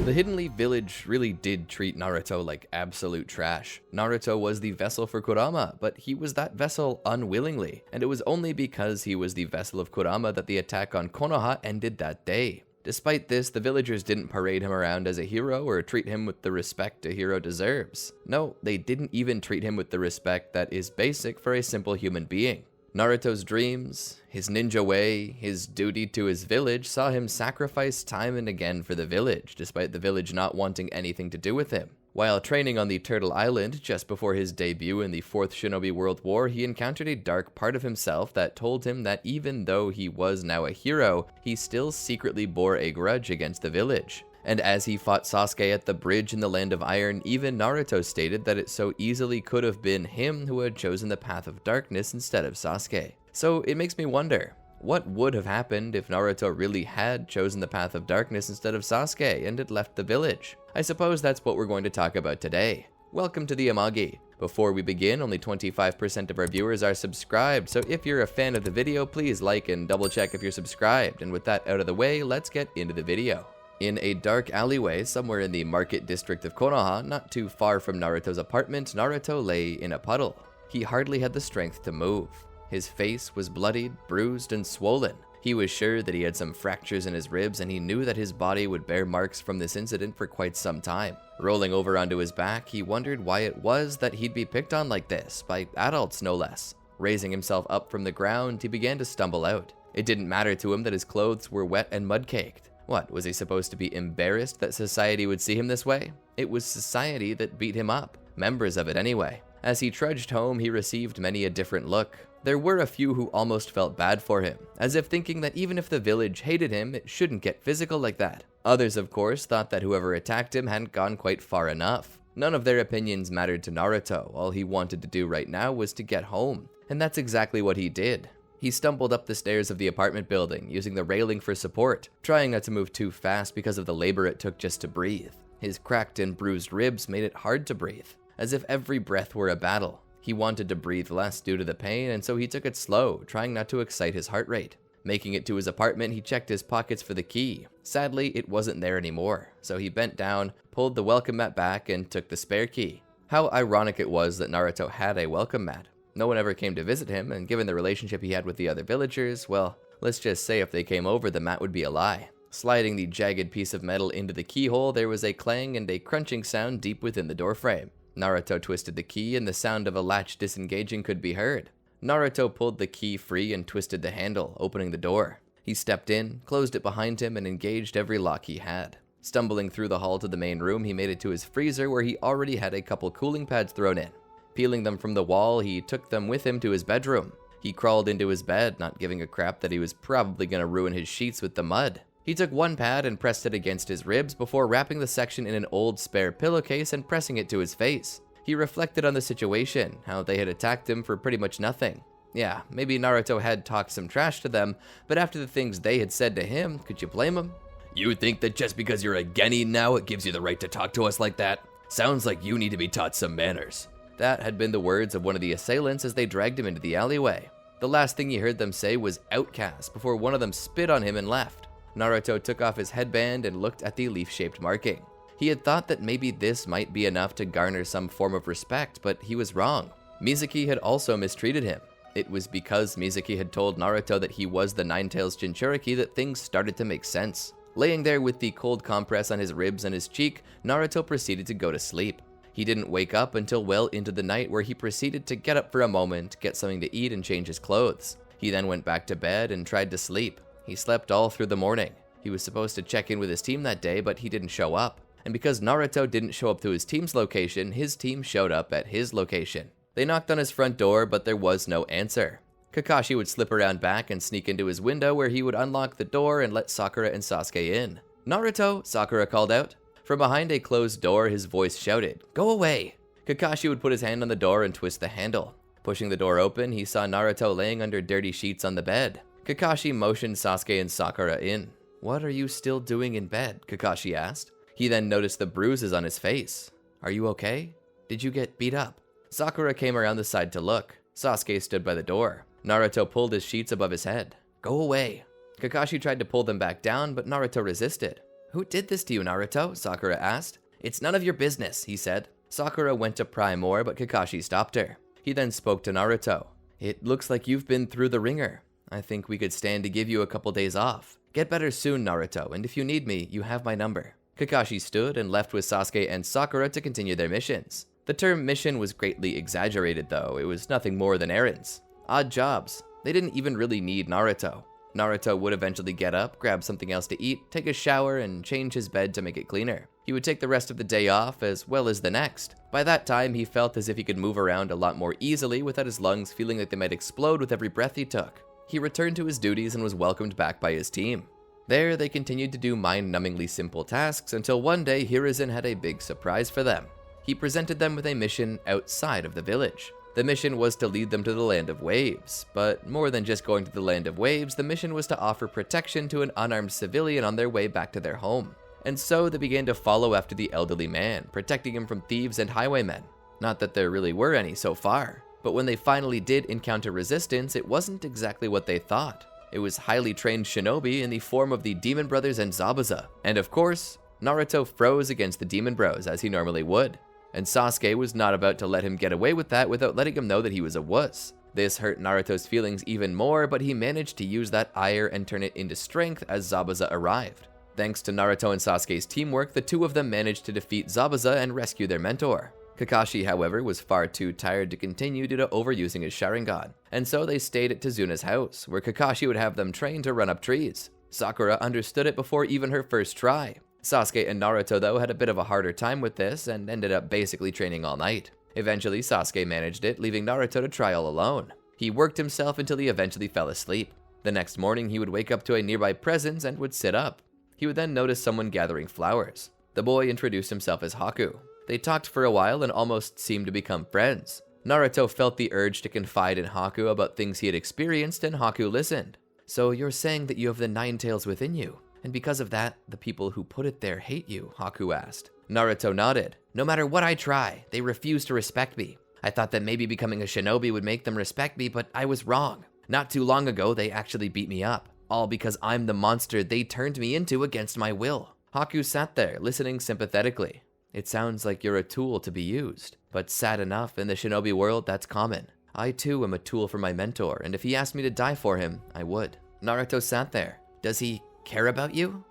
The Hidden Leaf village really did treat Naruto like absolute trash. Naruto was the vessel for Kurama, but he was that vessel unwillingly, and it was only because he was the vessel of Kurama that the attack on Konoha ended that day. Despite this, the villagers didn't parade him around as a hero or treat him with the respect a hero deserves. No, they didn't even treat him with the respect that is basic for a simple human being. Naruto's dreams, his ninja way, his duty to his village saw him sacrifice time and again for the village, despite the village not wanting anything to do with him. While training on the Turtle Island just before his debut in the Fourth Shinobi World War, he encountered a dark part of himself that told him that even though he was now a hero, he still secretly bore a grudge against the village. And as he fought Sasuke at the bridge in the Land of Iron, even Naruto stated that it so easily could have been him who had chosen the path of darkness instead of Sasuke. So it makes me wonder, what would have happened if Naruto really had chosen the path of darkness instead of Sasuke and had left the village? I suppose that's what we're going to talk about today. Welcome to the Amagi. Before we begin, only 25% of our viewers are subscribed, so if you're a fan of the video, please like and double check if you're subscribed. And with that out of the way, let's get into the video. In a dark alleyway somewhere in the market district of Konoha, not too far from Naruto's apartment, Naruto lay in a puddle. He hardly had the strength to move. His face was bloodied, bruised, and swollen. He was sure that he had some fractures in his ribs, and he knew that his body would bear marks from this incident for quite some time. Rolling over onto his back, he wondered why it was that he'd be picked on like this, by adults no less. Raising himself up from the ground, he began to stumble out. It didn't matter to him that his clothes were wet and mud-caked. What, was he supposed to be embarrassed that society would see him this way? It was society that beat him up, members of it anyway. As he trudged home, he received many a different look. There were a few who almost felt bad for him, as if thinking that even if the village hated him, it shouldn't get physical like that. Others, of course, thought that whoever attacked him hadn't gone quite far enough. None of their opinions mattered to Naruto. All he wanted to do right now was to get home, and that's exactly what he did. He stumbled up the stairs of the apartment building, using the railing for support, trying not to move too fast because of the labor it took just to breathe. His cracked and bruised ribs made it hard to breathe, as if every breath were a battle. He wanted to breathe less due to the pain, and so he took it slow, trying not to excite his heart rate. Making it to his apartment, he checked his pockets for the key. Sadly, it wasn't there anymore, so he bent down, pulled the welcome mat back, and took the spare key. How ironic it was that Naruto had a welcome mat. No one ever came to visit him, and given the relationship he had with the other villagers, well, let's just say if they came over, the mat would be a lie. Sliding the jagged piece of metal into the keyhole, there was a clang and a crunching sound deep within the doorframe. Naruto twisted the key, and the sound of a latch disengaging could be heard. Naruto pulled the key free and twisted the handle, opening the door. He stepped in, closed it behind him, and engaged every lock he had. Stumbling through the hall to the main room, he made it to his freezer where he already had a couple cooling pads thrown in. Peeling them from the wall, he took them with him to his bedroom. He crawled into his bed, not giving a crap that he was probably gonna ruin his sheets with the mud. He took one pad and pressed it against his ribs before wrapping the section in an old spare pillowcase and pressing it to his face. He reflected on the situation, how they had attacked him for pretty much nothing. Yeah, maybe Naruto had talked some trash to them, but after the things they had said to him, could you blame him? You think that just because you're a genin now, it gives you the right to talk to us like that? Sounds like you need to be taught some manners. That had been the words of one of the assailants as they dragged him into the alleyway. The last thing he heard them say was outcast before one of them spit on him and left. Naruto took off his headband and looked at the leaf-shaped marking. He had thought that maybe this might be enough to garner some form of respect, but he was wrong. Mizuki had also mistreated him. It was because Mizuki had told Naruto that he was the Nine-Tails Jinchuriki that things started to make sense. Laying there with the cold compress on his ribs and his cheek, Naruto proceeded to go to sleep. He didn't wake up until well into the night, where he proceeded to get up for a moment, get something to eat, and change his clothes. He then went back to bed and tried to sleep. He slept all through the morning. He was supposed to check in with his team that day, but he didn't show up. And because Naruto didn't show up to his team's location, his team showed up at his location. They knocked on his front door, but there was no answer. Kakashi would slip around back and sneak into his window, where he would unlock the door and let Sakura and Sasuke in. "Naruto!" Sakura called out. From behind a closed door, his voice shouted, "Go away!" Kakashi would put his hand on the door and twist the handle. Pushing the door open, he saw Naruto laying under dirty sheets on the bed. Kakashi motioned Sasuke and Sakura in. "What are you still doing in bed?" Kakashi asked. He then noticed the bruises on his face. "Are you okay? Did you get beat up?" Sakura came around the side to look. Sasuke stood by the door. Naruto pulled his sheets above his head. "Go away." Kakashi tried to pull them back down, but Naruto resisted. "Who did this to you, Naruto?" Sakura asked. "It's none of your business," he said. Sakura went to pry more, but Kakashi stopped her. He then spoke to Naruto. "It looks like you've been through the ringer. I think we could stand to give you a couple days off. Get better soon, Naruto, and if you need me, you have my number." Kakashi stood and left with Sasuke and Sakura to continue their missions. The term mission was greatly exaggerated though, it was nothing more than errands. Odd jobs. They didn't even really need Naruto. Naruto would eventually get up, grab something else to eat, take a shower, and change his bed to make it cleaner. He would take the rest of the day off as well as the next. By that time, he felt as if he could move around a lot more easily without his lungs feeling like they might explode with every breath he took. He returned to his duties and was welcomed back by his team. There, they continued to do mind-numbingly simple tasks until one day Hiruzen had a big surprise for them. He presented them with a mission outside of the village. The mission was to lead them to the Land of Waves, but more than just going to the Land of Waves, the mission was to offer protection to an unarmed civilian on their way back to their home. And so they began to follow after the elderly man, protecting him from thieves and highwaymen. Not that there really were any so far, but when they finally did encounter resistance, it wasn't exactly what they thought. It was highly trained shinobi in the form of the Demon Brothers and Zabuza. And of course, Naruto froze against the Demon Bros as he normally would. And Sasuke was not about to let him get away with that without letting him know that he was a wuss. This hurt Naruto's feelings even more, but he managed to use that ire and turn it into strength as Zabuza arrived. Thanks to Naruto and Sasuke's teamwork, the two of them managed to defeat Zabuza and rescue their mentor. Kakashi, however, was far too tired to continue due to overusing his Sharingan, and so they stayed at Tezuna's house, where Kakashi would have them train to run up trees. Sakura understood it before even her first try. Sasuke and Naruto, though, had a bit of a harder time with this and ended up basically training all night. Eventually, Sasuke managed it, leaving Naruto to try all alone. He worked himself until he eventually fell asleep. The next morning, he would wake up to a nearby presence and would sit up. He would then notice someone gathering flowers. The boy introduced himself as Haku. They talked for a while and almost seemed to become friends. Naruto felt the urge to confide in Haku about things he had experienced, and Haku listened. "So you're saying that you have the Nine Tails within you, and because of that, the people who put it there hate you?" Haku asked. Naruto nodded. "No matter what I try, they refuse to respect me. I thought that maybe becoming a shinobi would make them respect me, but I was wrong. Not too long ago, they actually beat me up, all because I'm the monster they turned me into against my will." Haku sat there, listening sympathetically. "It sounds like you're a tool to be used, but sad enough, in the shinobi world, that's common. I too am a tool for my mentor, and if he asked me to die for him, I would." Naruto sat there. "Does he care about you?"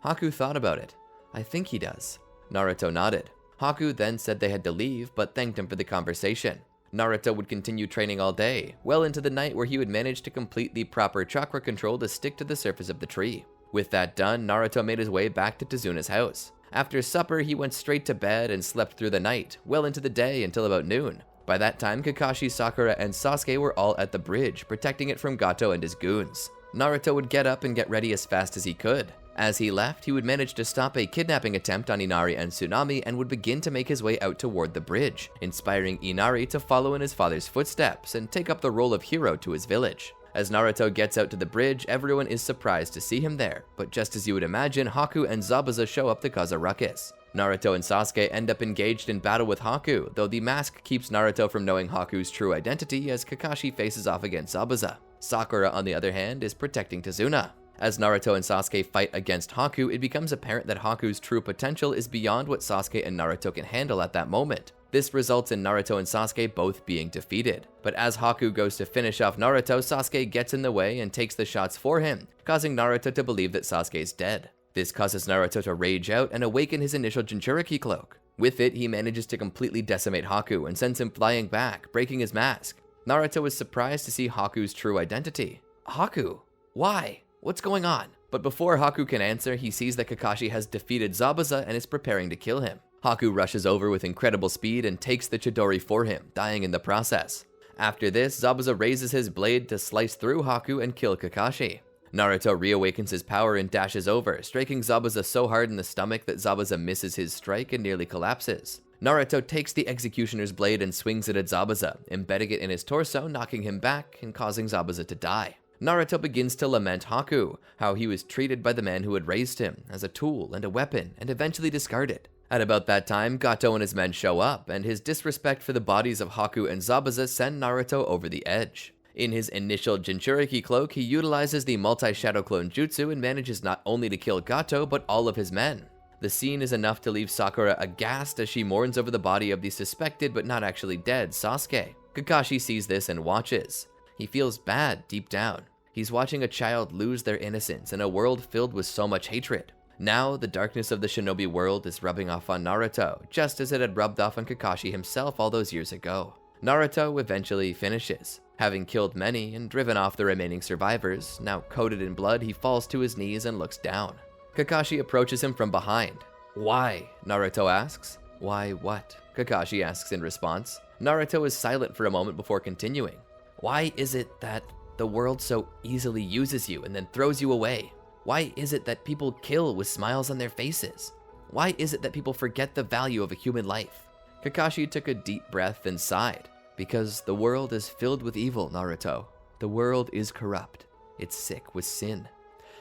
Haku thought about it. "I think he does." Naruto nodded. Haku then said they had to leave, but thanked him for the conversation. Naruto would continue training all day, well into the night, where he would manage to complete the proper chakra control to stick to the surface of the tree. With that done, Naruto made his way back to Tezuna's house. After supper, he went straight to bed and slept through the night, well into the day until about noon. By that time, Kakashi, Sakura, and Sasuke were all at the bridge, protecting it from Gato and his goons. Naruto would get up and get ready as fast as he could. As he left, he would manage to stop a kidnapping attempt on Inari and Tsunami and would begin to make his way out toward the bridge, inspiring Inari to follow in his father's footsteps and take up the role of hero to his village. As Naruto gets out to the bridge, everyone is surprised to see him there, but just as you would imagine, Haku and Zabuza show up to cause a ruckus. Naruto and Sasuke end up engaged in battle with Haku, though the mask keeps Naruto from knowing Haku's true identity as Kakashi faces off against Zabuza. Sakura, on the other hand, is protecting Tezuna. As Naruto and Sasuke fight against Haku, it becomes apparent that Haku's true potential is beyond what Sasuke and Naruto can handle at that moment. This results in Naruto and Sasuke both being defeated. But as Haku goes to finish off Naruto, Sasuke gets in the way and takes the shots for him, causing Naruto to believe that Sasuke is dead. This causes Naruto to rage out and awaken his initial Jinchuriki cloak. With it, he manages to completely decimate Haku and sends him flying back, breaking his mask. Naruto is surprised to see Haku's true identity. "Haku, why? What's going on?" But before Haku can answer, he sees that Kakashi has defeated Zabuza and is preparing to kill him. Haku rushes over with incredible speed and takes the Chidori for him, dying in the process. After this, Zabuza raises his blade to slice through Haku and kill Kakashi. Naruto reawakens his power and dashes over, striking Zabuza so hard in the stomach that Zabuza misses his strike and nearly collapses. Naruto takes the executioner's blade and swings it at Zabuza, embedding it in his torso, knocking him back and causing Zabuza to die. Naruto begins to lament Haku, how he was treated by the man who had raised him as a tool and a weapon, and eventually discarded. At about that time, Gato and his men show up, and his disrespect for the bodies of Haku and Zabuza send Naruto over the edge. In his initial Jinchuriki cloak, he utilizes the multi-shadow clone jutsu and manages not only to kill Gato, but all of his men. The scene is enough to leave Sakura aghast as she mourns over the body of the suspected but not actually dead Sasuke. Kakashi sees this and watches. He feels bad deep down. He's watching a child lose their innocence in a world filled with so much hatred. Now, the darkness of the shinobi world is rubbing off on Naruto, just as it had rubbed off on Kakashi himself all those years ago. Naruto eventually finishes. Having killed many and driven off the remaining survivors, now coated in blood, he falls to his knees and looks down. Kakashi approaches him from behind. "Why?" Naruto asks. "Why what?" Kakashi asks in response. Naruto is silent for a moment before continuing. "Why is it that the world so easily uses you and then throws you away? Why is it that people kill with smiles on their faces? Why is it that people forget the value of a human life?" Kakashi took a deep breath and sighed. "Because the world is filled with evil, Naruto. The world is corrupt. It's sick with sin.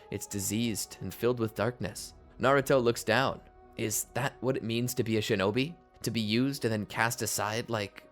It's diseased and filled with darkness." Naruto looks down. Is that what it means to be a shinobi? To be used and then cast aside like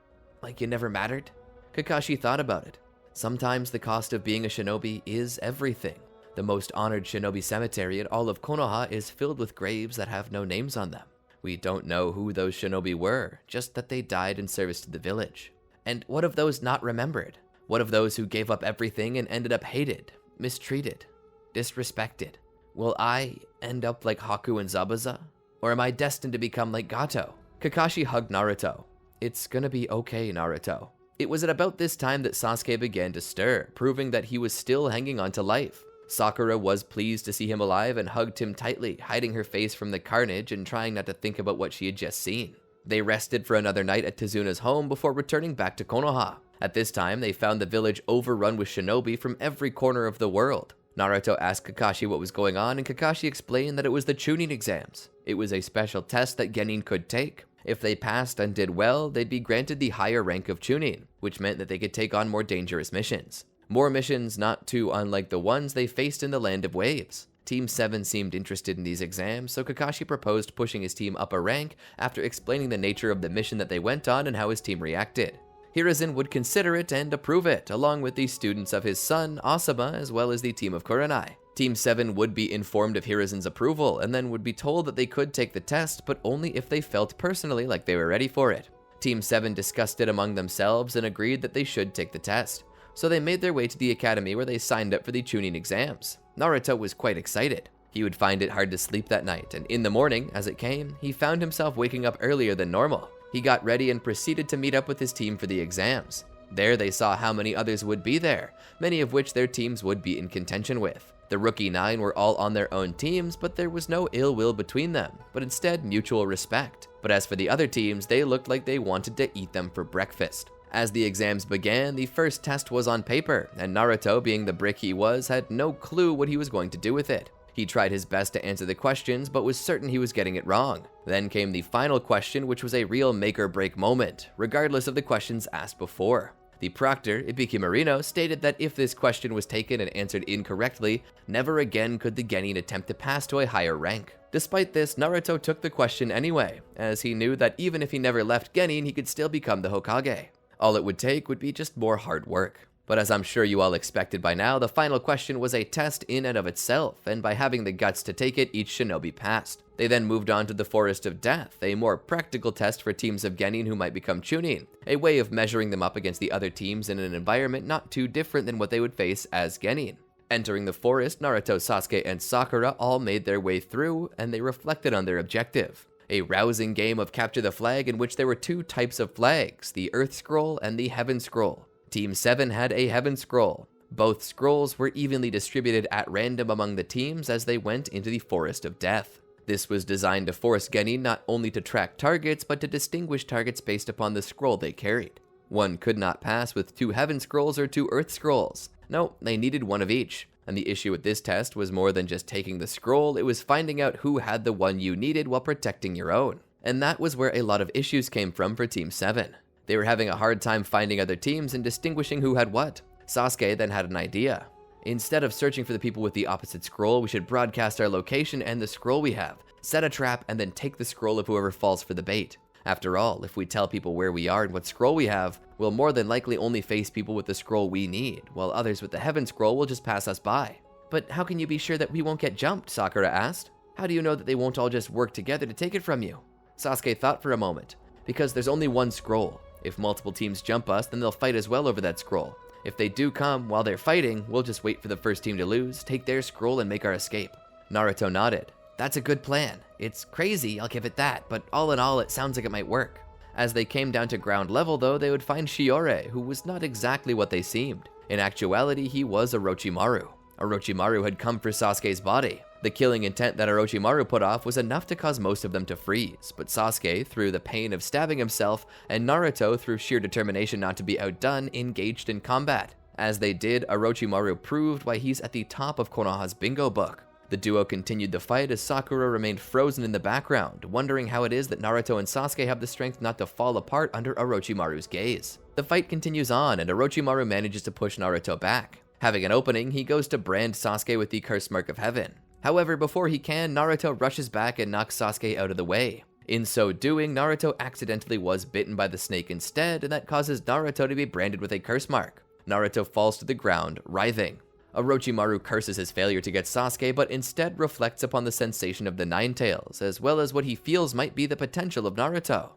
you never mattered? Kakashi thought about it. Sometimes the cost of being a shinobi is everything. The most honored shinobi cemetery in all of Konoha is filled with graves that have no names on them. We don't know who those shinobi were, just that they died in service to the village. And what of those not remembered? What of those who gave up everything and ended up hated, mistreated, disrespected? Will I end up like Haku and Zabuza? Or am I destined to become like Gato? Kakashi hugged Naruto. "It's gonna be okay, Naruto." It was at about this time that Sasuke began to stir, proving that he was still hanging on to life. Sakura was pleased to see him alive and hugged him tightly, hiding her face from the carnage and trying not to think about what she had just seen. They rested for another night at Tezuna's home before returning back to Konoha. At this time, they found the village overrun with shinobi from every corner of the world. Naruto asked Kakashi what was going on, and Kakashi explained that it was the Chunin exams. It was a special test that genin could take. If they passed and did well, they'd be granted the higher rank of Chunin, which meant that they could take on more dangerous missions. More missions not too unlike the ones they faced in the Land of Waves. Team 7 seemed interested in these exams, so Kakashi proposed pushing his team up a rank after explaining the nature of the mission that they went on and how his team reacted. Hiruzen would consider it and approve it, along with the students of his son, Asama, as well as the team of Kurenai. Team 7 would be informed of Hiruzen's approval, and then would be told that they could take the test, but only if they felt personally like they were ready for it. Team 7 discussed it among themselves and agreed that they should take the test. So they made their way to the academy where they signed up for the Chunin exams. Naruto was quite excited. He would find it hard to sleep that night, and in the morning, as it came, he found himself waking up earlier than normal. He got ready and proceeded to meet up with his team for the exams. There they saw how many others would be there, many of which their teams would be in contention with. The Rookie 9 were all on their own teams, but there was no ill will between them, but instead mutual respect. But as for the other teams, they looked like they wanted to eat them for breakfast. As the exams began, the first test was on paper, and Naruto, being the brick he was, had no clue what he was going to do with it. He tried his best to answer the questions, but was certain he was getting it wrong. Then came the final question, which was a real make-or-break moment, regardless of the questions asked before. The proctor, Ibikimarino, stated that if this question was taken and answered incorrectly, never again could the genin attempt to pass to a higher rank. Despite this, Naruto took the question anyway, as he knew that even if he never left genin, he could still become the Hokage. All it would take would be just more hard work. But as I'm sure you all expected by now, the final question was a test in and of itself, and by having the guts to take it, each shinobi passed. They then moved on to the Forest of Death, a more practical test for teams of genin who might become Chunin, a way of measuring them up against the other teams in an environment not too different than what they would face as genin. Entering the forest, Naruto, Sasuke, and Sakura all made their way through, and they reflected on their objective. A rousing game of capture the flag in which there were two types of flags, the Earth Scroll and the Heaven Scroll. Team 7 had a Heaven Scroll. Both scrolls were evenly distributed at random among the teams as they went into the Forest of Death. This was designed to force genin not only to track targets, but to distinguish targets based upon the scroll they carried. One could not pass with two Heaven Scrolls or two Earth Scrolls. No, they needed one of each. And the issue with this test was more than just taking the scroll, it was finding out who had the one you needed while protecting your own. And that was where a lot of issues came from for Team 7. They were having a hard time finding other teams and distinguishing who had what. Sasuke then had an idea. Instead of searching for the people with the opposite scroll, we should broadcast our location and the scroll we have, set a trap, and then take the scroll of whoever falls for the bait. After all, if we tell people where we are and what scroll we have, we'll more than likely only face people with the scroll we need, while others with the Heaven Scroll will just pass us by. But how can you be sure that we won't get jumped? Sakura asked. How do you know that they won't all just work together to take it from you? Sasuke thought for a moment. Because there's only one scroll. If multiple teams jump us, then they'll fight as well over that scroll. If they do come while they're fighting, we'll just wait for the first team to lose, take their scroll, and make our escape. Naruto nodded. That's a good plan. It's crazy, I'll give it that, but all in all, it sounds like it might work. As they came down to ground level though, they would find Shiore, who was not exactly what they seemed. In actuality, he was Orochimaru. Orochimaru had come for Sasuke's body. The killing intent that Orochimaru put off was enough to cause most of them to freeze, but Sasuke, through the pain of stabbing himself, and Naruto, through sheer determination not to be outdone, engaged in combat. As they did, Orochimaru proved why he's at the top of Konoha's bingo book. The duo continued the fight as Sakura remained frozen in the background, wondering how it is that Naruto and Sasuke have the strength not to fall apart under Orochimaru's gaze. The fight continues on, and Orochimaru manages to push Naruto back. Having an opening, he goes to brand Sasuke with the Curse Mark of Heaven. However, before he can, Naruto rushes back and knocks Sasuke out of the way. In so doing, Naruto accidentally was bitten by the snake instead, and that causes Naruto to be branded with a curse mark. Naruto falls to the ground, writhing. Orochimaru curses his failure to get Sasuke, but instead reflects upon the sensation of the Nine Tails, as well as what he feels might be the potential of Naruto.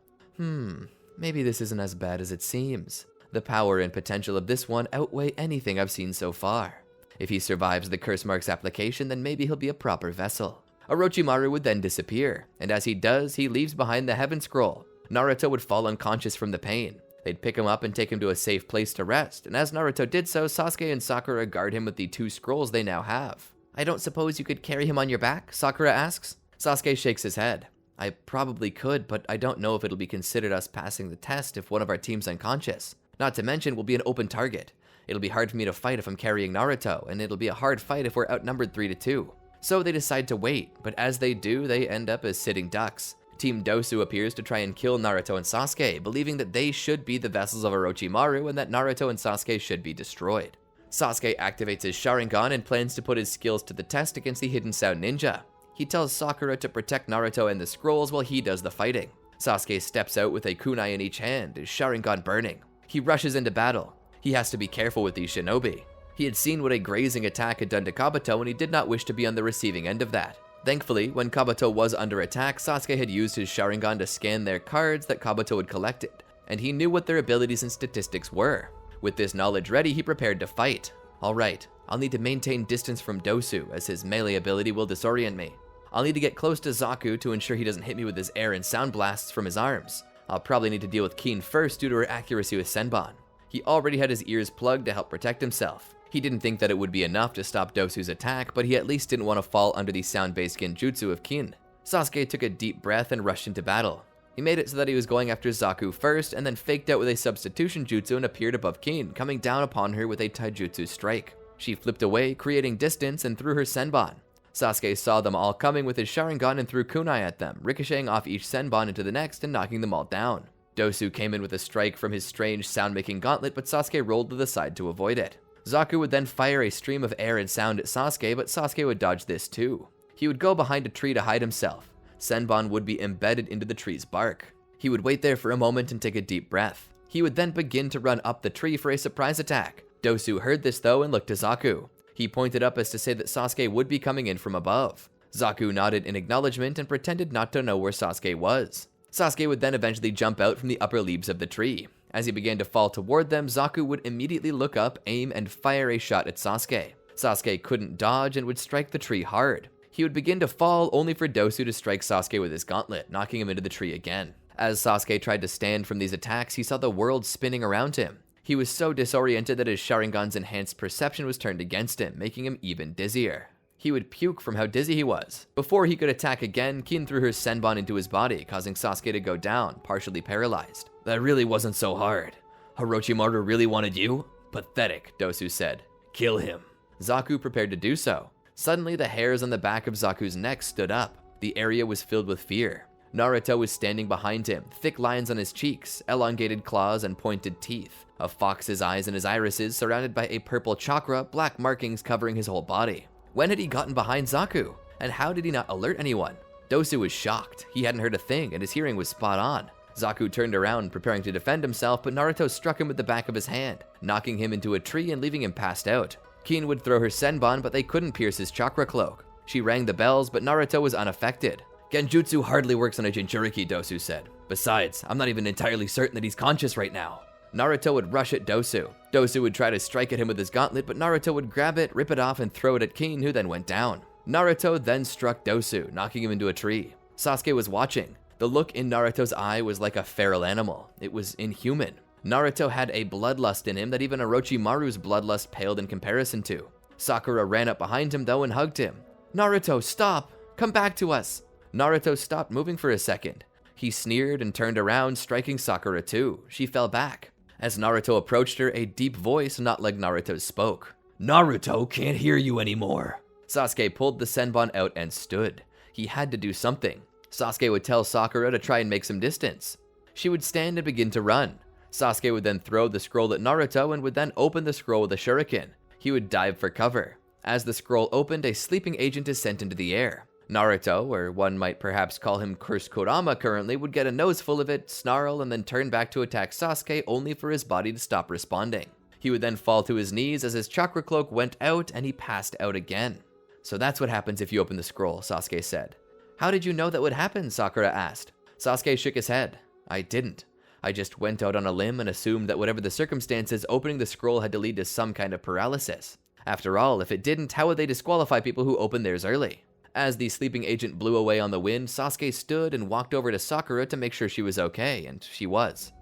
Maybe this isn't as bad as it seems. The power and potential of this one outweigh anything I've seen so far. If he survives the curse mark's application, then maybe he'll be a proper vessel. Orochimaru would then disappear, and as he does, he leaves behind the Heaven Scroll. Naruto would fall unconscious from the pain. They'd pick him up and take him to a safe place to rest, and as Naruto did so, Sasuke and Sakura guard him with the 2 scrolls they now have. I don't suppose you could carry him on your back? Sakura asks. Sasuke shakes his head. I probably could, but I don't know if it'll be considered us passing the test if one of our team's unconscious. Not to mention, we'll be an open target. It'll be hard for me to fight if I'm carrying Naruto, and it'll be a hard fight if we're outnumbered 3-2. So they decide to wait, but as they do, they end up as sitting ducks. Team Dosu appears to try and kill Naruto and Sasuke, believing that they should be the vessels of Orochimaru and that Naruto and Sasuke should be destroyed. Sasuke activates his Sharingan and plans to put his skills to the test against the Hidden Sound Ninja. He tells Sakura to protect Naruto and the scrolls while he does the fighting. Sasuke steps out with a kunai in each hand, his Sharingan burning. He rushes into battle. He has to be careful with these shinobi. He had seen what a grazing attack had done to Kabuto, and he did not wish to be on the receiving end of that. Thankfully, when Kabuto was under attack, Sasuke had used his Sharingan to scan their cards that Kabuto had collected, and he knew what their abilities and statistics were. With this knowledge ready, he prepared to fight. Alright, I'll need to maintain distance from Dosu, as his melee ability will disorient me. I'll need to get close to Zaku to ensure he doesn't hit me with his air and sound blasts from his arms. I'll probably need to deal with Kin first due to her accuracy with Senbon. He already had his ears plugged to help protect himself. He didn't think that it would be enough to stop Dosu's attack, but he at least didn't want to fall under the sound-based genjutsu of Kin. Sasuke took a deep breath and rushed into battle. He made it so that he was going after Zaku first, and then faked out with a substitution jutsu and appeared above Kin, coming down upon her with a taijutsu strike. She flipped away, creating distance, and threw her Senbon. Sasuke saw them all coming with his Sharingan and threw kunai at them, ricocheting off each Senbon into the next and knocking them all down. Dosu came in with a strike from his strange sound-making gauntlet, but Sasuke rolled to the side to avoid it. Zaku would then fire a stream of air and sound at Sasuke, but Sasuke would dodge this too. He would go behind a tree to hide himself. Senbon would be embedded into the tree's bark. He would wait there for a moment and take a deep breath. He would then begin to run up the tree for a surprise attack. Dosu heard this though and looked to Zaku. He pointed up as to say that Sasuke would be coming in from above. Zaku nodded in acknowledgement and pretended not to know where Sasuke was. Sasuke would then eventually jump out from the upper leaves of the tree. As he began to fall toward them, Zaku would immediately look up, aim, and fire a shot at Sasuke. Sasuke couldn't dodge and would strike the tree hard. He would begin to fall, only for Dosu to strike Sasuke with his gauntlet, knocking him into the tree again. As Sasuke tried to stand from these attacks, he saw the world spinning around him. He was so disoriented that his Sharingan's enhanced perception was turned against him, making him even dizzier. He would puke from how dizzy he was. Before he could attack again, Kin threw her Senbon into his body, causing Sasuke to go down, partially paralyzed. That really wasn't so hard. Orochimaru really wanted you? Pathetic, Dosu said. Kill him. Zaku prepared to do so. Suddenly, the hairs on the back of Zaku's neck stood up. The area was filled with fear. Naruto was standing behind him, thick lines on his cheeks, elongated claws, and pointed teeth. A fox's eyes and his irises, surrounded by a purple chakra, black markings covering his whole body. When had he gotten behind Zaku? And how did he not alert anyone? Dosu was shocked. He hadn't heard a thing, and his hearing was spot on. Zaku turned around, preparing to defend himself, but Naruto struck him with the back of his hand, knocking him into a tree and leaving him passed out. Kin would throw her Senbon, but they couldn't pierce his chakra cloak. She rang the bells, but Naruto was unaffected. "Genjutsu hardly works on a Jinchuriki," Dosu said. "Besides, I'm not even entirely certain that he's conscious right now." Naruto would rush at Dosu. Dosu would try to strike at him with his gauntlet, but Naruto would grab it, rip it off, and throw it at Kin, who then went down. Naruto then struck Dosu, knocking him into a tree. Sasuke was watching. The look in Naruto's eye was like a feral animal. It was inhuman. Naruto had a bloodlust in him that even Orochimaru's bloodlust paled in comparison to. Sakura ran up behind him though and hugged him. "Naruto, stop! Come back to us!" Naruto stopped moving for a second. He sneered and turned around, striking Sakura too. She fell back. As Naruto approached her, a deep voice, not like Naruto's, spoke. "Naruto can't hear you anymore." Sasuke pulled the Senbon out and stood. He had to do something. Sasuke would tell Sakura to try and make some distance. She would stand and begin to run. Sasuke would then throw the scroll at Naruto and would then open the scroll with a shuriken. He would dive for cover. As the scroll opened, a sleeping agent is sent into the air. Naruto, or one might perhaps call him Cursed Kurama currently, would get a nose full of it, snarl, and then turn back to attack Sasuke only for his body to stop responding. He would then fall to his knees as his chakra cloak went out and he passed out again. "So that's what happens if you open the scroll," Sasuke said. "How did you know that would happen?" Sakura asked. Sasuke shook his head. "I didn't. I just went out on a limb and assumed that whatever the circumstances, opening the scroll had to lead to some kind of paralysis. After all, if it didn't, how would they disqualify people who opened theirs early?" As the sleeping agent blew away on the wind, Sasuke stood and walked over to Sakura to make sure she was okay, and she was.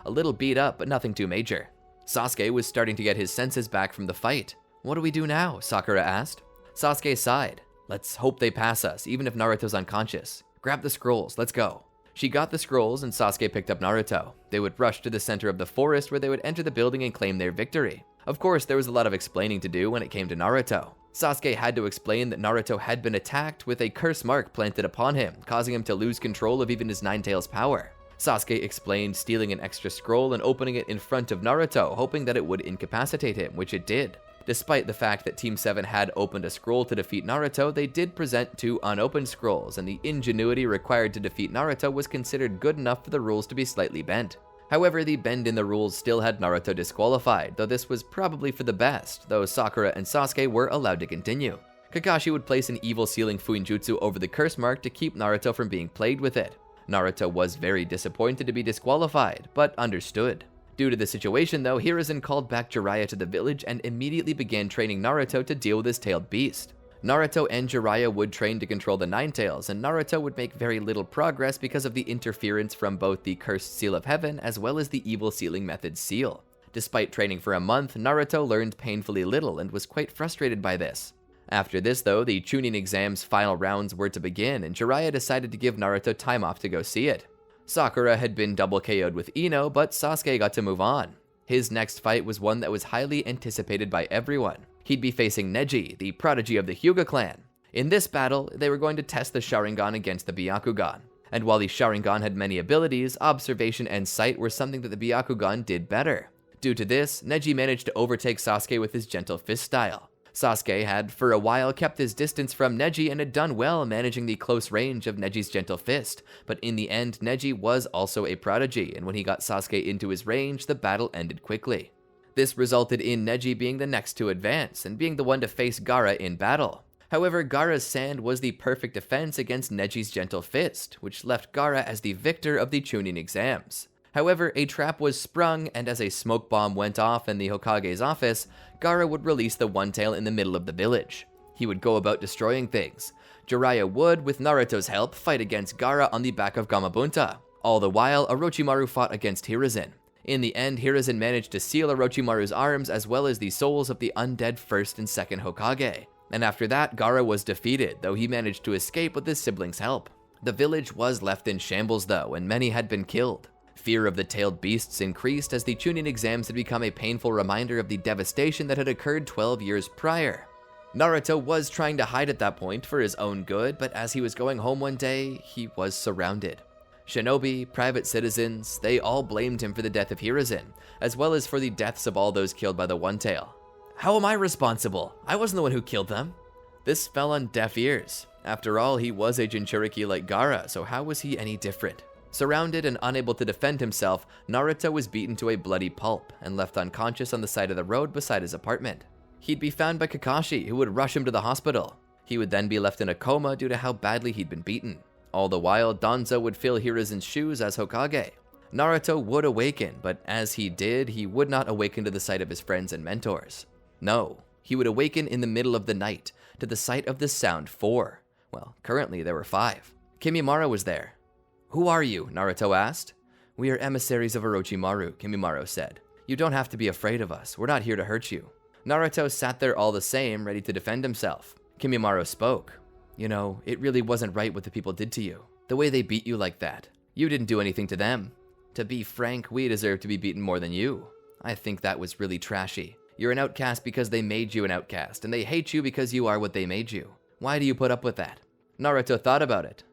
A little beat up, but nothing too major. Sasuke was starting to get his senses back from the fight. "What do we do now?" Sakura asked. Sasuke sighed. "Let's hope they pass us, even if Naruto's unconscious. Grab the scrolls, let's go." She got the scrolls and Sasuke picked up Naruto. They would rush to the center of the forest where they would enter the building and claim their victory. Of course, there was a lot of explaining to do when it came to Naruto. Sasuke had to explain that Naruto had been attacked with a curse mark planted upon him, causing him to lose control of even his Nine Tails power. Sasuke explained stealing an extra scroll and opening it in front of Naruto, hoping that it would incapacitate him, which it did. Despite the fact that Team 7 had opened a scroll to defeat Naruto, they did present 2 unopened scrolls, and the ingenuity required to defeat Naruto was considered good enough for the rules to be slightly bent. However, the bend in the rules still had Naruto disqualified, though this was probably for the best, though Sakura and Sasuke were allowed to continue. Kakashi would place an evil sealing Fuinjutsu over the curse mark to keep Naruto from being plagued with it. Naruto was very disappointed to be disqualified, but understood. Due to the situation though, Hiruzen called back Jiraiya to the village and immediately began training Naruto to deal with his tailed beast. Naruto and Jiraiya would train to control the Nine Tails, and Naruto would make very little progress because of the interference from both the Cursed Seal of Heaven as well as the Evil Sealing Method's seal. Despite training for a month, Naruto learned painfully little and was quite frustrated by this. After this though, the Chunin exam's final rounds were to begin, and Jiraiya decided to give Naruto time off to go see it. Sakura had been double KO'd with Ino, but Sasuke got to move on. His next fight was one that was highly anticipated by everyone. He'd be facing Neji, the prodigy of the Hyuga clan. In this battle, they were going to test the Sharingan against the Byakugan. And while the Sharingan had many abilities, observation and sight were something that the Byakugan did better. Due to this, Neji managed to overtake Sasuke with his gentle fist style. Sasuke had, for a while, kept his distance from Neji and had done well managing the close range of Neji's gentle fist, but in the end, Neji was also a prodigy, and when he got Sasuke into his range, the battle ended quickly. This resulted in Neji being the next to advance, and being the one to face Gaara in battle. However, Gaara's sand was the perfect defense against Neji's gentle fist, which left Gaara as the victor of the Chunin exams. However, a trap was sprung, and as a smoke bomb went off in the Hokage's office, Gaara would release the One Tail in the middle of the village. He would go about destroying things. Jiraiya would, with Naruto's help, fight against Gaara on the back of Gamabunta. All the while, Orochimaru fought against Hiruzen. In the end, Hiruzen managed to seal Orochimaru's arms as well as the souls of the undead first and second Hokage. And after that, Gaara was defeated, though he managed to escape with his siblings' help. The village was left in shambles though, and many had been killed. Fear of the tailed beasts increased as the Chunin exams had become a painful reminder of the devastation that had occurred 12 years prior. Naruto was trying to hide at that point for his own good, but as he was going home one day, he was surrounded. Shinobi, private citizens, they all blamed him for the death of Hiruzen, as well as for the deaths of all those killed by the One Tail. "How am I responsible? I wasn't the one who killed them." This fell on deaf ears. After all, he was a Jinchuriki like Gaara, so how was he any different? Surrounded and unable to defend himself, Naruto was beaten to a bloody pulp and left unconscious on the side of the road beside his apartment. He'd be found by Kakashi, who would rush him to the hospital. He would then be left in a coma due to how badly he'd been beaten. All the while, Danzo would fill Hiruzen's shoes as Hokage. Naruto would awaken, but as he did, he would not awaken to the sight of his friends and mentors. No, he would awaken in the middle of the night, to the sight of the sound 4. Well, currently there were 5. Kimimaro was there. "Who are you?" Naruto asked. "We are emissaries of Orochimaru," Kimimaro said. "You don't have to be afraid of us. We're not here to hurt you." Naruto sat there all the same, ready to defend himself. Kimimaro spoke. "You know, it really wasn't right what the people did to you. The way they beat you like that. You didn't do anything to them. To be frank, we deserve to be beaten more than you. I think that was really trashy. You're an outcast because they made you an outcast, and they hate you because you are what they made you. Why do you put up with that?" Naruto thought about it.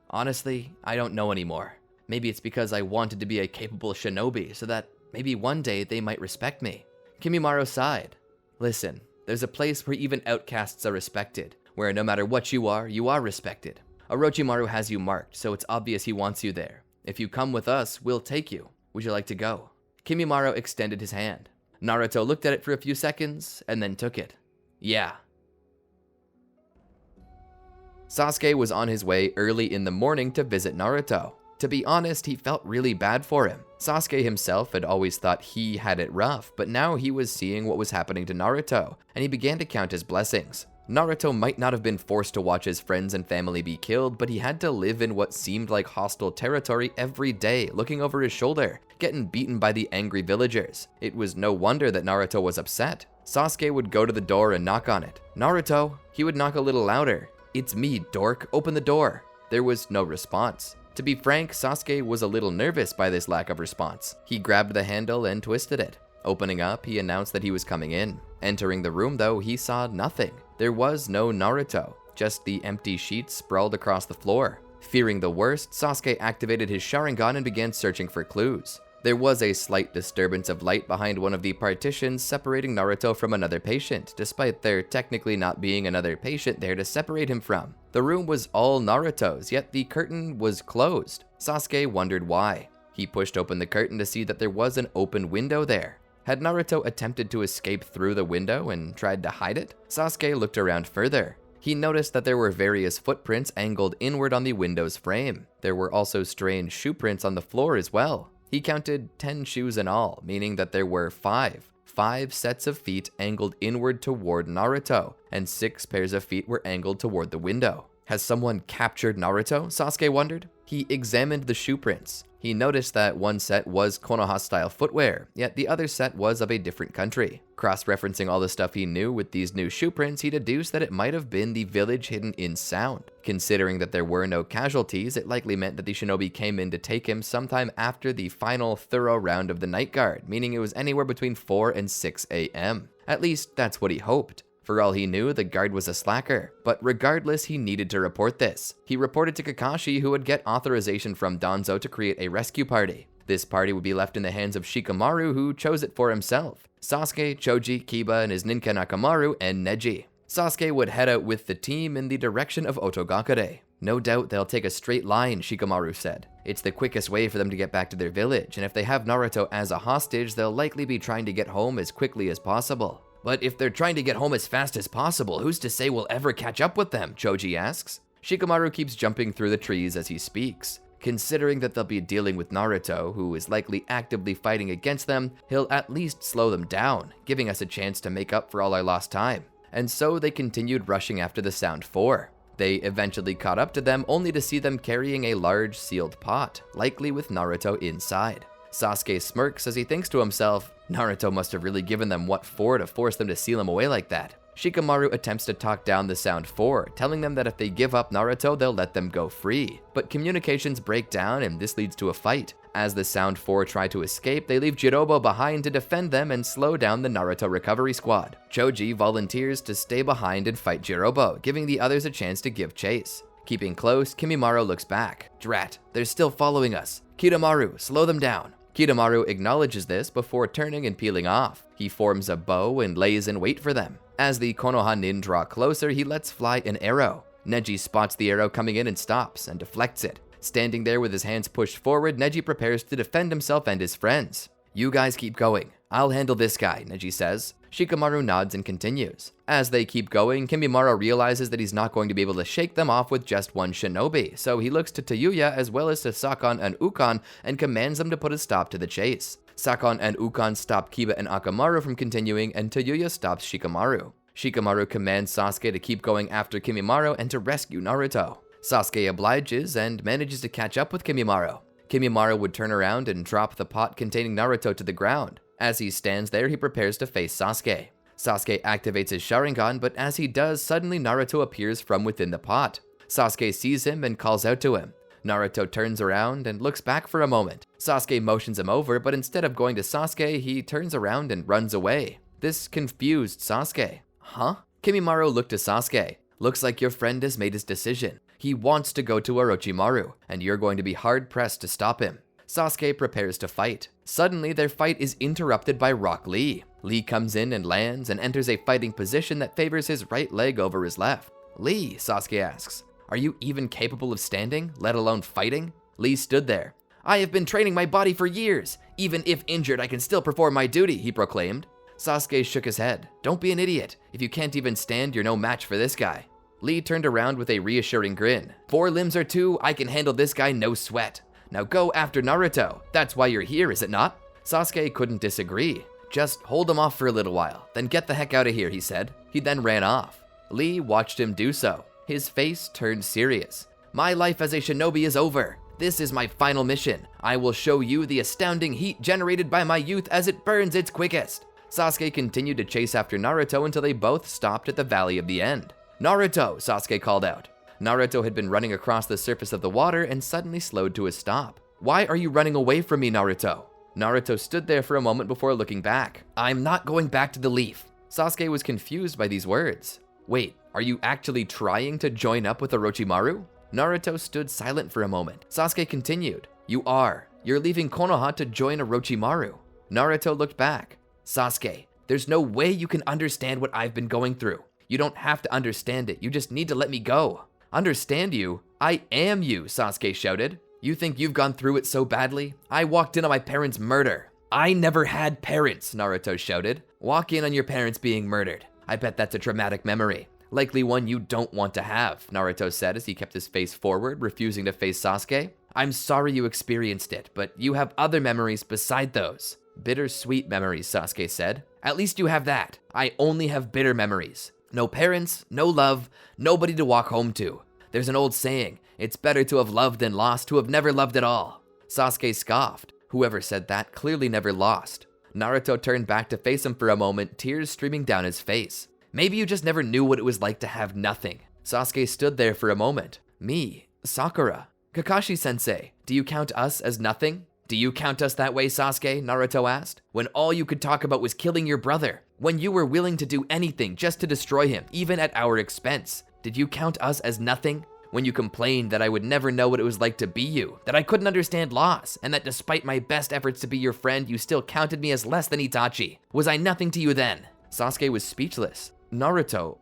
"Honestly, I don't know anymore. Maybe it's because I wanted to be a capable shinobi so that maybe one day they might respect me." Kimimaro sighed. "Listen, there's a place where even outcasts are respected, where no matter what you are respected. Orochimaru has you marked, so it's obvious he wants you there. If you come with us, we'll take you. Would you like to go?" Kimimaro extended his hand. Naruto looked at it for a few seconds and then took it. "Yeah." Sasuke was on his way early in the morning to visit Naruto. To be honest, he felt really bad for him. Sasuke himself had always thought he had it rough, but now he was seeing what was happening to Naruto, and he began to count his blessings. Naruto might not have been forced to watch his friends and family be killed, but he had to live in what seemed like hostile territory every day, looking over his shoulder, getting beaten by the angry villagers. It was no wonder that Naruto was upset. Sasuke would go to the door and knock on it. "Naruto!" He would knock a little louder. "It's me, dork. Open the door." There was no response. To be frank, Sasuke was a little nervous by this lack of response. He grabbed the handle and twisted it. Opening up, he announced that he was coming in. Entering the room, though, he saw nothing. There was no Naruto, just the empty sheets sprawled across the floor. Fearing the worst, Sasuke activated his Sharingan and began searching for clues. There was a slight disturbance of light behind one of the partitions separating Naruto from another patient, despite there technically not being another patient there to separate him from. The room was all Naruto's, yet the curtain was closed. Sasuke wondered why. He pushed open the curtain to see that there was an open window there. Had Naruto attempted to escape through the window and tried to hide it? Sasuke looked around further. He noticed that there were various footprints angled inward on the window's frame. There were also strange shoe prints on the floor as well. He counted 10 shoes in all, meaning that there were 5 sets of feet angled inward toward Naruto, and 6 pairs of feet were angled toward the window. Has someone captured Naruto? Sasuke wondered. He examined the shoe prints. He noticed that one set was Konoha-style footwear, yet the other set was of a different country. Cross-referencing all the stuff he knew with these new shoe prints, he deduced that it might have been the village hidden in sound. Considering that there were no casualties, it likely meant that the shinobi came in to take him sometime after the final thorough round of the night guard, meaning it was anywhere between 4 and 6 a.m. At least, that's what he hoped. For all he knew, the guard was a slacker, but regardless, he needed to report this. He reported to Kakashi, who would get authorization from Danzo to create a rescue party. This party would be left in the hands of Shikamaru, who chose it for himself. Sasuke, Choji, Kiba, and his ninja Nakamaru, and Neji. Sasuke would head out with the team in the direction of Otogakure. "No doubt they'll take a straight line," Shikamaru said. "It's the quickest way for them to get back to their village, and if they have Naruto as a hostage, they'll likely be trying to get home as quickly as possible." "But if they're trying to get home as fast as possible, who's to say we'll ever catch up with them?" Choji asks. Shikamaru keeps jumping through the trees as he speaks. Considering that they'll be dealing with Naruto, who is likely actively fighting against them, he'll at least slow them down, giving us a chance to make up for all our lost time. And so they continued rushing after the Sound 4. They eventually caught up to them, only to see them carrying a large sealed pot, likely with Naruto inside. Sasuke smirks as he thinks to himself, Naruto must have really given them what for to force them to seal him away like that. Shikamaru attempts to talk down the Sound 4, telling them that if they give up Naruto, they'll let them go free. But communications break down and this leads to a fight. As the Sound 4 try to escape, they leave Jirobo behind to defend them and slow down the Naruto recovery squad. Choji volunteers to stay behind and fight Jirobo, giving the others a chance to give chase. Keeping close, Kimimaro looks back. Drat, they're still following us. Kidomaru, slow them down. Kidomaru acknowledges this before turning and peeling off. He forms a bow and lays in wait for them. As the Konoha nin draw closer, he lets fly an arrow. Neji spots the arrow coming in and stops and deflects it. Standing there with his hands pushed forward, Neji prepares to defend himself and his friends. "You guys keep going. I'll handle this guy," Neji says. Shikamaru nods and continues. As they keep going, Kimimaro realizes that he's not going to be able to shake them off with just one shinobi, so he looks to Tayuya as well as to Sakon and Ukon and commands them to put a stop to the chase. Sakon and Ukon stop Kiba and Akamaru from continuing, and Tayuya stops Shikamaru. Shikamaru commands Sasuke to keep going after Kimimaro and to rescue Naruto. Sasuke obliges and manages to catch up with Kimimaro. Kimimaro would turn around and drop the pot containing Naruto to the ground. As he stands there, he prepares to face Sasuke. Sasuke activates his Sharingan, but as he does, suddenly Naruto appears from within the pot. Sasuke sees him and calls out to him. Naruto turns around and looks back for a moment. Sasuke motions him over, but instead of going to Sasuke, he turns around and runs away. This confused Sasuke. Huh? Kimimaro looked to Sasuke. "Looks like your friend has made his decision. He wants to go to Orochimaru, and you're going to be hard-pressed to stop him." Sasuke prepares to fight. Suddenly, their fight is interrupted by Rock Lee. Lee comes in and lands and enters a fighting position that favors his right leg over his left. "Lee," Sasuke asks, "are you even capable of standing, let alone fighting?" Lee stood there. "I have been training my body for years. Even if injured, I can still perform my duty," he proclaimed. Sasuke shook his head. "Don't be an idiot. If you can't even stand, you're no match for this guy." Lee turned around with a reassuring grin. "4 limbs or 2, I can handle this guy no sweat. Now go after Naruto. That's why you're here, is it not?" Sasuke couldn't disagree. "Just hold him off for a little while, then get the heck out of here," he said. He then ran off. Lee watched him do so. His face turned serious. "My life as a shinobi is over. This is my final mission. I will show you the astounding heat generated by my youth as it burns its quickest." Sasuke continued to chase after Naruto until they both stopped at the Valley of the End. "Naruto!" Sasuke called out. Naruto had been running across the surface of the water and suddenly slowed to a stop. "Why are you running away from me, Naruto?" Naruto stood there for a moment before looking back. "I'm not going back to the leaf." Sasuke was confused by these words. "Wait, are you actually trying to join up with Orochimaru?" Naruto stood silent for a moment. Sasuke continued. "You are. You're leaving Konoha to join Orochimaru." Naruto looked back. "Sasuke, there's no way you can understand what I've been going through. You don't have to understand it. You just need to let me go." "Understand you? I am you," Sasuke shouted. "You think you've gone through it so badly? I walked in on my parents' murder." "I never had parents," Naruto shouted. "Walk in on your parents being murdered. I bet that's a traumatic memory. Likely one you don't want to have," Naruto said as he kept his face forward, refusing to face Sasuke. "I'm sorry you experienced it, but you have other memories beside those." "Bittersweet memories," Sasuke said. "At least you have that. I only have bitter memories. No parents, no love, nobody to walk home to. There's an old saying, it's better to have loved and lost to have never loved at all." Sasuke scoffed. Whoever said that clearly never lost. Naruto turned back to face him for a moment, tears streaming down his face. "Maybe you just never knew what it was like to have nothing." Sasuke stood there for a moment. "Me, Sakura, Kakashi-sensei, do you count us as nothing?" "Do you count us that way, Sasuke?" Naruto asked. "When all you could talk about was killing your brother. When you were willing to do anything just to destroy him, even at our expense. Did you count us as nothing? When you complained that I would never know what it was like to be you, that I couldn't understand loss, and that despite my best efforts to be your friend, you still counted me as less than Itachi. Was I nothing to you then?" Sasuke was speechless. "Naruto,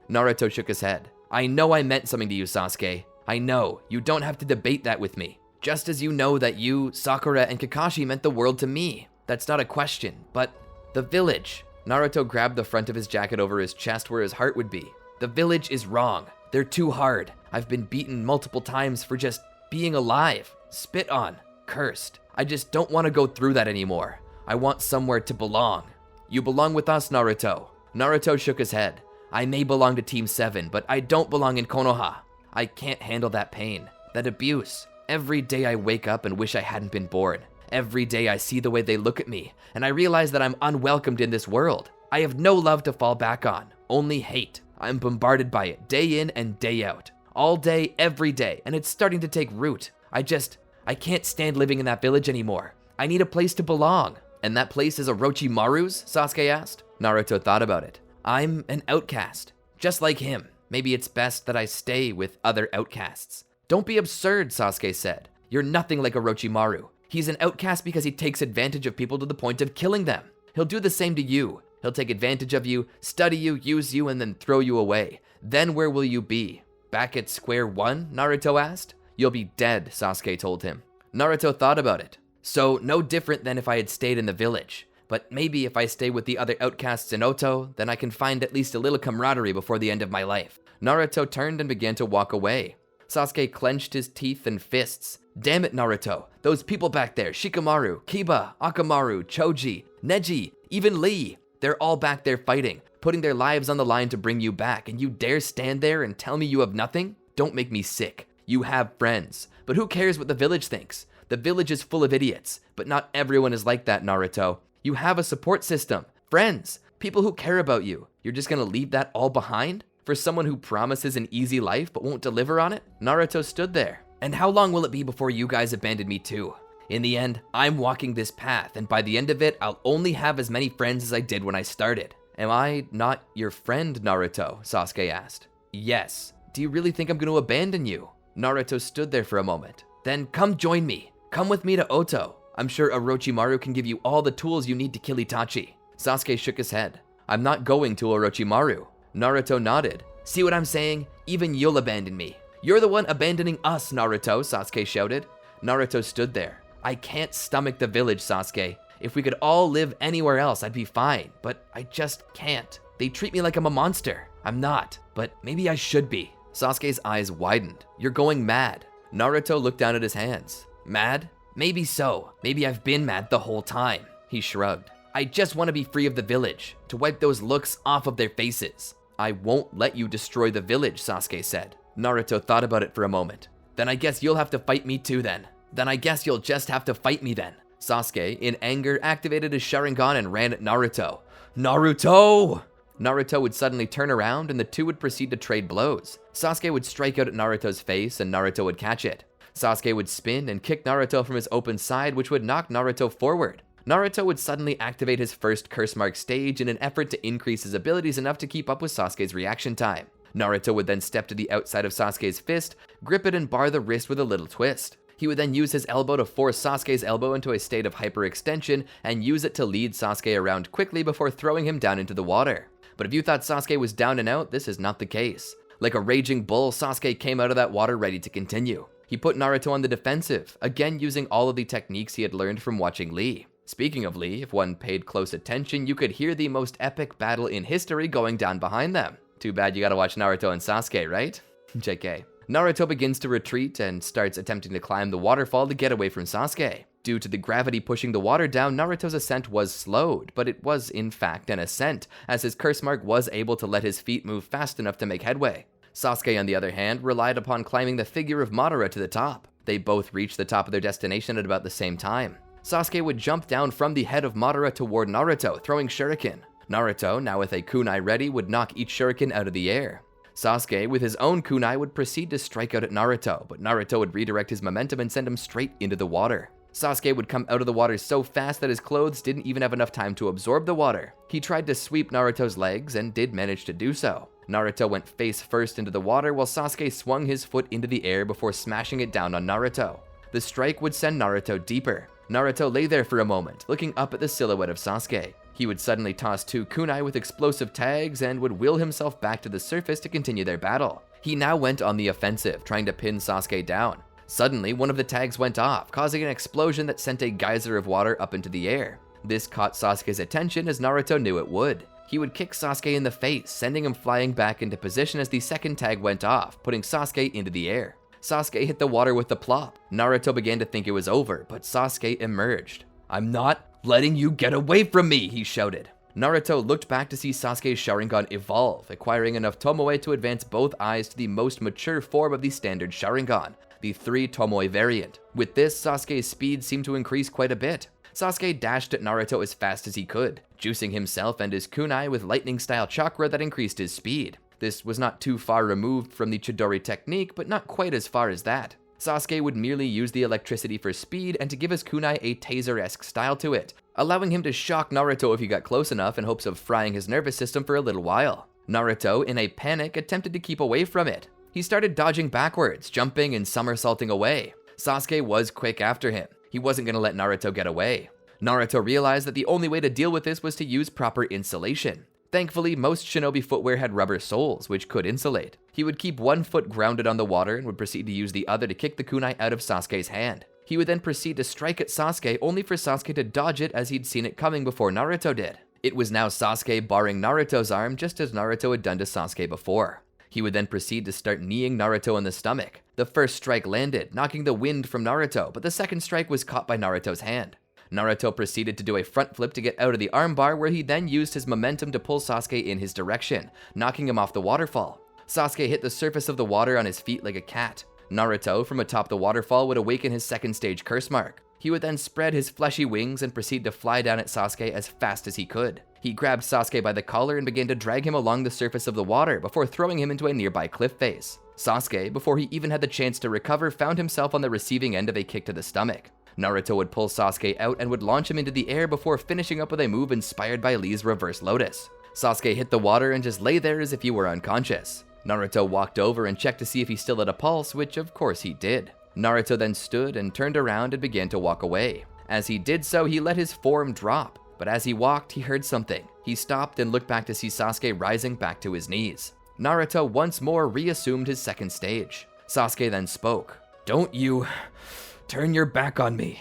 Naruto shook his head. "I know I meant something to you, Sasuke. I know. You don't have to debate that with me. Just as you know that you, Sakura, and Kakashi meant the world to me. That's not a question, but the village." Naruto grabbed the front of his jacket over his chest where his heart would be. "The village is wrong. They're too hard. I've been beaten multiple times for just being alive, spit on, cursed. I just don't want to go through that anymore. I want somewhere to belong." "You belong with us, Naruto." Naruto shook his head. "I may belong to Team 7, but I don't belong in Konoha. I can't handle that pain, that abuse. Every day I wake up and wish I hadn't been born. Every day I see the way they look at me, and I realize that I'm unwelcomed in this world. I have no love to fall back on, only hate. I'm bombarded by it day in and day out. All day, every day, and it's starting to take root. I can't stand living in that village anymore. I need a place to belong." "And that place is Orochimaru's?" Sasuke asked. Naruto thought about it. "I'm an outcast, just like him. Maybe it's best that I stay with other outcasts." "Don't be absurd," Sasuke said. "You're nothing like Orochimaru. He's an outcast because he takes advantage of people to the point of killing them. He'll do the same to you. He'll take advantage of you, study you, use you, and then throw you away. Then where will you be? Back at square one?" Naruto asked. You'll be dead, Sasuke told him. Naruto thought about it. So, no different than if I had stayed in the village. But maybe if I stay with the other outcasts in Oto, then I can find at least a little camaraderie before the end of my life. Naruto turned and began to walk away. Sasuke clenched his teeth and fists. Damn it, Naruto. Those people back there, Shikamaru, Kiba, Akamaru, Choji, Neji, even Lee. They're all back there fighting, putting their lives on the line to bring you back, and you dare stand there and tell me you have nothing? Don't make me sick. You have friends. But who cares what the village thinks? The village is full of idiots, but not everyone is like that, Naruto. You have a support system, friends, people who care about you. You're just gonna leave that all behind? For someone who promises an easy life but won't deliver on it? Naruto stood there. And how long will it be before you guys abandon me too? In the end, I'm walking this path, and by the end of it, I'll only have as many friends as I did when I started. Am I not your friend, Naruto? Sasuke asked. Yes. Do you really think I'm going to abandon you? Naruto stood there for a moment. Then come join me. Come with me to Oto. I'm sure Orochimaru can give you all the tools you need to kill Itachi. Sasuke shook his head. I'm not going to Orochimaru. Naruto nodded. See what I'm saying? Even you'll abandon me. You're the one abandoning us, Naruto, Sasuke shouted. Naruto stood there. I can't stomach the village, Sasuke. If we could all live anywhere else, I'd be fine, but I just can't. They treat me like I'm a monster. I'm not, but maybe I should be. Sasuke's eyes widened. You're going mad. Naruto looked down at his hands. Mad? Maybe so. Maybe I've been mad the whole time. He shrugged. I just want to be free of the village, to wipe those looks off of their faces. I won't let you destroy the village, Sasuke said. Naruto thought about it for a moment. Then I guess you'll have to fight me too then. Then I guess you'll just have to fight me then. Sasuke, in anger, activated his Sharingan and ran at Naruto. Naruto! Naruto would suddenly turn around and the two would proceed to trade blows. Sasuke would strike out at Naruto's face and Naruto would catch it. Sasuke would spin and kick Naruto from his open side, which would knock Naruto forward. Naruto would suddenly activate his first curse mark stage in an effort to increase his abilities enough to keep up with Sasuke's reaction time. Naruto would then step to the outside of Sasuke's fist, grip it and bar the wrist with a little twist. He would then use his elbow to force Sasuke's elbow into a state of hyperextension and use it to lead Sasuke around quickly before throwing him down into the water. But if you thought Sasuke was down and out, this is not the case. Like a raging bull, Sasuke came out of that water ready to continue. He put Naruto on the defensive, again using all of the techniques he had learned from watching Lee. Speaking of Lee, if one paid close attention, you could hear the most epic battle in history going down behind them. Too bad you gotta watch Naruto and Sasuke, right? JK. Naruto begins to retreat and starts attempting to climb the waterfall to get away from Sasuke. Due to the gravity pushing the water down, Naruto's ascent was slowed, but it was in fact an ascent, as his curse mark was able to let his feet move fast enough to make headway. Sasuke, on the other hand, relied upon climbing the figure of Madara to the top. They both reached the top of their destination at about the same time. Sasuke would jump down from the head of Madara toward Naruto, throwing shuriken. Naruto, now with a kunai ready, would knock each shuriken out of the air. Sasuke, with his own kunai, would proceed to strike out at Naruto, but Naruto would redirect his momentum and send him straight into the water. Sasuke would come out of the water so fast that his clothes didn't even have enough time to absorb the water. He tried to sweep Naruto's legs and did manage to do so. Naruto went face first into the water while Sasuke swung his foot into the air before smashing it down on Naruto. The strike would send Naruto deeper. Naruto lay there for a moment, looking up at the silhouette of Sasuke. He would suddenly toss two kunai with explosive tags and would will himself back to the surface to continue their battle. He now went on the offensive, trying to pin Sasuke down. Suddenly, one of the tags went off, causing an explosion that sent a geyser of water up into the air. This caught Sasuke's attention as Naruto knew it would. He would kick Sasuke in the face, sending him flying back into position as the second tag went off, putting Sasuke into the air. Sasuke hit the water with the plop. Naruto began to think it was over, but Sasuke emerged. I'm not letting you get away from me, he shouted. Naruto looked back to see Sasuke's Sharingan evolve, acquiring enough Tomoe to advance both eyes to the most mature form of the standard Sharingan, the 3 Tomoe variant. With this, Sasuke's speed seemed to increase quite a bit. Sasuke dashed at Naruto as fast as he could, juicing himself and his kunai with lightning-style chakra that increased his speed. This was not too far removed from the Chidori technique, but not quite as far as that. Sasuke would merely use the electricity for speed and to give his kunai a taser-esque style to it, allowing him to shock Naruto if he got close enough in hopes of frying his nervous system for a little while. Naruto, in a panic, attempted to keep away from it. He started dodging backwards, jumping and somersaulting away. Sasuke was quick after him. He wasn't going to let Naruto get away. Naruto realized that the only way to deal with this was to use proper insulation. Thankfully, most shinobi footwear had rubber soles, which could insulate. He He would keep one foot grounded on the water and would proceed to use the other to kick the kunai out of Sasuke's hand. He would then proceed to strike at Sasuke, only for Sasuke to dodge it as he'd seen it coming before Naruto did. It was now Sasuke barring Naruto's arm, just as Naruto had done to Sasuke before. He would then proceed to start kneeing Naruto in the stomach. The first strike landed, knocking the wind from Naruto, but the second strike was caught by Naruto's hand. Naruto proceeded to do a front flip to get out of the armbar, where he then used his momentum to pull Sasuke in his direction, knocking him off the waterfall. Sasuke hit the surface of the water on his feet like a cat. Naruto, from atop the waterfall, would awaken his second stage curse mark. He would then spread his fleshy wings and proceed to fly down at Sasuke as fast as he could. He grabbed Sasuke by the collar and began to drag him along the surface of the water before throwing him into a nearby cliff face. Sasuke, before he even had the chance to recover, found himself on the receiving end of a kick to the stomach. Naruto would pull Sasuke out and would launch him into the air before finishing up with a move inspired by Lee's reverse lotus. Sasuke hit the water and just lay there as if he were unconscious. Naruto walked over and checked to see if he still had a pulse, which of course he did. Naruto then stood and turned around and began to walk away. As he did so, he let his form drop, but as he walked, he heard something. He stopped and looked back to see Sasuke rising back to his knees. Naruto once more reassumed his second stage. Sasuke then spoke. "Don't you turn your back on me."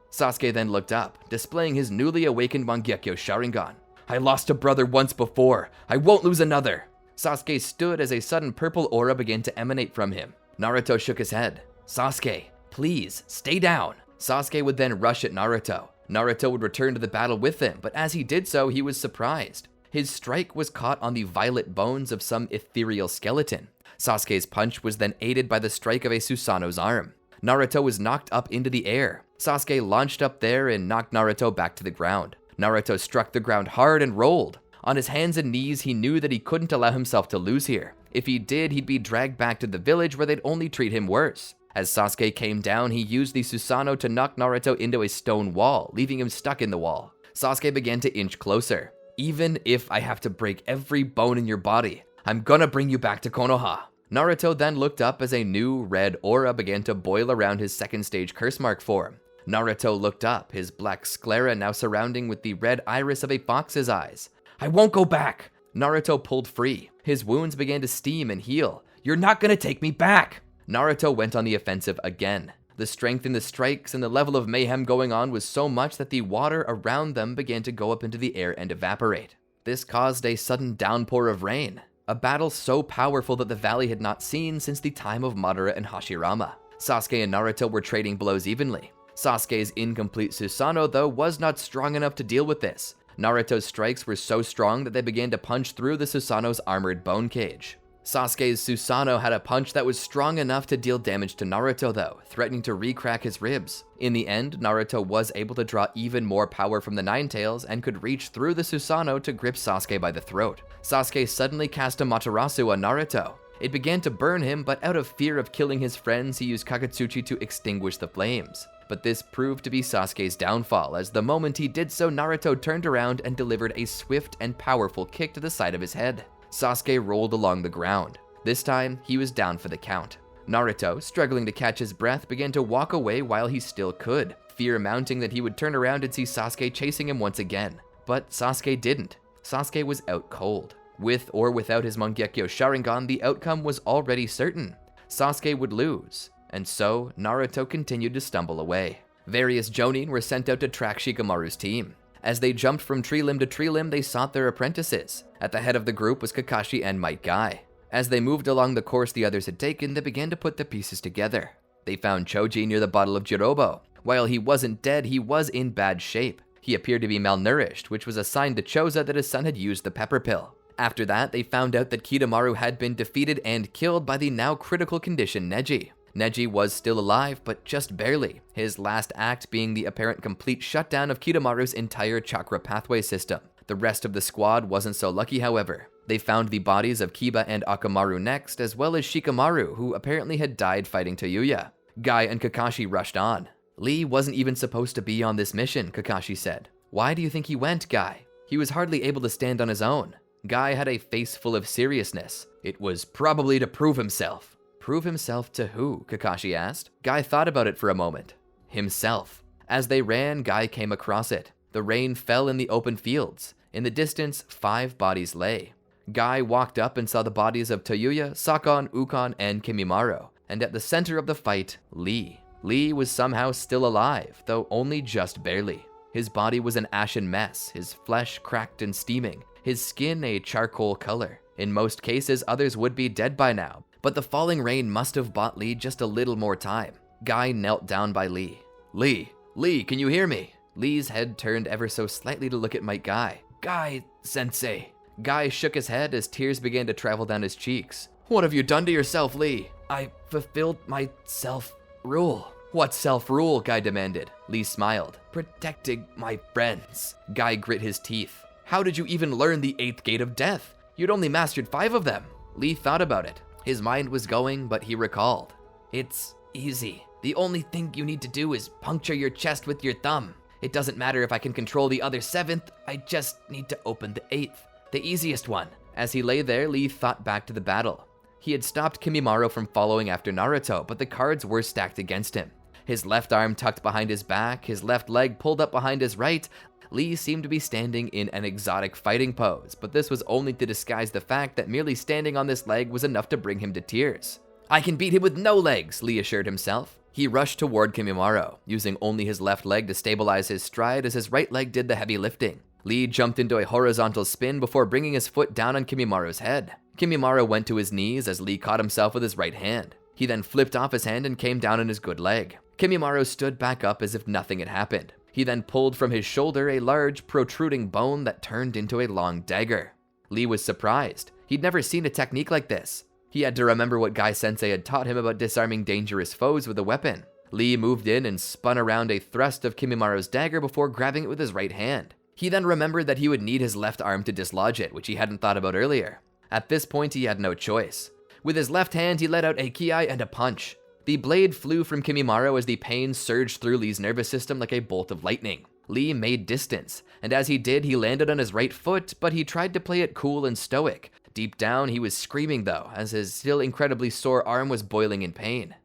Sasuke then looked up, displaying his newly awakened Mangekyo Sharingan. "I lost a brother once before. I won't lose another." Sasuke stood as a sudden purple aura began to emanate from him. Naruto shook his head. "Sasuke, please, stay down." Sasuke would then rush at Naruto. Naruto would return to the battle with him, but as he did so, he was surprised. His strike was caught on the violet bones of some ethereal skeleton. Sasuke's punch was then aided by the strike of a Susanoo's arm. Naruto was knocked up into the air. Sasuke launched up there and knocked Naruto back to the ground. Naruto struck the ground hard and rolled. On his hands and knees, he knew that he couldn't allow himself to lose here. If he did, he'd be dragged back to the village where they'd only treat him worse. As Sasuke came down, he used the Susanoo to knock Naruto into a stone wall, leaving him stuck in the wall. Sasuke began to inch closer. "Even if I have to break every bone in your body, I'm gonna bring you back to Konoha." Naruto then looked up as a new red aura began to boil around his second stage curse mark form. Naruto looked up, his black sclera now surrounding with the red iris of a fox's eyes. "I won't go back." Naruto pulled free. His wounds began to steam and heal. "You're not gonna take me back." Naruto went on the offensive again. The strength in the strikes and the level of mayhem going on was so much that the water around them began to go up into the air and evaporate. This caused a sudden downpour of rain, a battle so powerful that the valley had not seen since the time of Madara and Hashirama. Sasuke and Naruto were trading blows evenly. Sasuke's incomplete Susanoo, though, was not strong enough to deal with this. Naruto's strikes were so strong that they began to punch through the Susanoo's armored bone cage. Sasuke's Susanoo had a punch that was strong enough to deal damage to Naruto though, threatening to re-crack his ribs. In the end, Naruto was able to draw even more power from the Nine Tails and could reach through the Susanoo to grip Sasuke by the throat. Sasuke suddenly cast a Materasu on Naruto. It began to burn him, but out of fear of killing his friends, he used Kakatsuchi to extinguish the flames. But this proved to be Sasuke's downfall, as the moment he did so, Naruto turned around and delivered a swift and powerful kick to the side of his head. Sasuke rolled along the ground. This time, he was down for the count. Naruto, struggling to catch his breath, began to walk away while he still could, fear mounting that he would turn around and see Sasuke chasing him once again. But Sasuke didn't. Sasuke was out cold. With or without his Mangekyo Sharingan, the outcome was already certain. Sasuke would lose. And so, Naruto continued to stumble away. Various Jonin were sent out to track Shikamaru's team. As they jumped from tree limb to tree limb, they sought their apprentices. At the head of the group was Kakashi and Might Guy. As they moved along the course the others had taken, they began to put the pieces together. They found Choji near the bottle of Jirobo. While he wasn't dead, he was in bad shape. He appeared to be malnourished, which was a sign to Choza that his son had used the pepper pill. After that, they found out that Kidomaru had been defeated and killed by the now critical condition Neji. Neji was still alive, but just barely, his last act being the apparent complete shutdown of Kidomaru's entire chakra pathway system. The rest of the squad wasn't so lucky, however. They found the bodies of Kiba and Akamaru next, as well as Shikamaru, who apparently had died fighting Toyuya. Guy and Kakashi rushed on. "Lee wasn't even supposed to be on this mission," Kakashi said. "Why do you think he went, Guy? He was hardly able to stand on his own." Guy had a face full of seriousness. "It was probably to prove himself." "Prove himself to who?" Kakashi asked. Guy thought about it for a moment. Himself. As they ran, Guy came across it. The rain fell in the open fields. In the distance, 5 bodies lay. Guy walked up and saw the bodies of Toyuya, Sakon, Ukon, and Kimimaro, and at the center of the fight, Lee. Lee was somehow still alive, though only just barely. His body was an ashen mess, his flesh cracked and steaming, his skin a charcoal color. In most cases, others would be dead by now, but the falling rain must have bought Lee just a little more time. Guy knelt down by Lee. Lee, can you hear me? Lee's head turned ever so slightly to look at Might Guy. Guy, sensei. Guy shook his head as tears began to travel down his cheeks. What have you done to yourself, Lee? I fulfilled my self-rule. What self-rule? Guy demanded. Lee smiled. Protecting my friends. Guy grit his teeth. How did you even learn the 8th gate of death? You'd only mastered 5 of them. Lee thought about it. His mind was going, but he recalled. It's easy. The only thing you need to do is puncture your chest with your thumb. It doesn't matter if I can control the other 7th, I just need to open the 8th. The easiest one. As he lay there, Lee thought back to the battle. He had stopped Kimimaro from following after Naruto, but the cards were stacked against him. His left arm tucked behind his back, his left leg pulled up behind his right. Lee seemed to be standing in an exotic fighting pose, but this was only to disguise the fact that merely standing on this leg was enough to bring him to tears. I can beat him with no legs, Lee assured himself. He rushed toward Kimimaro, using only his left leg to stabilize his stride as his right leg did the heavy lifting. Lee jumped into a horizontal spin before bringing his foot down on Kimimaro's head. Kimimaro went to his knees as Lee caught himself with his right hand. He then flipped off his hand and came down on his good leg. Kimimaro stood back up as if nothing had happened. He then pulled from his shoulder a large, protruding bone that turned into a long dagger. Lee was surprised. He'd never seen a technique like this. He had to remember what Guy Sensei had taught him about disarming dangerous foes with a weapon. Lee moved in and spun around a thrust of Kimimaro's dagger before grabbing it with his right hand. He then remembered that he would need his left arm to dislodge it, which he hadn't thought about earlier. At this point, he had no choice. With his left hand, he let out a kiai and a punch. The blade flew from Kimimaro as the pain surged through Lee's nervous system like a bolt of lightning. Lee made distance, and as he did, he landed on his right foot, but he tried to play it cool and stoic. Deep down, he was screaming though, as his still incredibly sore arm was boiling in pain.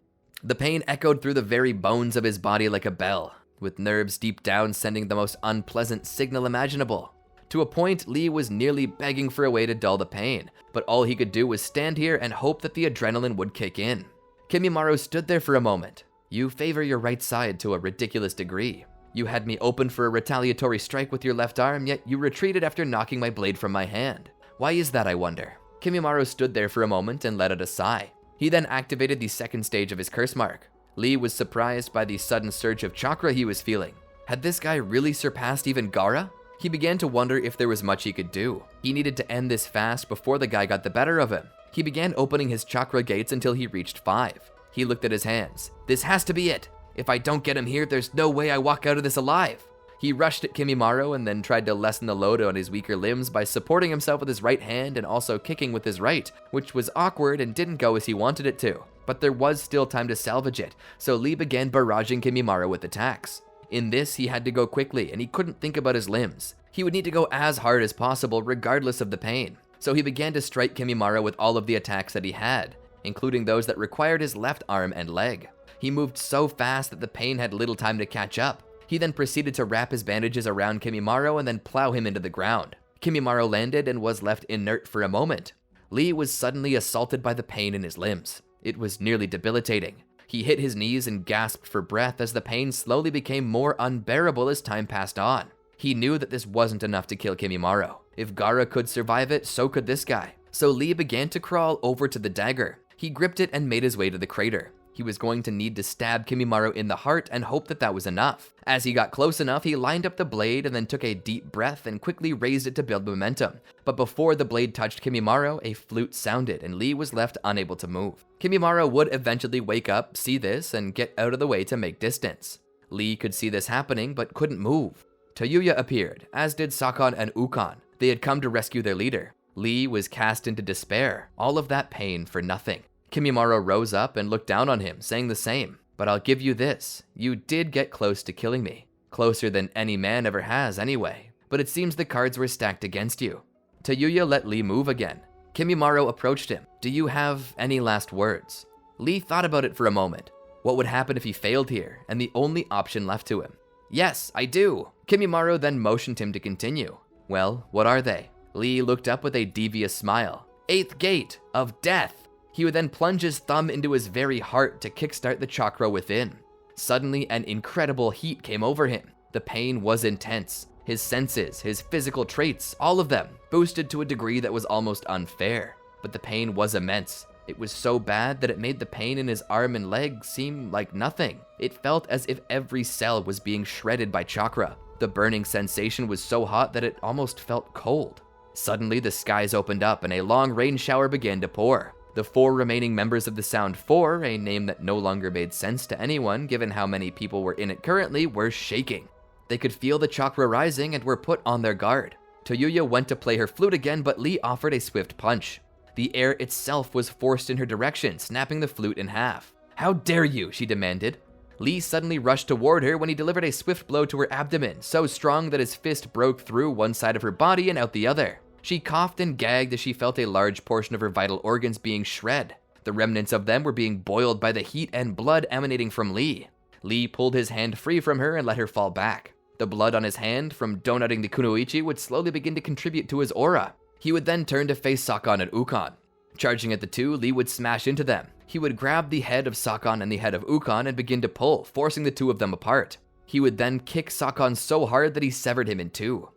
The pain echoed through the very bones of his body like a bell, with nerves deep down sending the most unpleasant signal imaginable. To a point, Lee was nearly begging for a way to dull the pain, but all he could do was stand here and hope that the adrenaline would kick in. Kimimaro stood there for a moment. You favor your right side to a ridiculous degree. You had me open for a retaliatory strike with your left arm, yet you retreated after knocking my blade from my hand. Why is that, I wonder? Kimimaro stood there for a moment and let out a sigh. He then activated the second stage of his curse mark. Lee was surprised by the sudden surge of chakra he was feeling. Had this guy really surpassed even Gaara? He began to wonder if there was much he could do. He needed to end this fast before the guy got the better of him. He began opening his chakra gates until he reached 5. He looked at his hands. This has to be it. If I don't get him here, there's no way I walk out of this alive. He rushed at Kimimaro and then tried to lessen the load on his weaker limbs by supporting himself with his right hand and also kicking with his right, which was awkward and didn't go as he wanted it to. But there was still time to salvage it, so Lee began barraging Kimimaro with attacks. In this, he had to go quickly, and he couldn't think about his limbs. He would need to go as hard as possible, regardless of the pain. So he began to strike Kimimaro with all of the attacks that he had, including those that required his left arm and leg. He moved so fast that the pain had little time to catch up. He then proceeded to wrap his bandages around Kimimaro and then plow him into the ground. Kimimaro landed and was left inert for a moment. Lee was suddenly assaulted by the pain in his limbs. It was nearly debilitating. He hit his knees and gasped for breath as the pain slowly became more unbearable as time passed on. He knew that this wasn't enough to kill Kimimaro. If Gaara could survive it, so could this guy. So Lee began to crawl over to the dagger. He gripped it and made his way to the crater. He was going to need to stab Kimimaro in the heart and hope that that was enough. As he got close enough, he lined up the blade and then took a deep breath and quickly raised it to build momentum. But before the blade touched Kimimaro, a flute sounded and Lee was left unable to move. Kimimaro would eventually wake up, see this, and get out of the way to make distance. Lee could see this happening but couldn't move. Toyuya appeared, as did Sakon and Ukon. They had come to rescue their leader. Lee was cast into despair, all of that pain for nothing. Kimimaro rose up and looked down on him, saying the same. But I'll give you this. You did get close to killing me. Closer than any man ever has anyway. But it seems the cards were stacked against you. Toyuya let Lee move again. Kimimaro approached him. Do you have any last words? Lee thought about it for a moment. What would happen if he failed here, and the only option left to him? Yes, I do. Kimimaro then motioned him to continue. Well, what are they? Lee looked up with a devious smile. 8th gate of death. He would then plunge his thumb into his very heart to kickstart the chakra within. Suddenly, an incredible heat came over him. The pain was intense. His senses, his physical traits, all of them, boosted to a degree that was almost unfair. But the pain was immense. It was so bad that it made the pain in his arm and leg seem like nothing. It felt as if every cell was being shredded by chakra. The burning sensation was so hot that it almost felt cold. Suddenly, the skies opened up and a long rain shower began to pour. The 4 remaining members of the Sound Four, a name that no longer made sense to anyone given how many people were in it currently, were shaking. They could feel the chakra rising and were put on their guard. Toyuya went to play her flute again, but Lee offered a swift punch. The air itself was forced in her direction, snapping the flute in half. "How dare you?" she demanded. Lee suddenly rushed toward her when he delivered a swift blow to her abdomen, so strong that his fist broke through one side of her body and out the other. She coughed and gagged as she felt a large portion of her vital organs being shred. The remnants of them were being boiled by the heat and blood emanating from Lee. Lee pulled his hand free from her and let her fall back. The blood on his hand from donutting the kunoichi would slowly begin to contribute to his aura. He would then turn to face Sakon and Ukon. Charging at the two, Lee would smash into them. He would grab the head of Sakon and the head of Ukon and begin to pull, forcing the two of them apart. He would then kick Sakon so hard that he severed him in two.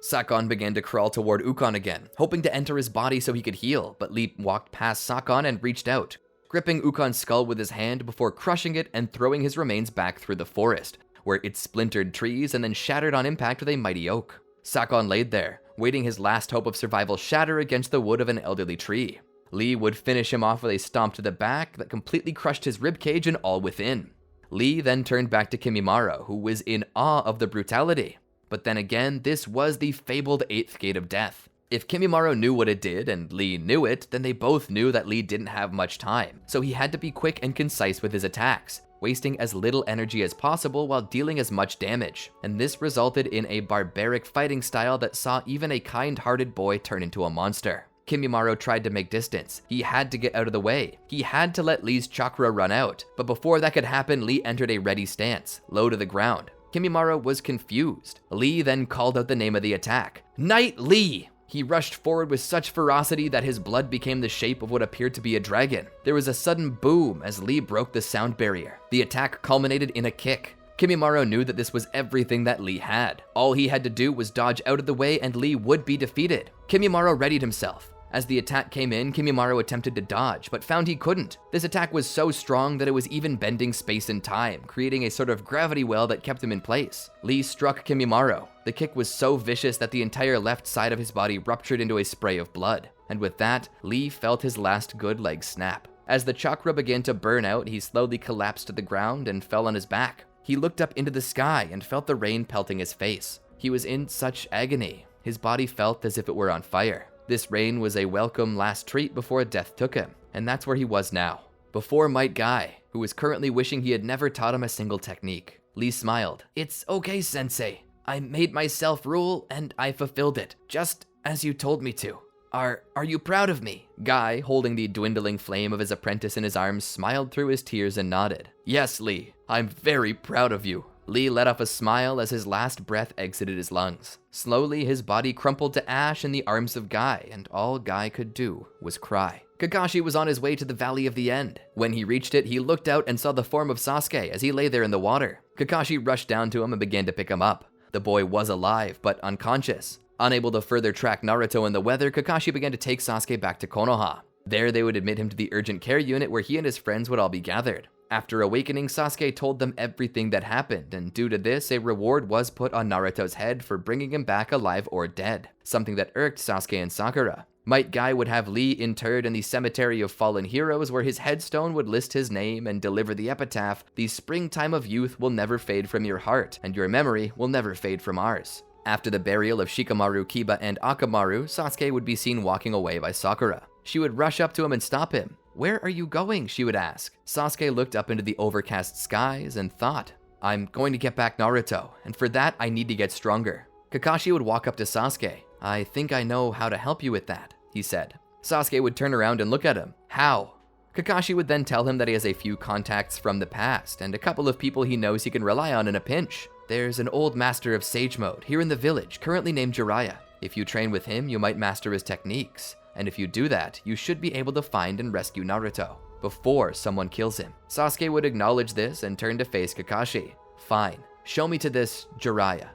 Sakon began to crawl toward Ukon again, hoping to enter his body so he could heal, but Lee walked past Sakon and reached out, gripping Ukon's skull with his hand before crushing it and throwing his remains back through the forest, where it splintered trees and then shattered on impact with a mighty oak. Sakon laid there, waiting his last hope of survival shatter against the wood of an elderly tree. Lee would finish him off with a stomp to the back that completely crushed his ribcage and all within. Lee then turned back to Kimimaro, who was in awe of the brutality. But then again, this was the fabled 8th gate of death. If Kimimaro knew what it did and Lee knew it, then they both knew that Lee didn't have much time, so he had to be quick and concise with his attacks, wasting as little energy as possible while dealing as much damage. And this resulted in a barbaric fighting style that saw even a kind-hearted boy turn into a monster. Kimimaro tried to make distance. He had to get out of the way. He had to let Lee's chakra run out. But before that could happen, Lee entered a ready stance, low to the ground. Kimimaro was confused. Lee then called out the name of the attack. Knight Lee! He rushed forward with such ferocity that his blood became the shape of what appeared to be a dragon. There was a sudden boom as Lee broke the sound barrier. The attack culminated in a kick. Kimimaro knew that this was everything that Lee had. All he had to do was dodge out of the way and Lee would be defeated. Kimimaro readied himself. As the attack came in, Kimimaro attempted to dodge, but found he couldn't. This attack was so strong that it was even bending space and time, creating a sort of gravity well that kept him in place. Lee struck Kimimaro. The kick was so vicious that the entire left side of his body ruptured into a spray of blood. And with that, Lee felt his last good leg snap. As the chakra began to burn out, he slowly collapsed to the ground and fell on his back. He looked up into the sky and felt the rain pelting his face. He was in such agony. His body felt as if it were on fire. This rain was a welcome last treat before death took him, and that's where he was now. Before Might Guy, who was currently wishing he had never taught him a single technique. Lee smiled. It's okay, Sensei. I made myself rule, and I fulfilled it, just as you told me to. Are you proud of me? Guy, holding the dwindling flame of his apprentice in his arms, smiled through his tears and nodded. Yes, Lee, I'm very proud of you. Lee let off a smile as his last breath exited his lungs. Slowly, his body crumpled to ash in the arms of Guy, and all Guy could do was cry. Kakashi was on his way to the Valley of the End. When he reached it, he looked out and saw the form of Sasuke as he lay there in the water. Kakashi rushed down to him and began to pick him up. The boy was alive, but unconscious. Unable to further track Naruto in the weather, Kakashi began to take Sasuke back to Konoha. There, they would admit him to the urgent care unit where he and his friends would all be gathered. After awakening, Sasuke told them everything that happened, and due to this, a reward was put on Naruto's head for bringing him back alive or dead, something that irked Sasuke and Sakura. Might Guy would have Lee interred in the Cemetery of Fallen Heroes where his headstone would list his name and deliver the epitaph, "The springtime of youth will never fade from your heart, and your memory will never fade from ours." After the burial of Shikamaru, Kiba, and Akamaru, Sasuke would be seen walking away by Sakura. She would rush up to him and stop him. Where are you going? She would ask. Sasuke looked up into the overcast skies and thought, I'm going to get back Naruto, and for that I need to get stronger. Kakashi would walk up to Sasuke. I think I know how to help you with that, he said. Sasuke would turn around and look at him. How? Kakashi would then tell him that he has a few contacts from the past and a couple of people he knows he can rely on in a pinch. There's an old master of Sage Mode here in the village, currently named Jiraiya. If you train with him, you might master his techniques, and if you do that, you should be able to find and rescue Naruto before someone kills him. Sasuke would acknowledge this and turn to face Kakashi. Fine, show me to this Jiraiya.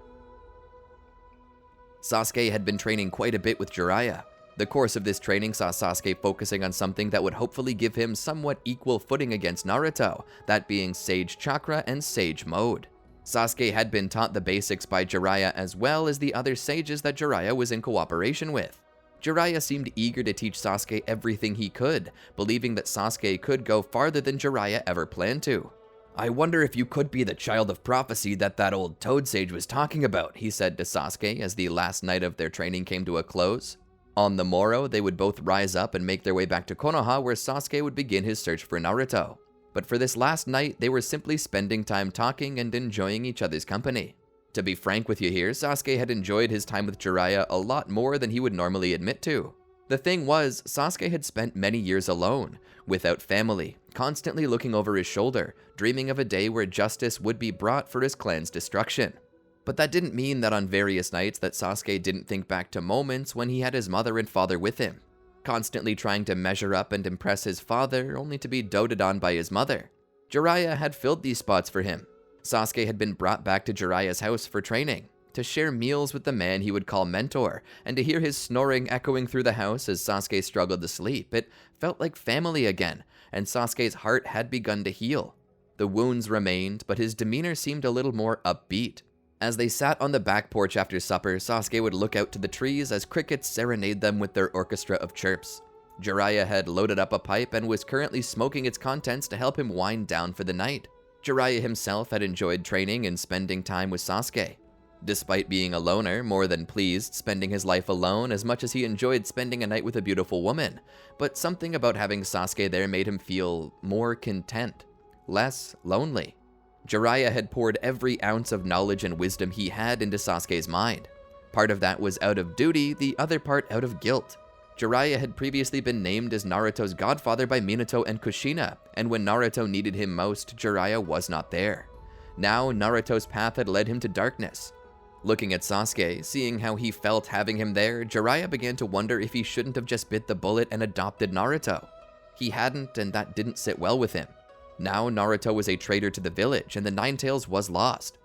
Sasuke had been training quite a bit with Jiraiya. The course of this training saw Sasuke focusing on something that would hopefully give him somewhat equal footing against Naruto, that being Sage Chakra and Sage Mode. Sasuke had been taught the basics by Jiraiya as well as the other sages that Jiraiya was in cooperation with. Jiraiya seemed eager to teach Sasuke everything he could, believing that Sasuke could go farther than Jiraiya ever planned to. I wonder if you could be the child of prophecy that old Toad Sage was talking about, he said to Sasuke as the last night of their training came to a close. On the morrow, they would both rise up and make their way back to Konoha, where Sasuke would begin his search for Naruto. But for this last night, they were simply spending time talking and enjoying each other's company. To be frank with you here, Sasuke had enjoyed his time with Jiraiya a lot more than he would normally admit to. The thing was, Sasuke had spent many years alone, without family, constantly looking over his shoulder, dreaming of a day where justice would be brought for his clan's destruction. But that didn't mean that on various nights that Sasuke didn't think back to moments when he had his mother and father with him, constantly trying to measure up and impress his father, only to be doted on by his mother. Jiraiya had filled these spots for him. Sasuke had been brought back to Jiraiya's house for training, to share meals with the man he would call mentor, and to hear his snoring echoing through the house as Sasuke struggled to sleep. It felt like family again, and Sasuke's heart had begun to heal. The wounds remained, but his demeanor seemed a little more upbeat. As they sat on the back porch after supper, Sasuke would look out to the trees as crickets serenade them with their orchestra of chirps. Jiraiya had loaded up a pipe and was currently smoking its contents to help him wind down for the night. Jiraiya himself had enjoyed training and spending time with Sasuke. Despite being a loner, more than pleased spending his life alone as much as he enjoyed spending a night with a beautiful woman, but something about having Sasuke there made him feel more content, less lonely. Jiraiya had poured every ounce of knowledge and wisdom he had into Sasuke's mind. Part of that was out of duty, the other part out of guilt. Jiraiya had previously been named as Naruto's godfather by Minato and Kushina, and when Naruto needed him most, Jiraiya was not there. Now, Naruto's path had led him to darkness. Looking at Sasuke, seeing how he felt having him there, Jiraiya began to wonder if he shouldn't have just bit the bullet and adopted Naruto. He hadn't, and that didn't sit well with him. Now Naruto was a traitor to the village, and the Ninetales was lost.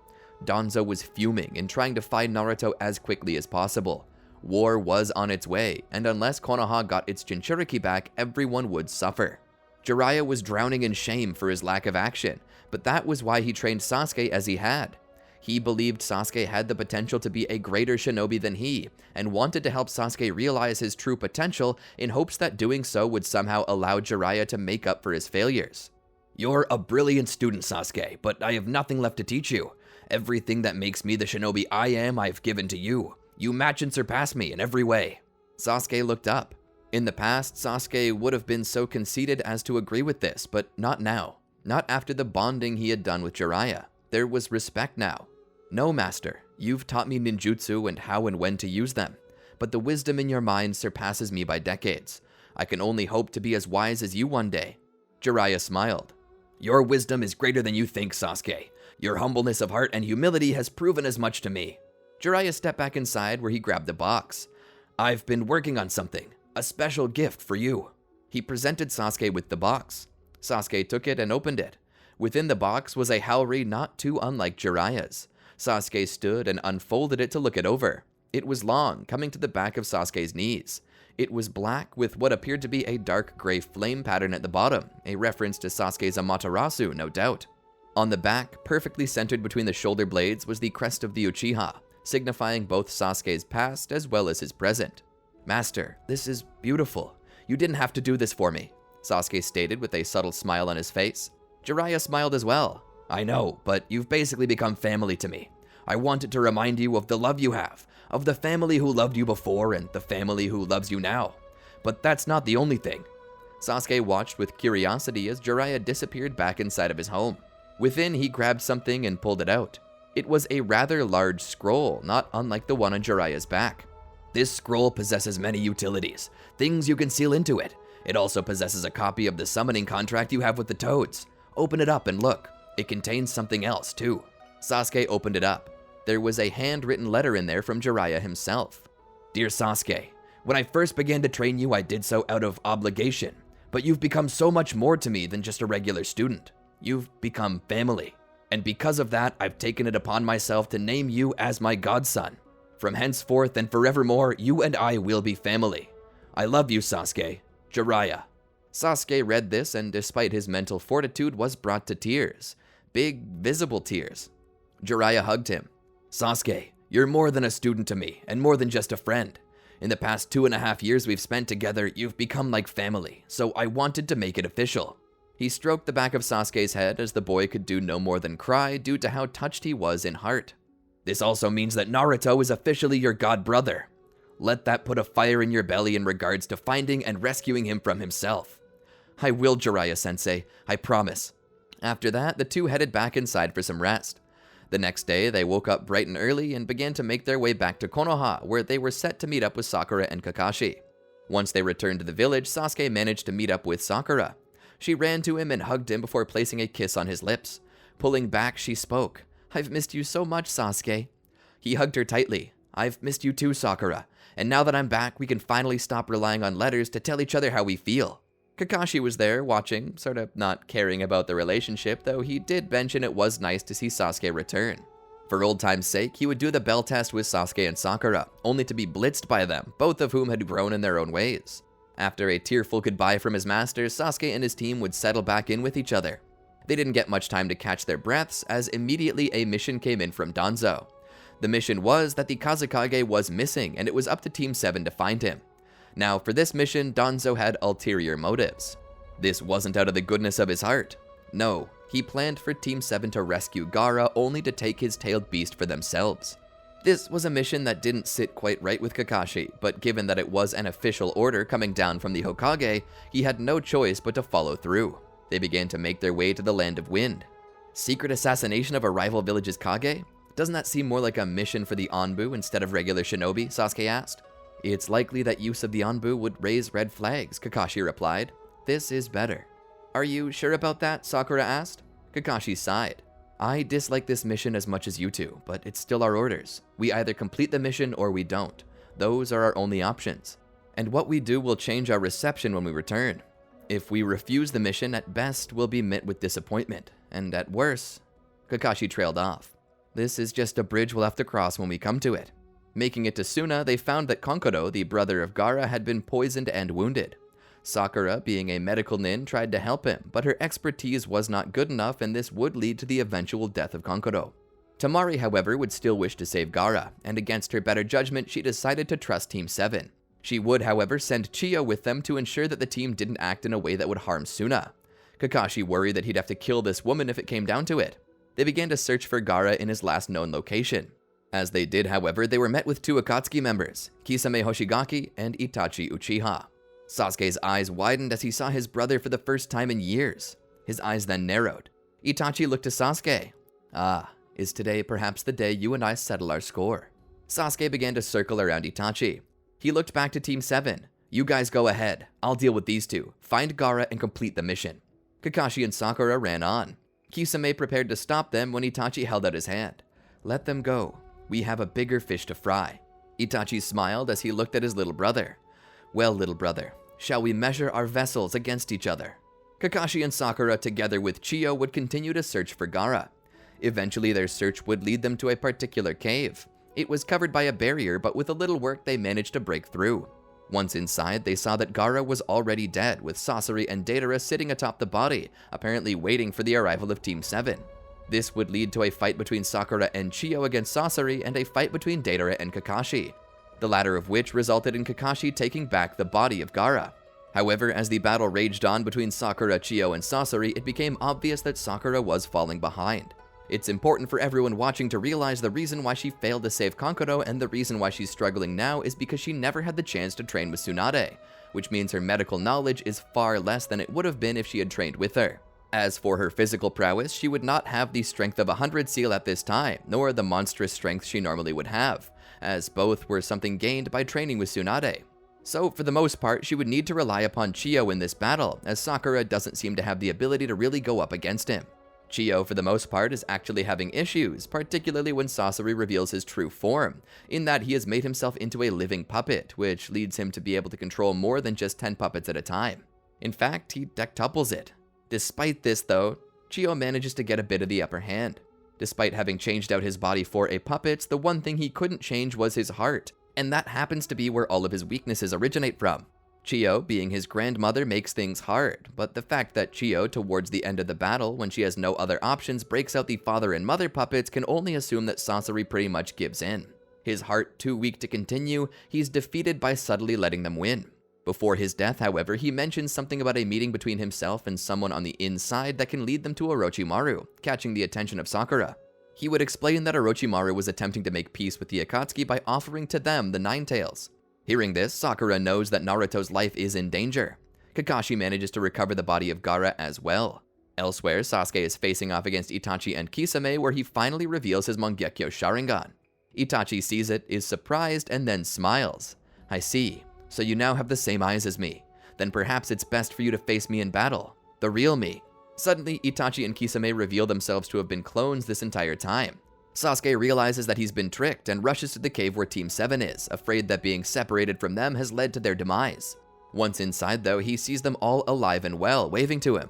Danzo was fuming and trying to find Naruto as quickly as possible. War was on its way, and unless Konoha got its Jinchuriki back, everyone would suffer. Jiraiya was drowning in shame for his lack of action, but that was why he trained Sasuke as he had. He believed Sasuke had the potential to be a greater shinobi than he, and wanted to help Sasuke realize his true potential in hopes that doing so would somehow allow Jiraiya to make up for his failures. You're a brilliant student, Sasuke, but I have nothing left to teach you. Everything that makes me the shinobi I am, I've given to you. You match and surpass me in every way. Sasuke looked up. In the past, Sasuke would have been so conceited as to agree with this, but not now. Not after the bonding he had done with Jiraiya. There was respect now. No, master, you've taught me ninjutsu and how and when to use them, but the wisdom in your mind surpasses me by decades. I can only hope to be as wise as you one day. Jiraiya smiled. Your wisdom is greater than you think, Sasuke. Your humbleness of heart and humility has proven as much to me. Jiraiya stepped back inside where he grabbed a box. I've been working on something, a special gift for you. He presented Sasuke with the box. Sasuke took it and opened it. Within the box was a haori not too unlike Jiraiya's. Sasuke stood and unfolded it to look it over. It was long, coming to the back of Sasuke's knees. It was black with what appeared to be a dark gray flame pattern at the bottom, a reference to Sasuke's Amaterasu, no doubt. On the back, perfectly centered between the shoulder blades, was the crest of the Uchiha, signifying both Sasuke's past as well as his present. Master, this is beautiful. You didn't have to do this for me, Sasuke stated with a subtle smile on his face. Jiraiya smiled as well. I know, but you've basically become family to me. I wanted to remind you of the love you have, of the family who loved you before and the family who loves you now. But that's not the only thing. Sasuke watched with curiosity as Jiraiya disappeared back inside of his home. Within, he grabbed something and pulled it out. It was a rather large scroll, not unlike the one on Jiraiya's back. This scroll possesses many utilities, things you can seal into it. It also possesses a copy of the summoning contract you have with the Toads. Open it up and look. It contains something else, too. Sasuke opened it up. There was a handwritten letter in there from Jiraiya himself. Dear Sasuke, when I first began to train you, I did so out of obligation, but you've become so much more to me than just a regular student. You've become family, and because of that, I've taken it upon myself to name you as my godson. From henceforth and forevermore, you and I will be family. I love you, Sasuke. Jiraiya. Sasuke read this, and despite his mental fortitude, was brought to tears. Big, visible tears. Jiraiya hugged him. Sasuke, you're more than a student to me, and more than just a friend. In the past 2.5 years we've spent together, you've become like family, so I wanted to make it official. He stroked the back of Sasuke's head as the boy could do no more than cry due to how touched he was in heart. This also means that Naruto is officially your god brother. Let that put a fire in your belly in regards to finding and rescuing him from himself. I will, Jiraiya-sensei, I promise. After that, the two headed back inside for some rest. The next day, they woke up bright and early and began to make their way back to Konoha, where they were set to meet up with Sakura and Kakashi. Once they returned to the village, Sasuke managed to meet up with Sakura. She ran to him and hugged him before placing a kiss on his lips. Pulling back, she spoke. I've missed you so much, Sasuke. He hugged her tightly. I've missed you too, Sakura. And now that I'm back, we can finally stop relying on letters to tell each other how we feel. Kakashi was there, watching, sort of not caring about the relationship, though he did mention it was nice to see Sasuke return. For old time's sake, he would do the bell test with Sasuke and Sakura, only to be blitzed by them, both of whom had grown in their own ways. After a tearful goodbye from his masters, Sasuke and his team would settle back in with each other. They didn't get much time to catch their breaths, as immediately a mission came in from Danzo. The mission was that the Kazekage was missing, and it was up to Team 7 to find him. Now, for this mission, Danzo had ulterior motives. This wasn't out of the goodness of his heart. No, he planned for Team 7 to rescue Gaara only to take his tailed beast for themselves. This was a mission that didn't sit quite right with Kakashi, but given that it was an official order coming down from the Hokage, he had no choice but to follow through. They began to make their way to the Land of Wind. Secret assassination of a rival village's Kage? Doesn't that seem more like a mission for the Anbu instead of regular shinobi? Sasuke asked. It's likely that use of the Anbu would raise red flags, Kakashi replied. This is better. Are you sure about that? Sakura asked. Kakashi sighed. I dislike this mission as much as you two, but it's still our orders. We either complete the mission or we don't. Those are our only options. And what we do will change our reception when we return. If we refuse the mission, at best we'll be met with disappointment, and at worst, Kakashi trailed off. This is just a bridge we'll have to cross when we come to it. Making it to Suna, they found that Kankuro, the brother of Gaara, had been poisoned and wounded. Sakura, being a medical nin, tried to help him, but her expertise was not good enough, and this would lead to the eventual death of Kankuro. Tamari, however, would still wish to save Gaara, and against her better judgment, she decided to trust Team 7. She would, however, send Chiyo with them to ensure that the team didn't act in a way that would harm Suna. Kakashi worried that he'd have to kill this woman if it came down to it. They began to search for Gaara in his last known location. As they did, however, they were met with two Akatsuki members, Kisame Hoshigaki and Itachi Uchiha. Sasuke's eyes widened as he saw his brother for the first time in years. His eyes then narrowed. Itachi looked to Sasuke. Ah, is today perhaps the day you and I settle our score? Sasuke began to circle around Itachi. He looked back to Team 7. You guys go ahead. I'll deal with these two. Find Gaara and complete the mission. Kakashi and Sakura ran on. Kisame prepared to stop them when Itachi held out his hand. Let them go. We have a bigger fish to fry. Itachi smiled as he looked at his little brother. Well, little brother, shall we measure our vessels against each other? Kakashi and Sakura, together with Chiyo, would continue to search for Gaara. Eventually, their search would lead them to a particular cave. It was covered by a barrier, but with a little work, they managed to break through. Once inside, they saw that Gaara was already dead, with Sasori and Deidara sitting atop the body, apparently waiting for the arrival of Team 7. This would lead to a fight between Sakura and Chiyo against Sasori, and a fight between Deidara and Kakashi, the latter of which resulted in Kakashi taking back the body of Gaara. However, as the battle raged on between Sakura, Chiyo, and Sasori, it became obvious that Sakura was falling behind. It's important for everyone watching to realize the reason why she failed to save Kankuro, and the reason why she's struggling now is because she never had the chance to train with Tsunade, which means her medical knowledge is far less than it would have been if she had trained with her. As for her physical prowess, she would not have the strength of a 100 seal at this time, nor the monstrous strength she normally would have, as both were something gained by training with Tsunade. So, for the most part, she would need to rely upon Chiyo in this battle, as Sakura doesn't seem to have the ability to really go up against him. Chiyo, for the most part, is actually having issues, particularly when Sasori reveals his true form, in that he has made himself into a living puppet, which leads him to be able to control more than just 10 puppets at a time. In fact, he dectuples it. Despite this, though, Chiyo manages to get a bit of the upper hand. Despite having changed out his body for a puppet, the one thing he couldn't change was his heart, and that happens to be where all of his weaknesses originate from. Chiyo, being his grandmother, makes things hard, but the fact that Chiyo, towards the end of the battle, when she has no other options, breaks out the father and mother puppets, can only assume that Sasori pretty much gives in. His heart too weak to continue, he's defeated by subtly letting them win. Before his death, however, he mentions something about a meeting between himself and someone on the inside that can lead them to Orochimaru, catching the attention of Sakura. He would explain that Orochimaru was attempting to make peace with the Akatsuki by offering to them the Nine Tails. Hearing this, Sakura knows that Naruto's life is in danger. Kakashi manages to recover the body of Gaara as well. Elsewhere, Sasuke is facing off against Itachi and Kisame, where he finally reveals his Mangekyo Sharingan. Itachi sees it, is surprised, and then smiles. "I see. So you now have the same eyes as me. Then perhaps it's best for you to face me in battle. The real me." Suddenly, Itachi and Kisame reveal themselves to have been clones this entire time. Sasuke realizes that he's been tricked and rushes to the cave where Team 7 is, afraid that being separated from them has led to their demise. Once inside though, he sees them all alive and well, waving to him.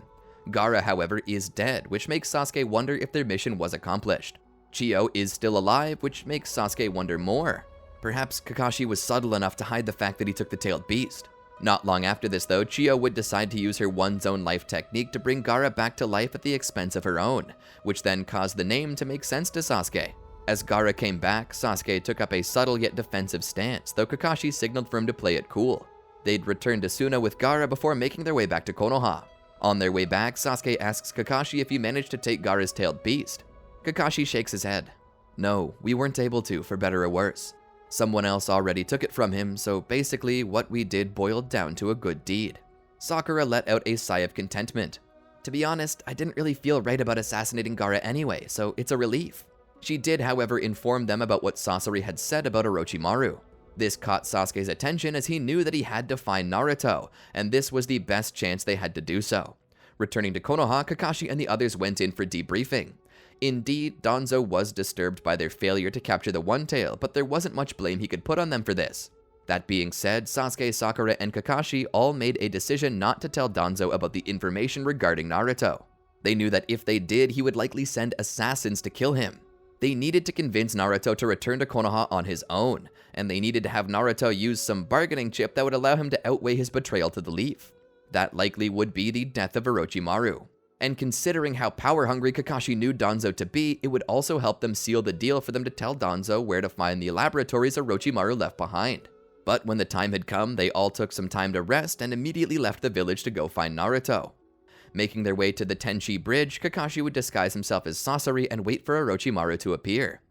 Gaara, however, is dead, which makes Sasuke wonder if their mission was accomplished. Chiyo is still alive, which makes Sasuke wonder more. Perhaps Kakashi was subtle enough to hide the fact that he took the tailed beast. Not long after this though, Chiyo would decide to use her one zone life technique to bring Gaara back to life at the expense of her own, which then caused the name to make sense to Sasuke. As Gaara came back, Sasuke took up a subtle yet defensive stance, though Kakashi signaled for him to play it cool. They'd return to Suna with Gaara before making their way back to Konoha. On their way back, Sasuke asks Kakashi if he managed to take Gaara's tailed beast. Kakashi shakes his head. "No, we weren't able to, for better or worse. Someone else already took it from him, so basically what we did boiled down to a good deed." Sakura let out a sigh of contentment. "To be honest, I didn't really feel right about assassinating Gaara anyway, so it's a relief." She did, however, inform them about what Sasori had said about Orochimaru. This caught Sasuke's attention as he knew that he had to find Naruto, and this was the best chance they had to do so. Returning to Konoha, Kakashi and the others went in for debriefing. Indeed, Danzo was disturbed by their failure to capture the One Tail, but there wasn't much blame he could put on them for this. That being said, Sasuke, Sakura, and Kakashi all made a decision not to tell Danzo about the information regarding Naruto. They knew that if they did, he would likely send assassins to kill him. They needed to convince Naruto to return to Konoha on his own, and they needed to have Naruto use some bargaining chip that would allow him to outweigh his betrayal to the Leaf. That likely would be the death of Orochimaru. And considering how power-hungry Kakashi knew Danzo to be, it would also help them seal the deal for them to tell Danzo where to find the laboratories Orochimaru left behind. But when the time had come, they all took some time to rest and immediately left the village to go find Naruto. Making their way to the Tenchi Bridge, Kakashi would disguise himself as Sasori and wait for Orochimaru to appear.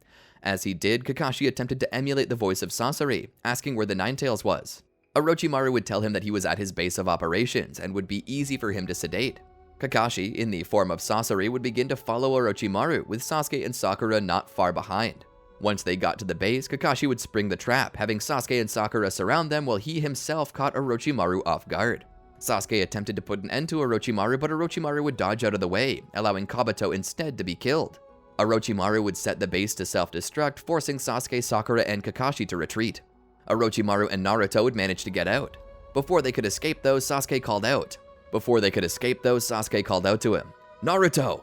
As he did, Kakashi attempted to emulate the voice of Sasori, asking where the Nine Tails was. Orochimaru would tell him that he was at his base of operations and would be easy for him to sedate. Kakashi, in the form of Sasori, would begin to follow Orochimaru, with Sasuke and Sakura not far behind. Once they got to the base, Kakashi would spring the trap, having Sasuke and Sakura surround them while he himself caught Orochimaru off guard. Sasuke attempted to put an end to Orochimaru, but Orochimaru would dodge out of the way, allowing Kabuto instead to be killed. Orochimaru would set the base to self-destruct, forcing Sasuke, Sakura, and Kakashi to retreat. Orochimaru and Naruto would manage to get out. Before they could escape though, Sasuke called out to him, "Naruto!"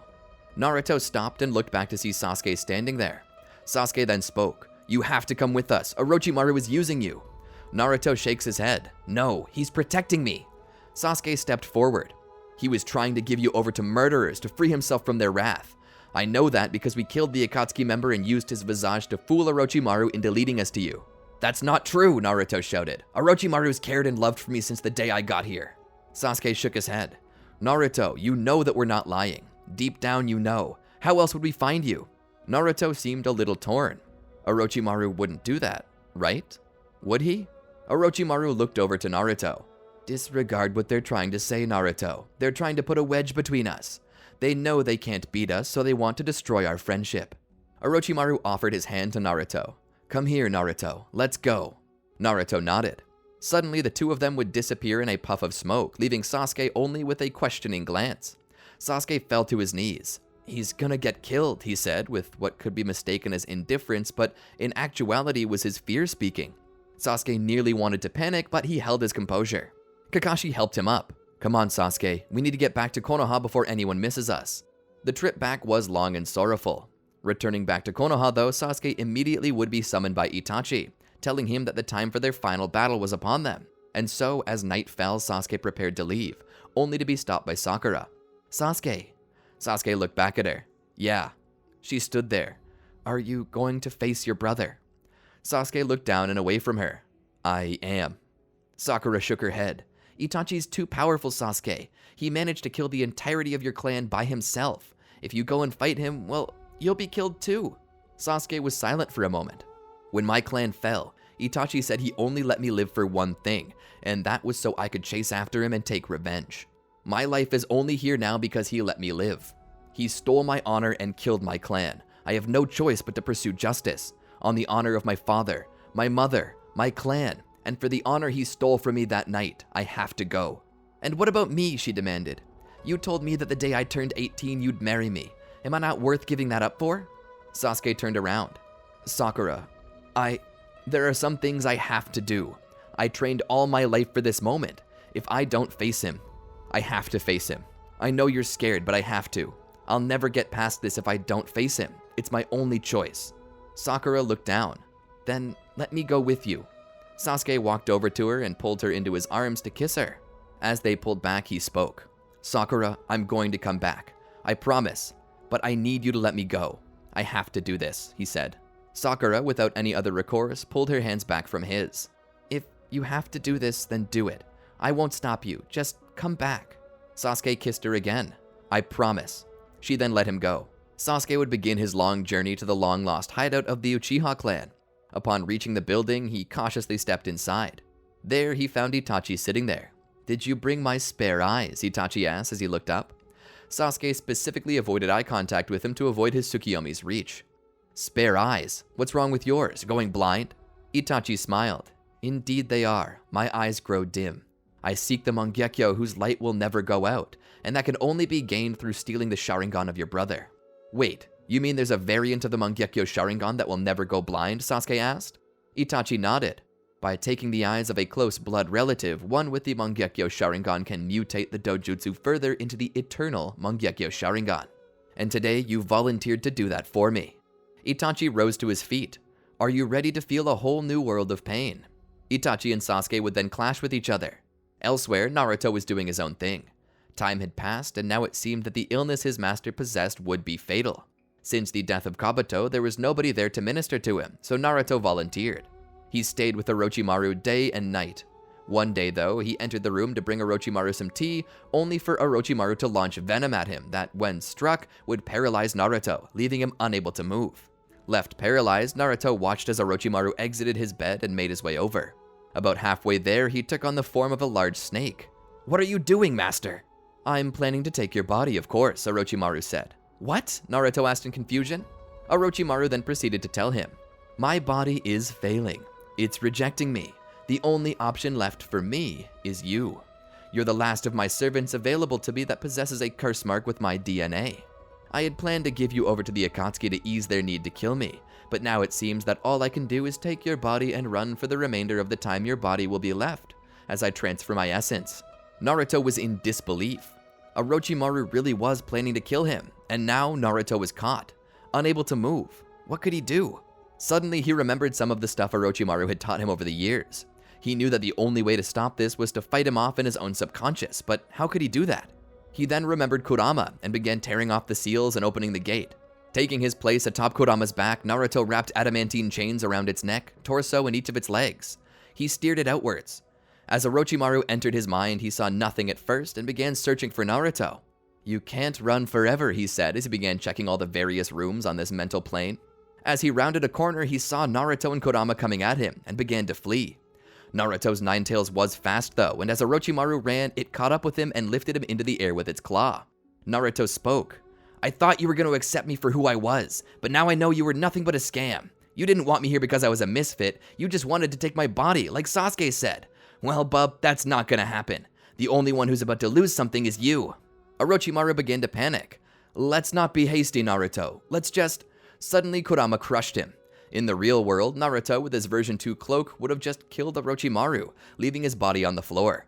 Naruto stopped and looked back to see Sasuke standing there. Sasuke then spoke, "You have to come with us. Orochimaru is using you." Naruto shakes his head. "No, he's protecting me." Sasuke stepped forward. "He was trying to give you over to murderers to free himself from their wrath. I know that because we killed the Akatsuki member and used his visage to fool Orochimaru into leading us to you." "That's not true," Naruto shouted. "Orochimaru's cared and loved for me since the day I got here." Sasuke shook his head. "Naruto, you know that we're not lying. Deep down you know. How else would we find you?" Naruto seemed a little torn. Orochimaru wouldn't do that, right? Would he? Orochimaru looked over to Naruto. "Disregard what they're trying to say, Naruto. They're trying to put a wedge between us. They know they can't beat us, so they want to destroy our friendship." Orochimaru offered his hand to Naruto. "Come here, Naruto. Let's go." Naruto nodded. Suddenly, the two of them would disappear in a puff of smoke, leaving Sasuke only with a questioning glance. Sasuke fell to his knees. He's gonna get killed, he said, with what could be mistaken as indifference, but in actuality was his fear speaking. Sasuke nearly wanted to panic, but he held his composure. Kakashi helped him up. Come on, Sasuke, we need to get back to Konoha before anyone misses us. The trip back was long and sorrowful. Returning back to Konoha though, Sasuke immediately would be summoned by Itachi, telling him that the time for their final battle was upon them. And so, as night fell, Sasuke prepared to leave, only to be stopped by Sakura. Sasuke. Sasuke looked back at her. Yeah. She stood there. Are you going to face your brother? Sasuke looked down and away from her. I am. Sakura shook her head. Itachi's too powerful, Sasuke. He managed to kill the entirety of your clan by himself. If you go and fight him, well, you'll be killed too. Sasuke was silent for a moment. When my clan fell, Itachi said he only let me live for one thing, and that was so I could chase after him and take revenge. My life is only here now because he let me live. He stole my honor and killed my clan. I have no choice but to pursue justice, on the honor of my father, my mother, my clan, and for the honor he stole from me that night, I have to go. And what about me, she demanded. You told me that the day I turned 18 you'd marry me. Am I not worth giving that up for? Sasuke turned around. Sakura, there are some things I have to do. I trained all my life for this moment. If I don't face him, I have to face him. I know you're scared, but I have to. I'll never get past this if I don't face him. It's my only choice. Sakura looked down. Then let me go with you. Sasuke walked over to her and pulled her into his arms to kiss her. As they pulled back, he spoke. Sakura, I'm going to come back. I promise. But I need you to let me go. I have to do this, he said. Sakura, without any other recourse, pulled her hands back from his. If you have to do this, then do it. I won't stop you. Just come back. Sasuke kissed her again. I promise. She then let him go. Sasuke would begin his long journey to the long-lost hideout of the Uchiha clan. Upon reaching the building, he cautiously stepped inside. There, he found Itachi sitting there. Did you bring my spare eyes? Itachi asked as he looked up. Sasuke specifically avoided eye contact with him to avoid his Tsukiyomi's reach. Spare eyes? What's wrong with yours? Going blind? Itachi smiled. Indeed they are. My eyes grow dim. I seek the Mangekyo whose light will never go out, and that can only be gained through stealing the Sharingan of your brother. Wait, you mean there's a variant of the Mangekyo Sharingan that will never go blind? Sasuke asked. Itachi nodded. By taking the eyes of a close blood relative, one with the Mangekyo Sharingan can mutate the dojutsu further into the eternal Mangekyo Sharingan. And today you volunteered to do that for me. Itachi rose to his feet. Are you ready to feel a whole new world of pain? Itachi and Sasuke would then clash with each other. Elsewhere, Naruto was doing his own thing. Time had passed, and now it seemed that the illness his master possessed would be fatal. Since the death of Kabuto, there was nobody there to minister to him, so Naruto volunteered. He stayed with Orochimaru day and night. One day, though, he entered the room to bring Orochimaru some tea, only for Orochimaru to launch venom at him that, when struck, would paralyze Naruto, leaving him unable to move. Left paralyzed, Naruto watched as Orochimaru exited his bed and made his way over. About halfway there, he took on the form of a large snake. What are you doing, master? I'm planning to take your body, of course, Orochimaru said. What? Naruto asked in confusion. Orochimaru then proceeded to tell him. My body is failing. It's rejecting me. The only option left for me is you. You're the last of my servants available to me that possesses a curse mark with my DNA. I had planned to give you over to the Akatsuki to ease their need to kill me, but now it seems that all I can do is take your body and run for the remainder of the time your body will be left, as I transfer my essence. Naruto was in disbelief. Orochimaru really was planning to kill him, and now Naruto was caught, unable to move. What could he do? Suddenly, he remembered some of the stuff Orochimaru had taught him over the years. He knew that the only way to stop this was to fight him off in his own subconscious, but how could he do that? He then remembered Kurama and began tearing off the seals and opening the gate. Taking his place atop Kurama's back, Naruto wrapped adamantine chains around its neck, torso, and each of its legs. He steered it outwards. As Orochimaru entered his mind, he saw nothing at first and began searching for Naruto. You can't run forever, he said as he began checking all the various rooms on this mental plane. As he rounded a corner, he saw Naruto and Kurama coming at him and began to flee. Naruto's nine tails was fast though, and as Orochimaru ran, it caught up with him and lifted him into the air with its claw. Naruto spoke. I thought you were going to accept me for who I was, but now I know you were nothing but a scam. You didn't want me here because I was a misfit, you just wanted to take my body, like Sasuke said. Well, bub, that's not going to happen. The only one who's about to lose something is you. Orochimaru began to panic. Let's not be hasty, Naruto. Let's just... Suddenly, Kurama crushed him. In the real world, Naruto, with his version 2 cloak, would have just killed Orochimaru, leaving his body on the floor.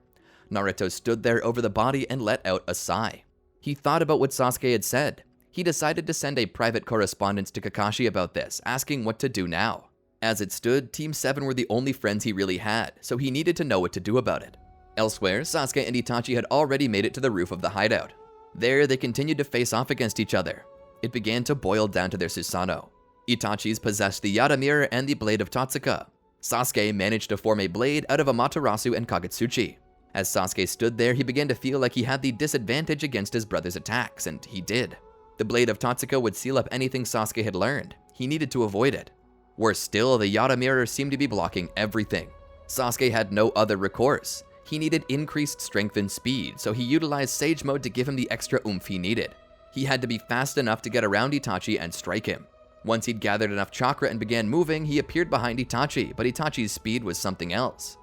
Naruto stood there over the body and let out a sigh. He thought about what Sasuke had said. He decided to send a private correspondence to Kakashi about this, asking what to do now. As it stood, Team 7 were the only friends he really had, so he needed to know what to do about it. Elsewhere, Sasuke and Itachi had already made it to the roof of the hideout. There, they continued to face off against each other. It began to boil down to their Susanoo. Itachi's possessed the Yara Mirror and the Blade of Totsuka. Sasuke managed to form a blade out of Amaterasu and Kagutsuchi. As Sasuke stood there, he began to feel like he had the disadvantage against his brother's attacks, and he did. The Blade of Totsuka would seal up anything Sasuke had learned. He needed to avoid it. Worse still, the Yara Mirror seemed to be blocking everything. Sasuke had no other recourse. He needed increased strength and speed, so he utilized Sage Mode to give him the extra oomph he needed. He had to be fast enough to get around Itachi and strike him. Once he'd gathered enough chakra and began moving, he appeared behind Itachi, but Itachi's speed was something else.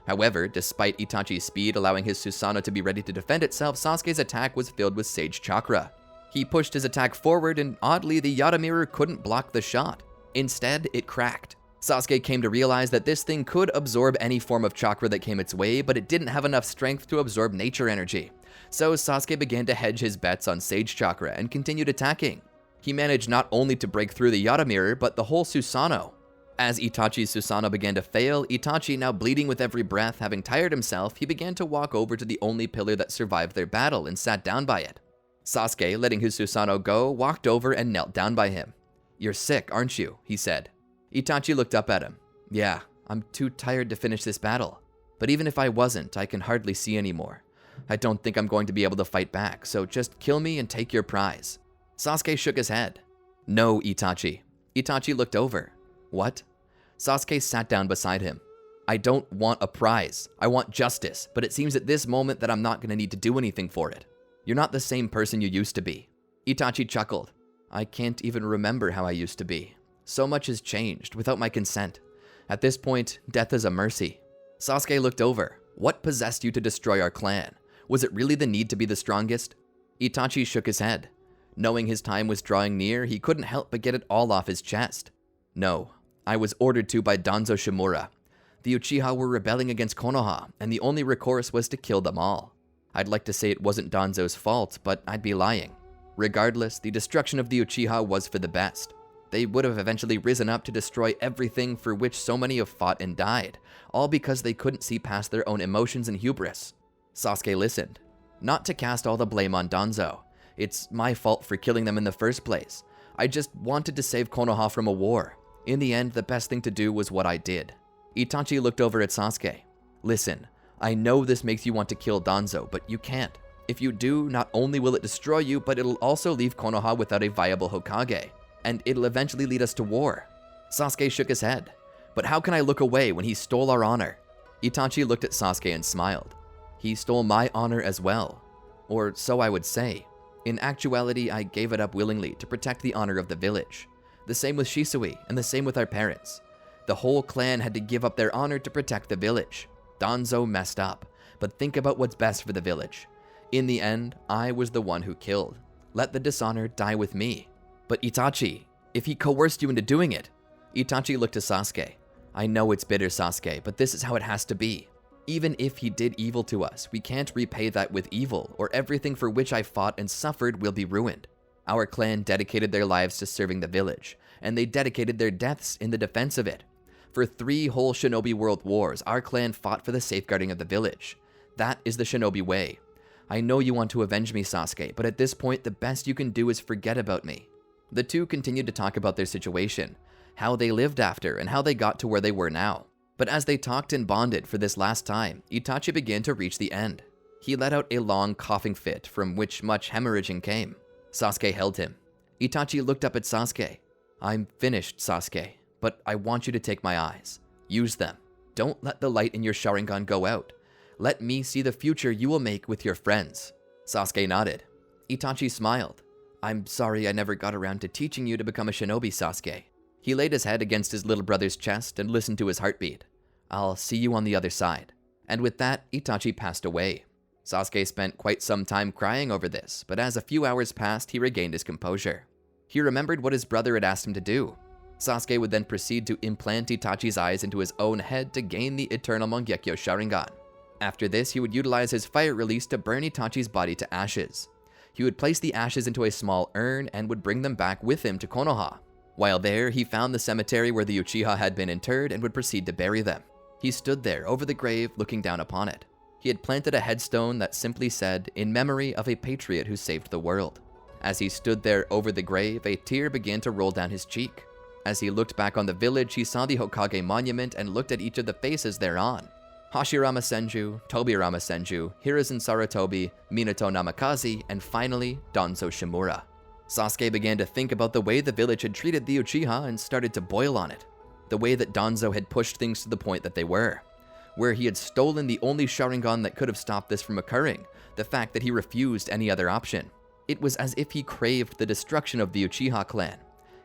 However, despite Itachi's speed allowing his Susanoo to be ready to defend itself, Sasuke's attack was filled with Sage Chakra. He pushed his attack forward, and oddly, the Yara Mirror couldn't block the shot. Instead, it cracked. Sasuke came to realize that this thing could absorb any form of chakra that came its way, but it didn't have enough strength to absorb nature energy. So Sasuke began to hedge his bets on Sage Chakra and continued attacking. He managed not only to break through the Yara Mirror, but the whole Susanoo. As Itachi's Susanoo began to fail, Itachi, now bleeding with every breath, having tired himself, he began to walk over to the only pillar that survived their battle and sat down by it. Sasuke, letting his Susanoo go, walked over and knelt down by him. "You're sick, aren't you?" he said. Itachi looked up at him. "Yeah, I'm too tired to finish this battle. But even if I wasn't, I can hardly see anymore. I don't think I'm going to be able to fight back, so just kill me and take your prize." Sasuke shook his head. "No, Itachi." Itachi looked over. "What?" Sasuke sat down beside him. "I don't want a prize. I want justice, but it seems at this moment that I'm not going to need to do anything for it. You're not the same person you used to be." Itachi chuckled. "I can't even remember how I used to be. So much has changed without my consent. At this point, death is a mercy." Sasuke looked over. "What possessed you to destroy our clan? Was it really the need to be the strongest?" Itachi shook his head. Knowing his time was drawing near, he couldn't help but get it all off his chest. "No, I was ordered to by Danzo Shimura. The Uchiha were rebelling against Konoha, and the only recourse was to kill them all. I'd like to say it wasn't Danzo's fault, but I'd be lying. Regardless, the destruction of the Uchiha was for the best. They would have eventually risen up to destroy everything for which so many have fought and died, all because they couldn't see past their own emotions and hubris." Sasuke listened. "Not to cast all the blame on Danzo. It's my fault for killing them in the first place. I just wanted to save Konoha from a war. In the end, the best thing to do was what I did." Itachi looked over at Sasuke. "Listen, I know this makes you want to kill Danzo, but you can't. If you do, not only will it destroy you, but it'll also leave Konoha without a viable Hokage, and it'll eventually lead us to war." Sasuke shook his head. "But how can I look away when he stole our honor?" Itachi looked at Sasuke and smiled. "He stole my honor as well. Or so I would say. In actuality, I gave it up willingly to protect the honor of the village. The same with Shisui, and the same with our parents. The whole clan had to give up their honor to protect the village. Danzo messed up, but think about what's best for the village. In the end, I was the one who killed. Let the dishonor die with me." "But Itachi, if he coerced you into doing it..." Itachi looked to Sasuke. "I know it's bitter, Sasuke, but this is how it has to be. Even if he did evil to us, we can't repay that with evil, or everything for which I fought and suffered will be ruined. Our clan dedicated their lives to serving the village, and they dedicated their deaths in the defense of it. For 3 whole Shinobi World Wars, our clan fought for the safeguarding of the village. That is the Shinobi way. I know you want to avenge me, Sasuke, but at this point, the best you can do is forget about me." The two continued to talk about their situation, how they lived after, and how they got to where they were now. But as they talked and bonded for this last time, Itachi began to reach the end. He let out a long coughing fit from which much hemorrhaging came. Sasuke held him. Itachi looked up at Sasuke. "I'm finished, Sasuke, but I want you to take my eyes. Use them. Don't let the light in your Sharingan go out. Let me see the future you will make with your friends." Sasuke nodded. Itachi smiled. "I'm sorry I never got around to teaching you to become a shinobi, Sasuke." He laid his head against his little brother's chest and listened to his heartbeat. "I'll see you on the other side." And with that, Itachi passed away. Sasuke spent quite some time crying over this, but as a few hours passed, he regained his composure. He remembered what his brother had asked him to do. Sasuke would then proceed to implant Itachi's eyes into his own head to gain the Eternal Mangekyo Sharingan. After this, he would utilize his fire release to burn Itachi's body to ashes. He would place the ashes into a small urn and would bring them back with him to Konoha. While there, he found the cemetery where the Uchiha had been interred and would proceed to bury them. He stood there over the grave, looking down upon it. He had planted a headstone that simply said, "In memory of a patriot who saved the world." As he stood there over the grave, a tear began to roll down his cheek. As he looked back on the village, he saw the Hokage monument and looked at each of the faces thereon. Hashirama Senju, Tobirama Senju, Hiruzen Sarutobi, Minato Namikaze, and finally, Danzo Shimura. Sasuke began to think about the way the village had treated the Uchiha and started to boil on it. The way that Danzo had pushed things to the point that they were. Where he had stolen the only Sharingan that could have stopped this from occurring, the fact that he refused any other option. It was as if he craved the destruction of the Uchiha clan.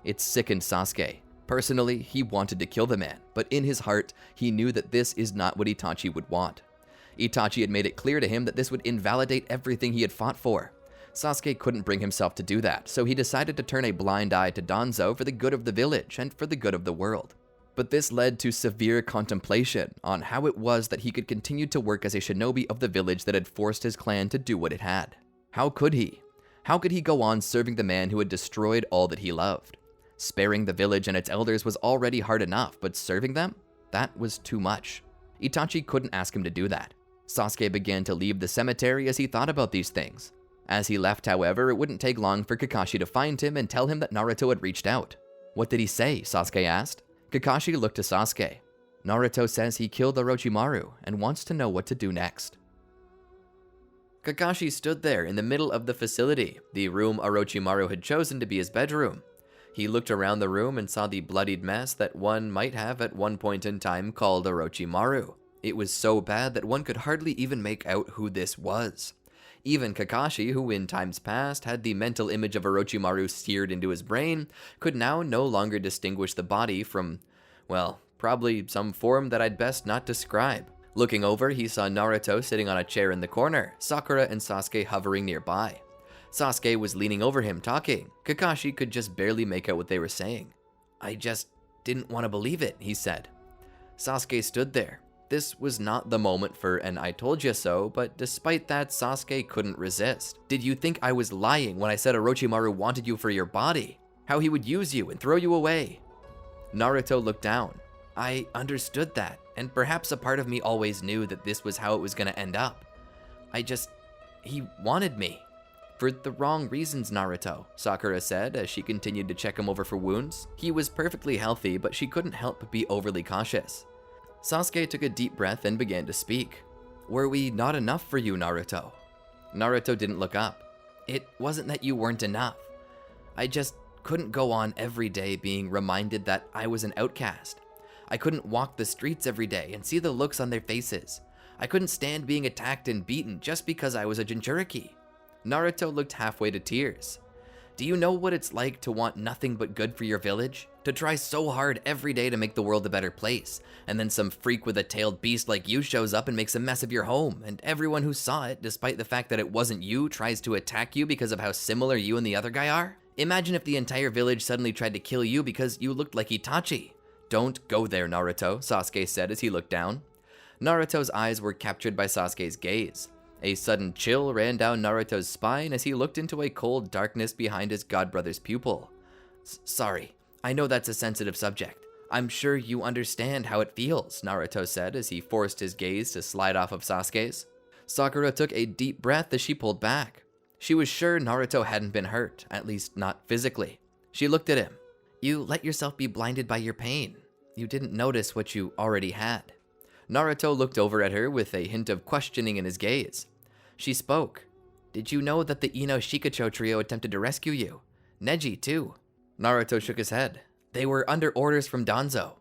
It sickened Sasuke. Personally, he wanted to kill the man, but in his heart, he knew that this is not what Itachi would want. Itachi had made it clear to him that this would invalidate everything he had fought for. Sasuke couldn't bring himself to do that, so he decided to turn a blind eye to Danzo for the good of the village and for the good of the world. But this led to severe contemplation on how it was that he could continue to work as a shinobi of the village that had forced his clan to do what it had. How could he? How could he go on serving the man who had destroyed all that he loved? Sparing the village and its elders was already hard enough, but serving them? That was too much. Itachi couldn't ask him to do that. Sasuke began to leave the cemetery as he thought about these things. As he left, however, it wouldn't take long for Kakashi to find him and tell him that Naruto had reached out. "What did he say?" Sasuke asked. Kakashi looked to Sasuke. "Naruto says he killed Orochimaru and wants to know what to do next." Kakashi stood there in the middle of the facility, the room Orochimaru had chosen to be his bedroom. He looked around the room and saw the bloodied mess that one might have at one point in time called Orochimaru. It was so bad that one could hardly even make out who this was. Even Kakashi, who in times past had the mental image of Orochimaru seared into his brain, could now no longer distinguish the body from, well, probably some form that I'd best not describe. Looking over, he saw Naruto sitting on a chair in the corner, Sakura and Sasuke hovering nearby. Sasuke was leaning over him talking. Kakashi could just barely make out what they were saying. "I just didn't want to believe it," he said. Sasuke stood there. This was not the moment for an "I told you so," but despite that, Sasuke couldn't resist. "Did you think I was lying when I said Orochimaru wanted you for your body? How he would use you and throw you away?" Naruto looked down. "I understood that, and perhaps a part of me always knew that this was how it was going to end up. He wanted me." "For the wrong reasons, Naruto," Sakura said as she continued to check him over for wounds. He was perfectly healthy, but she couldn't help but be overly cautious. Sasuke took a deep breath and began to speak. "Were we not enough for you, Naruto?" Naruto didn't look up. "It wasn't that you weren't enough. I just couldn't go on every day being reminded that I was an outcast. I couldn't walk the streets every day and see the looks on their faces. I couldn't stand being attacked and beaten just because I was a Jinchuriki." Naruto looked halfway to tears. "Do you know what it's like to want nothing but good for your village? To try so hard every day to make the world a better place, and then some freak with a tailed beast like you shows up and makes a mess of your home, and everyone who saw it, despite the fact that it wasn't you, tries to attack you because of how similar you and the other guy are? Imagine if the entire village suddenly tried to kill you because you looked like Itachi." "Don't go there, Naruto," Sasuke said as he looked down. Naruto's eyes were captured by Sasuke's gaze. A sudden chill ran down Naruto's spine as he looked into a cold darkness behind his godbrother's pupil. Sorry, I know that's a sensitive subject. I'm sure you understand how it feels," Naruto said as he forced his gaze to slide off of Sasuke's. Sakura took a deep breath as she pulled back. She was sure Naruto hadn't been hurt, at least not physically. She looked at him. "You let yourself be blinded by your pain. You didn't notice what you already had." Naruto looked over at her with a hint of questioning in his gaze. She spoke. "Did you know that the Ino Shikacho trio attempted to rescue you? Neji, too." Naruto shook his head. "They were under orders from Danzo."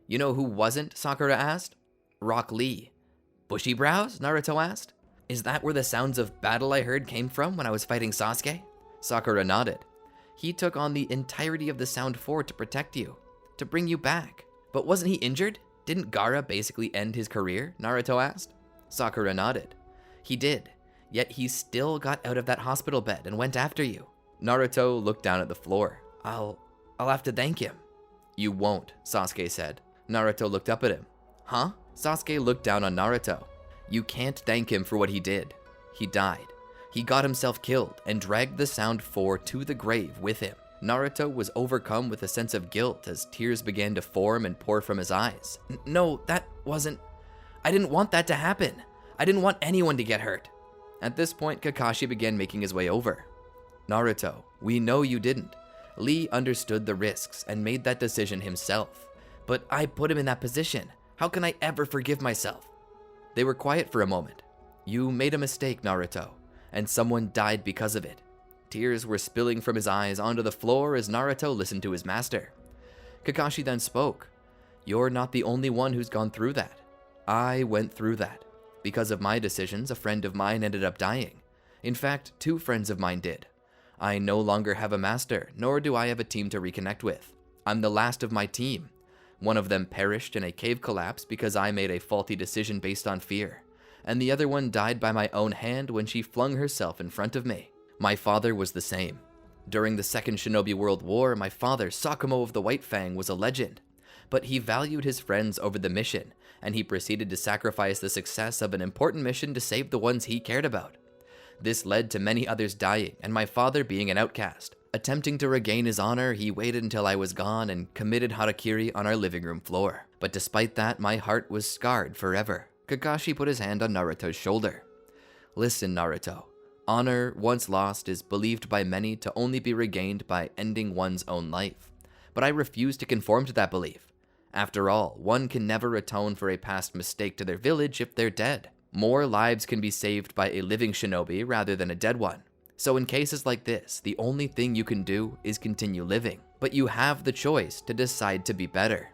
"You know who wasn't?" Sakura asked. "Rock Lee." "Bushy brows?" Naruto asked. "Is that where the sounds of battle I heard came from when I was fighting Sasuke?" Sakura nodded. "He took on the entirety of the Sound Four to protect you, to bring you back. But wasn't he injured? Didn't Gaara basically end his career?" Naruto asked. Sakura nodded. "He did. Yet he still got out of that hospital bed and went after you. Naruto looked down at the floor. I'll have to thank him. You won't, Sasuke said. Naruto looked up at him. Huh? Sasuke looked down on Naruto. You can't thank him for what he did. He died. He got himself killed and dragged the Sound Four to the grave with him. Naruto was overcome with a sense of guilt as tears began to form and pour from his eyes. No, that wasn't... I didn't want that to happen. I didn't want anyone to get hurt. At this point, Kakashi began making his way over. Naruto, we know you didn't. Lee understood the risks and made that decision himself. But I put him in that position. How can I ever forgive myself? They were quiet for a moment. You made a mistake, Naruto, and someone died because of it. Tears were spilling from his eyes onto the floor as Naruto listened to his master. Kakashi then spoke. You're not the only one who's gone through that. I went through that. Because of my decisions, a friend of mine ended up dying. In fact, 2 friends of mine did. I no longer have a master, nor do I have a team to reconnect with. I'm the last of my team. One of them perished in a cave collapse because I made a faulty decision based on fear, and the other one died by my own hand when she flung herself in front of me. My father was the same. During the Second Shinobi World War, my father, Sakumo of the White Fang, was a legend, but he valued his friends over the mission, and he proceeded to sacrifice the success of an important mission to save the ones he cared about. This led to many others dying, and my father being an outcast. Attempting to regain his honor, he waited until I was gone and committed harakiri on our living room floor. But despite that, my heart was scarred forever. Kakashi put his hand on Naruto's shoulder. Listen, Naruto. Honor, once lost, is believed by many to only be regained by ending one's own life. But I refuse to conform to that belief. After all, one can never atone for a past mistake to their village if they're dead. More lives can be saved by a living shinobi rather than a dead one. So in cases like this, the only thing you can do is continue living. But you have the choice to decide to be better.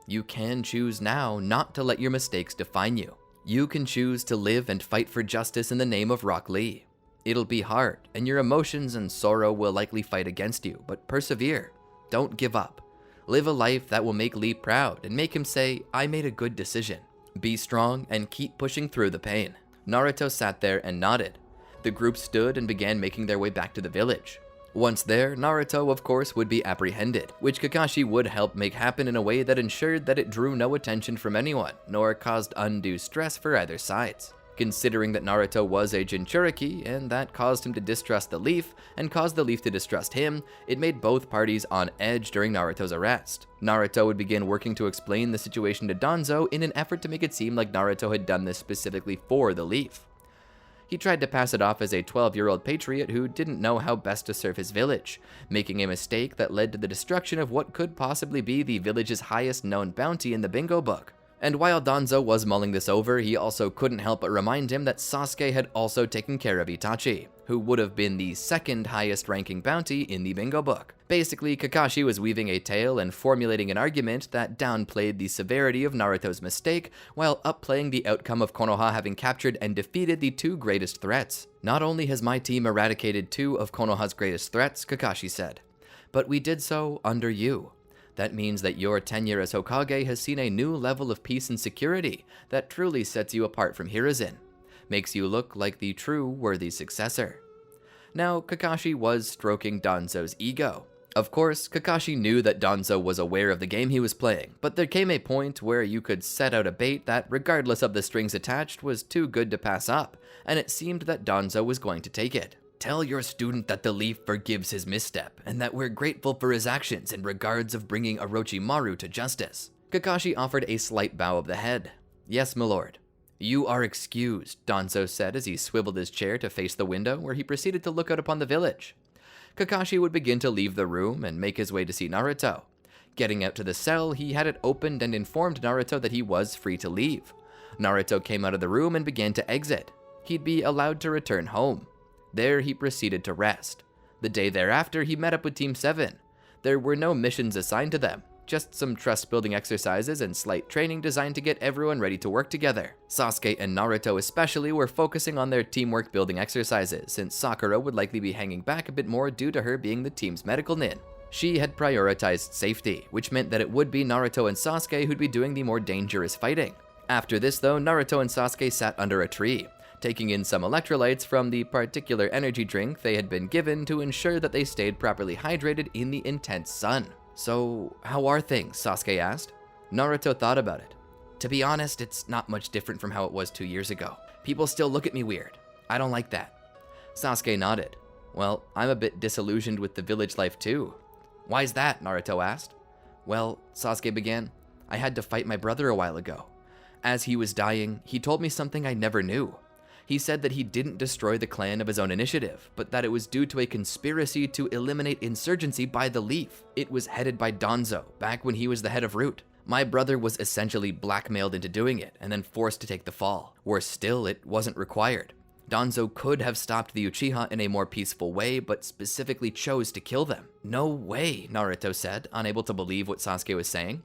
You can choose now not to let your mistakes define you. You can choose to live and fight for justice in the name of Rock Lee. It'll be hard, and your emotions and sorrow will likely fight against you, but persevere. Don't give up. Live a life that will make Lee proud and make him say, I made a good decision. Be strong and keep pushing through the pain. Naruto sat there and nodded. The group stood and began making their way back to the village. Once there, Naruto, of course, would be apprehended, which Kakashi would help make happen in a way that ensured that it drew no attention from anyone, nor caused undue stress for either sides. Considering that Naruto was a Jinchuriki, and that caused him to distrust the Leaf, and caused the Leaf to distrust him, it made both parties on edge during Naruto's arrest. Naruto would begin working to explain the situation to Danzo in an effort to make it seem like Naruto had done this specifically for the Leaf. He tried to pass it off as a 12-year-old patriot who didn't know how best to serve his village, making a mistake that led to the destruction of what could possibly be the village's highest known bounty in the bingo book. And while Danzo was mulling this over, he also couldn't help but remind him that Sasuke had also taken care of Itachi, who would have been the second highest ranking bounty in the bingo book. Basically, Kakashi was weaving a tale and formulating an argument that downplayed the severity of Naruto's mistake while upplaying the outcome of Konoha having captured and defeated the 2 greatest threats. Not only has my team eradicated 2 of Konoha's greatest threats, Kakashi said, but we did so under you. That means that your tenure as Hokage has seen a new level of peace and security that truly sets you apart from Hiruzen, makes you look like the true worthy successor. Now, Kakashi was stroking Danzo's ego. Of course, Kakashi knew that Danzo was aware of the game he was playing, but there came a point where you could set out a bait that, regardless of the strings attached, was too good to pass up, and it seemed that Danzo was going to take it. Tell your student that the Leaf forgives his misstep, and that we're grateful for his actions in regards of bringing Orochimaru to justice. Kakashi offered a slight bow of the head. Yes, my lord. You are excused, Danzo said as he swiveled his chair to face the window, where he proceeded to look out upon the village. Kakashi would begin to leave the room and make his way to see Naruto. Getting out to the cell, he had it opened and informed Naruto that he was free to leave. Naruto came out of the room and began to exit. He'd be allowed to return home. There, he proceeded to rest. The day thereafter, he met up with Team 7. There were no missions assigned to them, just some trust-building exercises and slight training designed to get everyone ready to work together. Sasuke and Naruto especially were focusing on their teamwork-building exercises, since Sakura would likely be hanging back a bit more due to her being the team's medical nin. She had prioritized safety, which meant that it would be Naruto and Sasuke who'd be doing the more dangerous fighting. After this though, Naruto and Sasuke sat under a tree, taking in some electrolytes from the particular energy drink they had been given to ensure that they stayed properly hydrated in the intense sun. "So, how are things?" Sasuke asked. Naruto thought about it. "To be honest, it's not much different from how it was 2 years ago. People still look at me weird. I don't like that." Sasuke nodded. "Well, I'm a bit disillusioned with the village life too." "Why's that?" Naruto asked. "Well," Sasuke began, "I had to fight my brother a while ago. As he was dying, he told me something I never knew. He said that he didn't destroy the clan of his own initiative, but that it was due to a conspiracy to eliminate insurgency by the Leaf. It was headed by Danzo, back when he was the head of Root. My brother was essentially blackmailed into doing it, and then forced to take the fall. Worse still, it wasn't required. Danzo could have stopped the Uchiha in a more peaceful way, but specifically chose to kill them." "No way," Naruto said, unable to believe what Sasuke was saying.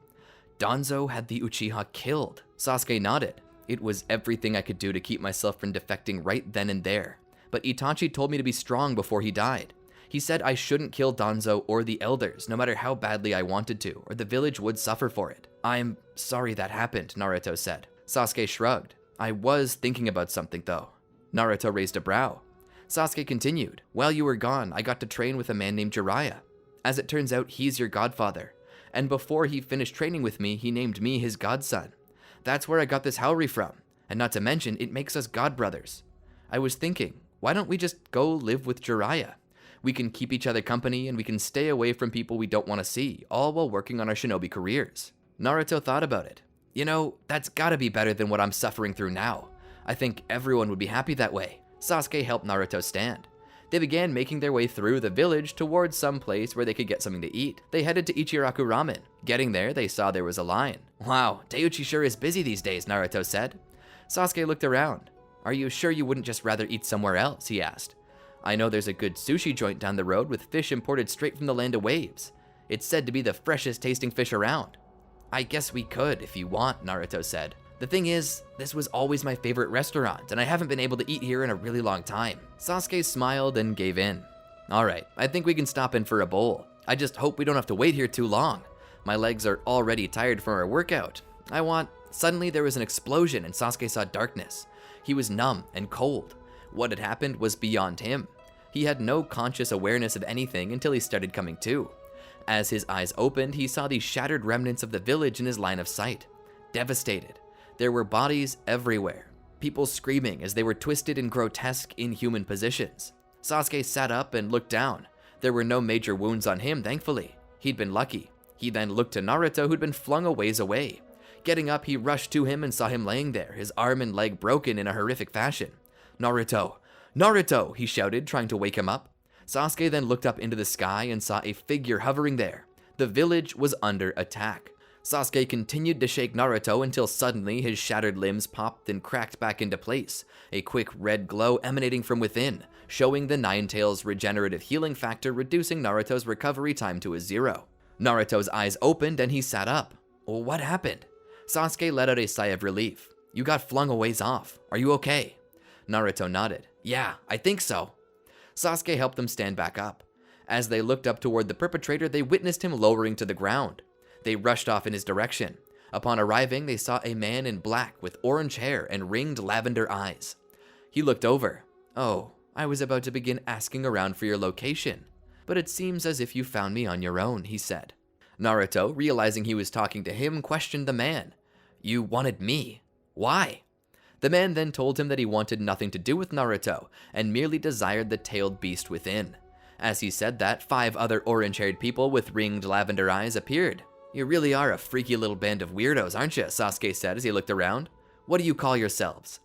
"Danzo had the Uchiha killed." Sasuke nodded. "It was everything I could do to keep myself from defecting right then and there. But Itachi told me to be strong before he died. He said I shouldn't kill Danzo or the elders, no matter how badly I wanted to, or the village would suffer for it." "I'm sorry that happened," Naruto said. Sasuke shrugged. "I was thinking about something though." Naruto raised a brow. Sasuke continued. "While you were gone, I got to train with a man named Jiraiya. As it turns out, he's your godfather. And before he finished training with me, he named me his godson. That's where I got this Haori from. And not to mention, it makes us godbrothers. I was thinking, why don't we just go live with Jiraiya? We can keep each other company and we can stay away from people we don't want to see, all while working on our shinobi careers." Naruto thought about it. "You know, that's gotta be better than what I'm suffering through now. I think everyone would be happy that way." Sasuke helped Naruto stand. They began making their way through the village towards some place where they could get something to eat. They headed to Ichiraku Ramen. Getting there, they saw there was a line. "Wow, Teuchi sure is busy these days," Naruto said. Sasuke looked around. "Are you sure you wouldn't just rather eat somewhere else?" he asked. "I know there's a good sushi joint down the road with fish imported straight from the land of waves. It's said to be the freshest tasting fish around." "I guess we could if you want," Naruto said. "The thing is, this was always my favorite restaurant, and I haven't been able to eat here in a really long time." Sasuke smiled and gave in. "Alright, I think we can stop in for a bowl. I just hope we don't have to wait here too long. My legs are already tired from our workout. Suddenly there was an explosion and Sasuke saw darkness. He was numb and cold. What had happened was beyond him. He had no conscious awareness of anything until he started coming to. As his eyes opened, he saw the shattered remnants of the village in his line of sight. Devastated. There were bodies everywhere, people screaming as they were twisted in grotesque, inhuman positions. Sasuke sat up and looked down. There were no major wounds on him, thankfully. He'd been lucky. He then looked to Naruto, who'd been flung a ways away. Getting up, he rushed to him and saw him laying there, his arm and leg broken in a horrific fashion. "Naruto! Naruto!" he shouted, trying to wake him up. Sasuke then looked up into the sky and saw a figure hovering there. The village was under attack. Sasuke continued to shake Naruto until suddenly his shattered limbs popped and cracked back into place, a quick red glow emanating from within, showing the Nine-Tails regenerative healing factor reducing Naruto's recovery time to a 0. Naruto's eyes opened and he sat up. "What happened?" Sasuke let out a sigh of relief. "You got flung a ways off. Are you okay?" Naruto nodded. "Yeah, I think so." Sasuke helped them stand back up. As they looked up toward the perpetrator, they witnessed him lowering to the ground. They rushed off in his direction. Upon arriving, they saw a man in black with orange hair and ringed lavender eyes. He looked over. "Oh, I was about to begin asking around for your location, but it seems as if you found me on your own," he said. Naruto, realizing he was talking to him, questioned the man. "You wanted me? Why?" The man then told him that he wanted nothing to do with Naruto and merely desired the tailed beast within. As he said that, 5 other orange-haired people with ringed lavender eyes appeared. "You really are a freaky little band of weirdos, aren't you?" Sasuke said as he looked around. "What do you call yourselves?"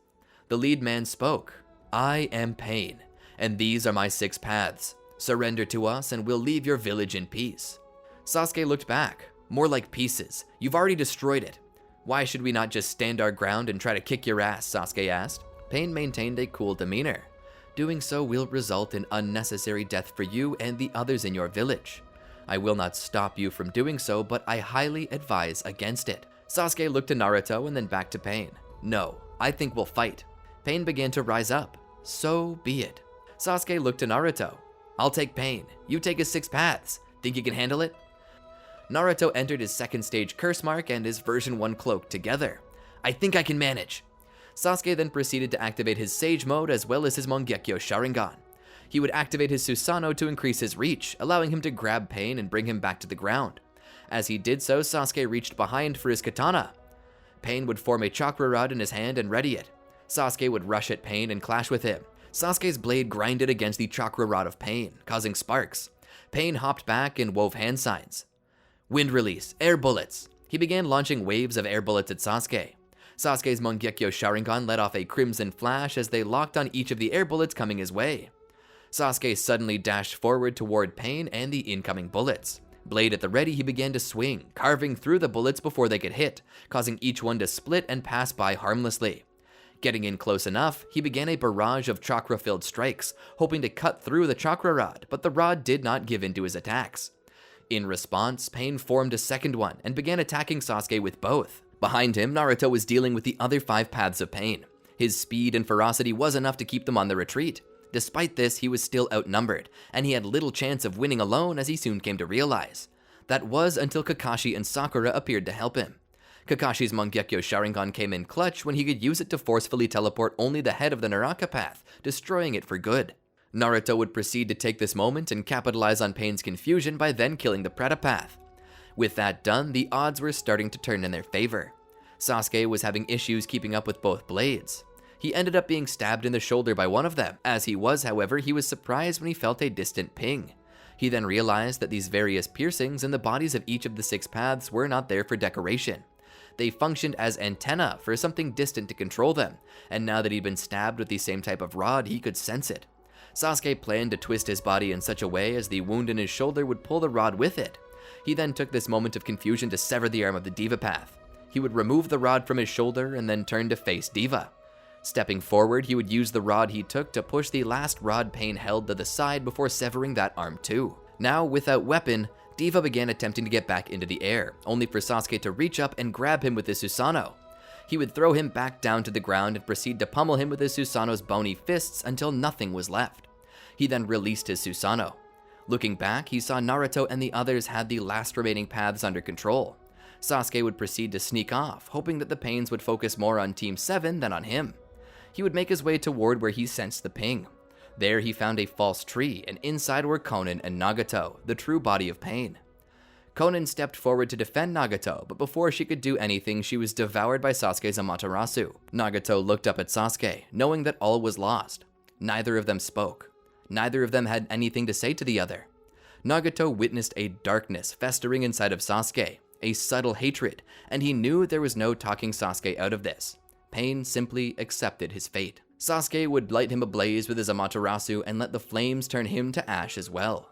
The lead man spoke. "I am Pain, and these are my 6 paths. Surrender to us and we'll leave your village in peace." Sasuke looked back. "More like pieces. You've already destroyed it. Why should we not just stand our ground and try to kick your ass?" Sasuke asked. Pain maintained a cool demeanor. "Doing so will result in unnecessary death for you and the others in your village. I will not stop you from doing so, but I highly advise against it." Sasuke looked to Naruto and then back to Pain. "No, I think we'll fight." Pain began to rise up. "So be it." Sasuke looked to Naruto. "I'll take Pain. You take his 6 paths. Think you can handle it?" Naruto entered his second stage curse mark and his version 1 cloak together. "I think I can manage." Sasuke then proceeded to activate his Sage Mode as well as his Mangekyo Sharingan. He would activate his Susanoo to increase his reach, allowing him to grab Pain and bring him back to the ground. As he did so, Sasuke reached behind for his katana. Pain would form a chakra rod in his hand and ready it. Sasuke would rush at Pain and clash with him. Sasuke's blade grinded against the chakra rod of Pain, causing sparks. Pain hopped back and wove hand signs. Wind release, air bullets. He began launching waves of air bullets at Sasuke. Sasuke's Mangekyo Sharingan let off a crimson flash as they locked on each of the air bullets coming his way. Sasuke suddenly dashed forward toward Pain and the incoming bullets. Blade at the ready, he began to swing, carving through the bullets before they could hit, causing each one to split and pass by harmlessly. Getting in close enough, he began a barrage of chakra-filled strikes, hoping to cut through the chakra rod, but the rod did not give in to his attacks. In response, Pain formed a second one and began attacking Sasuke with both. Behind him, Naruto was dealing with the other 5 paths of Pain. His speed and ferocity was enough to keep them on the retreat. Despite this, he was still outnumbered, and he had little chance of winning alone, as he soon came to realize. That was until Kakashi and Sakura appeared to help him. Kakashi's Mangekyo Sharingan came in clutch when he could use it to forcefully teleport only the head of the Naraka path, destroying it for good. Naruto would proceed to take this moment and capitalize on Pain's confusion by then killing the Preta path. With that done, the odds were starting to turn in their favor. Sasuke was having issues keeping up with both blades. He ended up being stabbed in the shoulder by one of them. As he was, however, he was surprised when he felt a distant ping. He then realized that these various piercings in the bodies of each of the 6 paths were not there for decoration. They functioned as antennae for something distant to control them, and now that he'd been stabbed with the same type of rod, he could sense it. Sasuke planned to twist his body in such a way as the wound in his shoulder would pull the rod with it. He then took this moment of confusion to sever the arm of the Diva path. He would remove the rod from his shoulder and then turn to face Diva. Stepping forward, he would use the rod he took to push the last rod Pain held to the side before severing that arm too. Now, without weapon, Diva began attempting to get back into the air, only for Sasuke to reach up and grab him with his Susanoo. He would throw him back down to the ground and proceed to pummel him with his Susanoo's bony fists until nothing was left. He then released his Susanoo. Looking back, he saw Naruto and the others had the last remaining paths under control. Sasuke would proceed to sneak off, hoping that the Pains would focus more on Team 7 than on him. He would make his way toward where he sensed the ping. There he found a false tree, and inside were Konan and Nagato, the true body of Pain. Konan stepped forward to defend Nagato, but before she could do anything, she was devoured by Sasuke's Amaterasu. Nagato looked up at Sasuke, knowing that all was lost. Neither of them spoke. Neither of them had anything to say to the other. Nagato witnessed a darkness festering inside of Sasuke, a subtle hatred, and he knew there was no talking Sasuke out of this. Pain simply accepted his fate. Sasuke would light him ablaze with his Amaterasu and let the flames turn him to ash as well.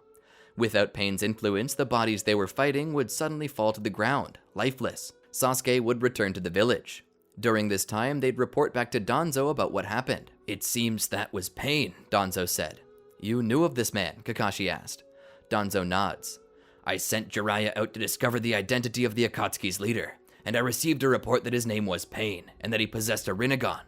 Without Pain's influence, the bodies they were fighting would suddenly fall to the ground, lifeless. Sasuke would return to the village. During this time, they'd report back to Danzo about what happened. "It seems that was Pain," Danzo said. "You knew of this man?" Kakashi asked. Danzo nods. "I sent Jiraiya out to discover the identity of the Akatsuki's leader, and I received a report that his name was Pain, and that he possessed a Rinnegan,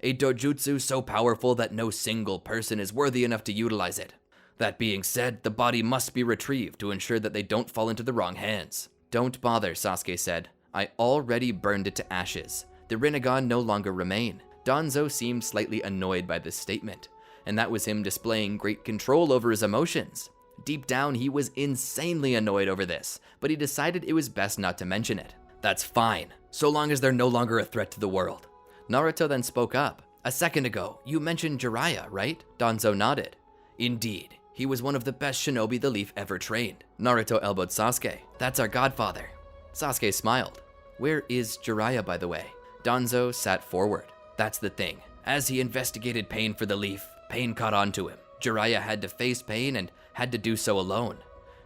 a dojutsu so powerful that no single person is worthy enough to utilize it. That being said, the body must be retrieved to ensure that they don't fall into the wrong hands." "Don't bother," Sasuke said. "I already burned it to ashes. The Rinnegan no longer remain." Danzo seemed slightly annoyed by this statement, and that was him displaying great control over his emotions. Deep down, he was insanely annoyed over this, but he decided it was best not to mention it. "That's fine, so long as they're no longer a threat to the world." Naruto then spoke up. "A second ago, you mentioned Jiraiya, right?" Danzo nodded. "Indeed, he was one of the best shinobi the Leaf ever trained." Naruto elbowed Sasuke. "That's our godfather." Sasuke smiled. "Where is Jiraiya, by the way?" Danzo sat forward. "That's the thing. As he investigated Pain for the Leaf, Pain caught on to him. Jiraiya had to face Pain and had to do so alone.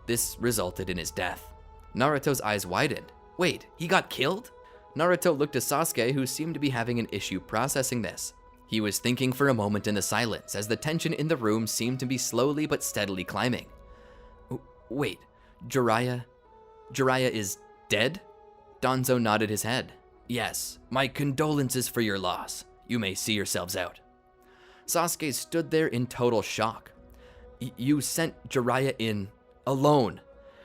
This resulted in his death." Naruto's eyes widened. "Wait, he got killed?" Naruto looked to Sasuke, who seemed to be having an issue processing this. He was thinking for a moment in the silence as the tension in the room seemed to be slowly but steadily climbing. "Wait, Jiraiya is dead?" Danzo nodded his head. "Yes, my condolences for your loss. You may see yourselves out." Sasuke stood there in total shock. "You sent Jiraiya in alone,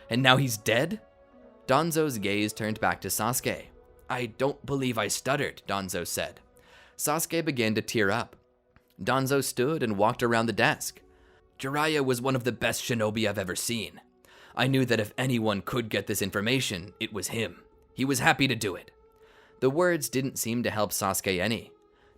and now he's dead?" Danzo's gaze turned back to Sasuke. "I don't believe I stuttered," Danzo said. Sasuke began to tear up. Danzo stood and walked around the desk. Jiraiya was one of the best shinobi I've ever seen. I knew that if anyone could get this information, it was him. He was happy to do it. The words didn't seem to help Sasuke any.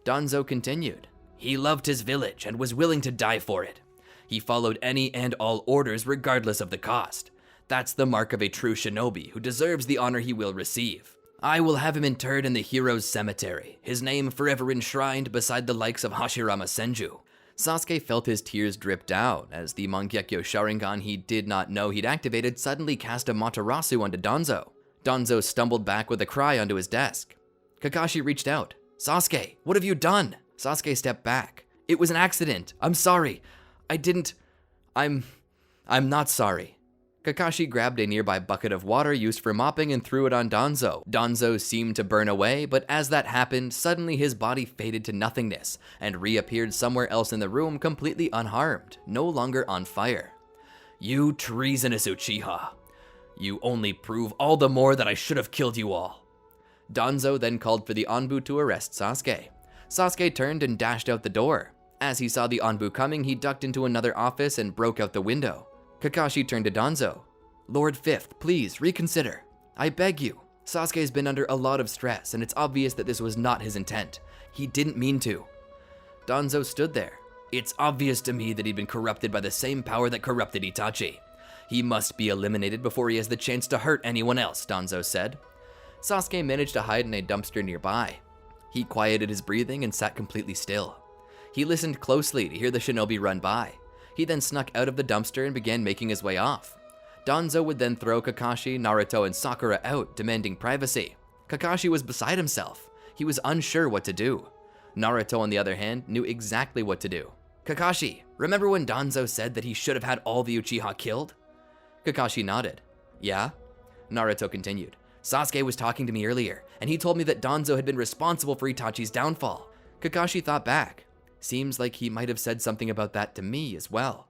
Danzo continued. He loved his village and was willing to die for it. He followed any and all orders regardless of the cost. That's the mark of a true shinobi who deserves the honor he will receive. I will have him interred in the hero's cemetery, his name forever enshrined beside the likes of Hashirama Senju. Sasuke felt his tears drip down as the Mangekyo Sharingan he did not know he'd activated suddenly cast a Matarasu onto Danzo. Danzo stumbled back with a cry onto his desk. Kakashi reached out. Sasuke, what have you done? Sasuke stepped back. It was an accident. I'm sorry. I'm not sorry. Kakashi grabbed a nearby bucket of water used for mopping and threw it on Danzo. Danzo seemed to burn away, but as that happened, suddenly his body faded to nothingness and reappeared somewhere else in the room completely unharmed, no longer on fire. You treasonous Uchiha. You only prove all the more that I should have killed you all. Danzo then called for the Anbu to arrest Sasuke. Sasuke turned and dashed out the door. As he saw the Anbu coming, he ducked into another office and broke out the window. Kakashi turned to Danzo. Lord Fifth, please reconsider. I beg you. Sasuke's been under a lot of stress, and it's obvious that this was not his intent. He didn't mean to. Danzo stood there. It's obvious to me that he'd been corrupted by the same power that corrupted Itachi. He must be eliminated before he has the chance to hurt anyone else, Danzo said. Sasuke managed to hide in a dumpster nearby. He quieted his breathing and sat completely still. He listened closely to hear the shinobi run by. He then snuck out of the dumpster and began making his way off. Danzo would then throw Kakashi, Naruto, and Sakura out, demanding privacy. Kakashi was beside himself. He was unsure what to do. Naruto, on the other hand, knew exactly what to do. Kakashi, remember when Danzo said that he should have had all the Uchiha killed? Kakashi nodded. Yeah? Naruto continued. Sasuke was talking to me earlier, and he told me that Danzo had been responsible for Itachi's downfall. Kakashi thought back. Seems like he might have said something about that to me as well.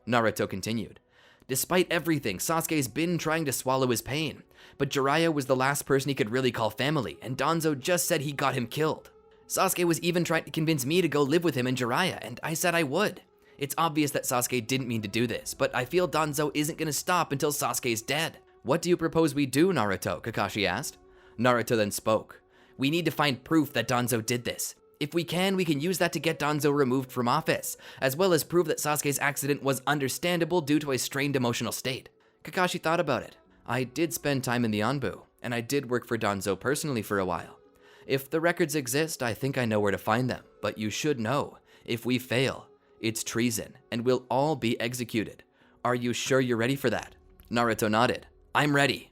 Naruto continued. Despite everything, Sasuke's been trying to swallow his pain, but Jiraiya was the last person he could really call family, and Danzo just said he got him killed. Sasuke was even trying to convince me to go live with him and Jiraiya, and I said I would. It's obvious that Sasuke didn't mean to do this, but I feel Danzo isn't going to stop until Sasuke's dead. What do you propose we do, Naruto? Kakashi asked. Naruto then spoke. We need to find proof that Danzo did this. If we can use that to get Danzo removed from office, as well as prove that Sasuke's accident was understandable due to a strained emotional state. Kakashi thought about it. I did spend time in the Anbu, and I did work for Danzo personally for a while. If the records exist, I think I know where to find them, but you should know, if we fail, it's treason, and we'll all be executed. Are you sure you're ready for that? Naruto nodded. I'm ready.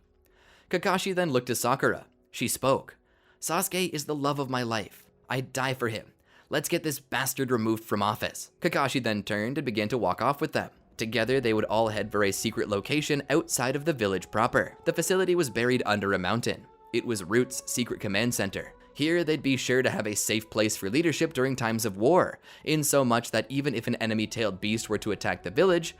Kakashi then looked to Sakura. She spoke. Sasuke is the love of my life. I'd die for him. Let's get this bastard removed from office. Kakashi then turned and began to walk off with them. Together, they would all head for a secret location outside of the village proper. The facility was buried under a mountain. It was Root's secret command center. Here, they'd be sure to have a safe place for leadership during times of war, in so much that even if an enemy-tailed beast were to attack the village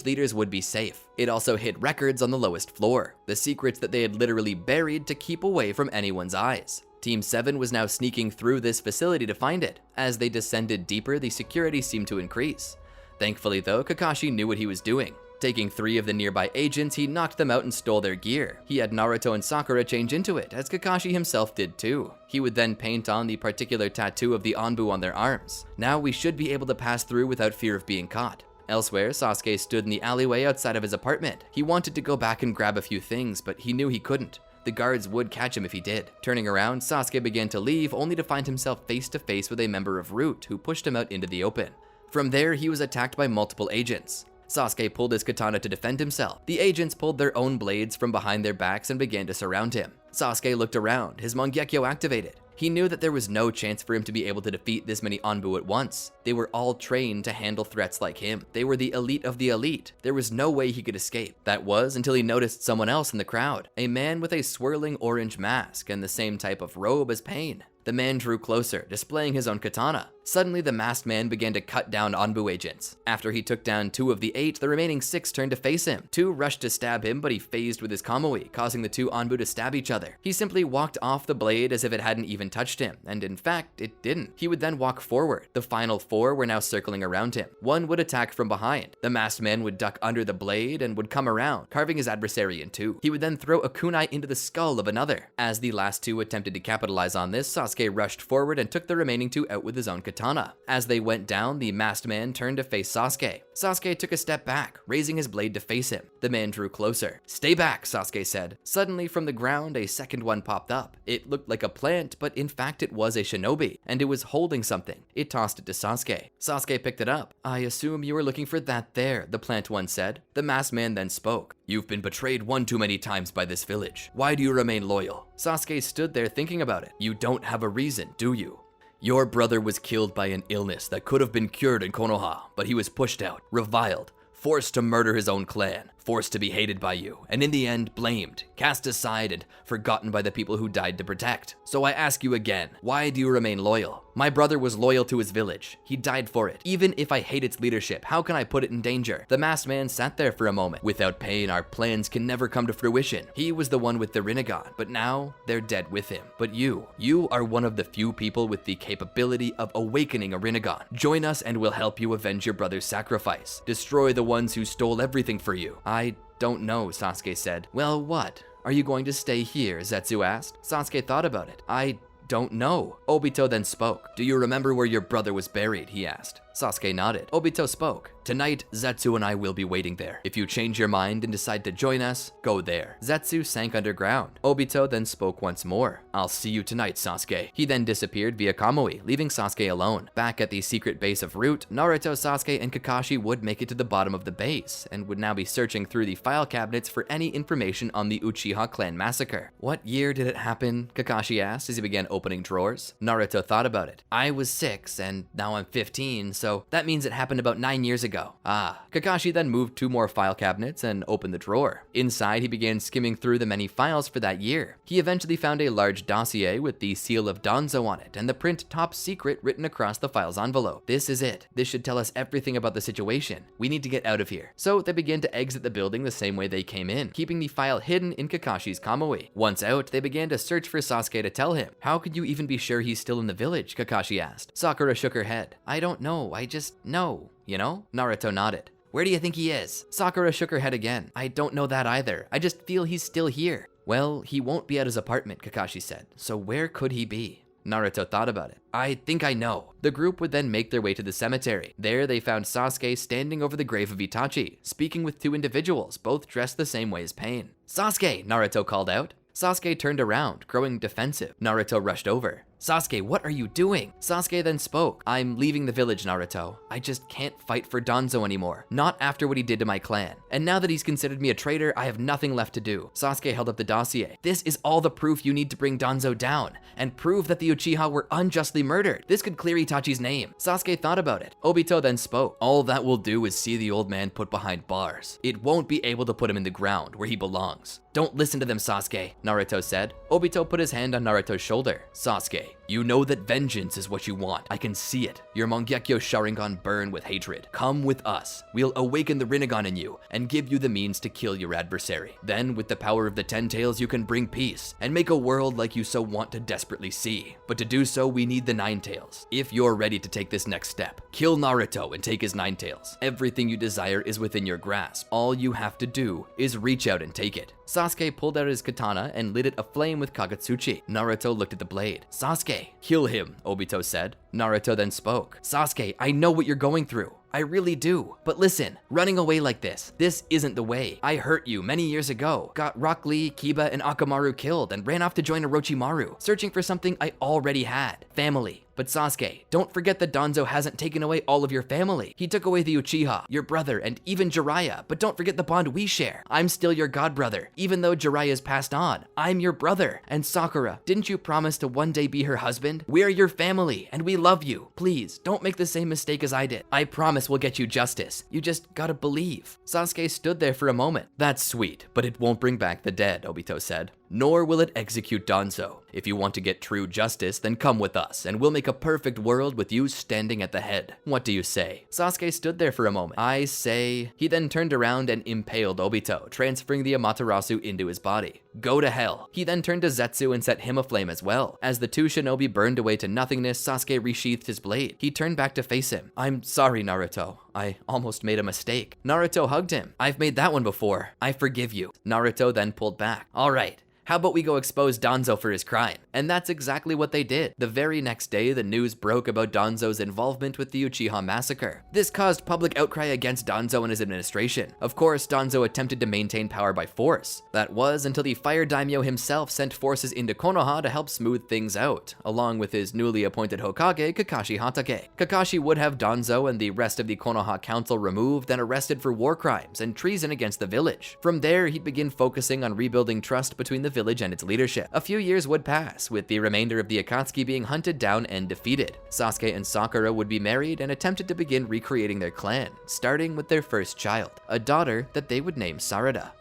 leaders would be safe. It also hid records on the lowest floor, the secrets that they had literally buried to keep away from anyone's eyes. Team 7 was now sneaking through this facility to find it. As they descended deeper, the security seemed to increase. Thankfully though, Kakashi knew what he was doing. Taking 3 of the nearby agents, he knocked them out and stole their gear. He had Naruto and Sakura change into it, as Kakashi himself did too. He would then paint on the particular tattoo of the Anbu on their arms. Now we should be able to pass through without fear of being caught. Elsewhere, Sasuke stood in the alleyway outside of his apartment. He wanted to go back and grab a few things, but he knew he couldn't. The guards would catch him if he did. Turning around, Sasuke began to leave, only to find himself face to face with a member of Root, who pushed him out into the open. From there, he was attacked by multiple agents. Sasuke pulled his katana to defend himself. The agents pulled their own blades from behind their backs and began to surround him. Sasuke looked around, his Mangekyo activated. He knew that there was no chance for him to be able to defeat this many Anbu at once. They were all trained to handle threats like him. They were the elite of the elite. There was no way he could escape. That was until he noticed someone else in the crowd, a man with a swirling orange mask and the same type of robe as Pain. The man drew closer, displaying his own katana. Suddenly, the masked man began to cut down Anbu agents. After he took down 2 of the 8, the remaining 6 turned to face him. 2 rushed to stab him, but he phased with his Kamui, causing the 2 Anbu to stab each other. He simply walked off the blade as if it hadn't even touched him, and in fact, it didn't. He would then walk forward. The final 4 were now circling around him. 1 would attack from behind. The masked man would duck under the blade and would come around, carving his adversary in 2. He would then throw a kunai into the skull of another. As the last 2 attempted to capitalize on this, Sasuke rushed forward and took the remaining 2 out with his own katana. As they went down, the masked man turned to face Sasuke. Sasuke took a step back, raising his blade to face him. The man drew closer. "Stay back," Sasuke said. Suddenly, from the ground, a second one popped up. It looked like a plant, but in fact it was a shinobi, and it was holding something. It tossed it to Sasuke. Sasuke picked it up. "I assume you were looking for that there," the plant one said. The masked man then spoke. "You've been betrayed one too many times by this village. Why do you remain loyal?" Sasuke stood there thinking about it. "You don't have a reason, do you? Your brother was killed by an illness that could have been cured in Konoha, but he was pushed out, reviled, forced to murder his own clan, forced to be hated by you, and in the end, blamed, cast aside, and forgotten by the people who died to protect. So I ask you again, why do you remain loyal? My brother was loyal to his village. He died for it. Even if I hate its leadership, how can I put it in danger?" The masked man sat there for a moment. "Without pain, our plans can never come to fruition. He was the one with the Rinnegan, but now they're dead with him. But you are one of the few people with the capability of awakening a Rinnegan. Join us and we'll help you avenge your brother's sacrifice. Destroy the ones who stole everything for you." "I don't know," Sasuke said. "Well, what? Are you going to stay here?" Zetsu asked. Sasuke thought about it. "I don't know." Obito then spoke. "Do you remember where your brother was buried?" he asked. Sasuke nodded. Obito spoke. "Tonight, Zetsu and I will be waiting there. If you change your mind and decide to join us, go there." Zetsu sank underground. Obito then spoke once more. "I'll see you tonight, Sasuke." He then disappeared via Kamui, leaving Sasuke alone. Back at the secret base of Root, Naruto, Sasuke, and Kakashi would make it to the bottom of the base, and would now be searching through the file cabinets for any information on the Uchiha clan massacre. "What year did it happen?" Kakashi asked as he began opening drawers. Naruto thought about it. "I was 6, and now I'm 15, so that means it happened about 9 years ago." "Ah." Kakashi then moved 2 more file cabinets and opened the drawer. Inside, he began skimming through the many files for that year. He eventually found a large dossier with the seal of Danzo on it and the print "Top Secret" written across the file's envelope. "This is it. This should tell us everything about the situation. We need to get out of here." So they began to exit the building the same way they came in, keeping the file hidden in Kakashi's Kamui. Once out, they began to search for Sasuke to tell him. "How could you even be sure he's still in the village?" Kakashi asked. Sakura shook her head. "I don't know. I just know. You know?" Naruto nodded. "Where do you think he is?" Sakura shook her head again. "I don't know that either. I just feel he's still here." "Well, he won't be at his apartment," Kakashi said. "So where could he be?" Naruto thought about it. "I think I know." The group would then make their way to the cemetery. There they found Sasuke standing over the grave of Itachi, speaking with 2 individuals, both dressed the same way as Pain. "Sasuke!" Naruto called out. Sasuke turned around, growing defensive. Naruto rushed over. "Sasuke, what are you doing?" Sasuke then spoke. "I'm leaving the village, Naruto. I just can't fight for Danzo anymore. Not after what he did to my clan. And now that he's considered me a traitor, I have nothing left to do." Sasuke held up the dossier. "This is all the proof you need to bring Danzo down, and prove that the Uchiha were unjustly murdered. This could clear Itachi's name." Sasuke thought about it. Obito then spoke. "All that will do is see the old man put behind bars. It won't be able to put him in the ground where he belongs." "Don't listen to them, Sasuke," Naruto said. Obito put his hand on Naruto's shoulder. "Sasuke, you know that vengeance is what you want. I can see it. Your Mangekyo Sharingan burn with hatred. Come with us. We'll awaken the Rinnegan in you and give you the means to kill your adversary. Then, with the power of the 10 tails, you can bring peace and make a world like you so want to desperately see. But to do so, we need the 9 tails. If you're ready to take this next step, kill Naruto and take his 9 tails. Everything you desire is within your grasp. All you have to do is reach out and take it." Sasuke pulled out his katana and lit it aflame with Kagutsuchi. Naruto looked at the blade. "Sasuke, kill him," Obito said. Naruto then spoke. "Sasuke, I know what you're going through. I really do. But listen, running away like this isn't the way. I hurt you many years ago, got Rock Lee, Kiba, and Akamaru killed, and ran off to join Orochimaru, searching for something I already had. Family. But Sasuke, don't forget that Danzo hasn't taken away all of your family. He took away the Uchiha, your brother, and even Jiraiya, but don't forget the bond we share. I'm still your god brother, even though Jiraiya's passed on. I'm your brother. And Sakura, didn't you promise to one day be her husband? We're your family, and we love you. Please, don't make the same mistake as I did. I promise we'll get you justice. You just gotta believe." Sasuke stood there for a moment. "That's sweet, but it won't bring back the dead," Obito said. nor will it execute Danzo. If you want to get true justice, then come with us, and we'll make a perfect world with you standing at the head. What do you say?" Sasuke stood there for a moment. "I say..." He then turned around and impaled Obito, transferring the Amaterasu into his body. "Go to hell." He then turned to Zetsu and set him aflame as well. As the two shinobi burned away to nothingness, Sasuke resheathed his blade. He turned back to face him. "I'm sorry, Naruto. I almost made a mistake." Naruto hugged him. "I've made that one before. I forgive you." Naruto then pulled back. "All right. How about we go expose Danzo for his crime?" And that's exactly what they did. The very next day, the news broke about Danzo's involvement with the Uchiha massacre. This caused public outcry against Danzo and his administration. Of course, Danzo attempted to maintain power by force. That was until the Fire Daimyo himself sent forces into Konoha to help smooth things out, along with his newly appointed Hokage, Kakashi Hatake. Kakashi would have Danzo and the rest of the Konoha council removed and arrested for war crimes and treason against the village. From there, he'd begin focusing on rebuilding trust between the village and its leadership. A few years would pass, with the remainder of the Akatsuki being hunted down and defeated. Sasuke and Sakura would be married and attempted to begin recreating their clan, starting with their first child, a daughter that they would name Sarada.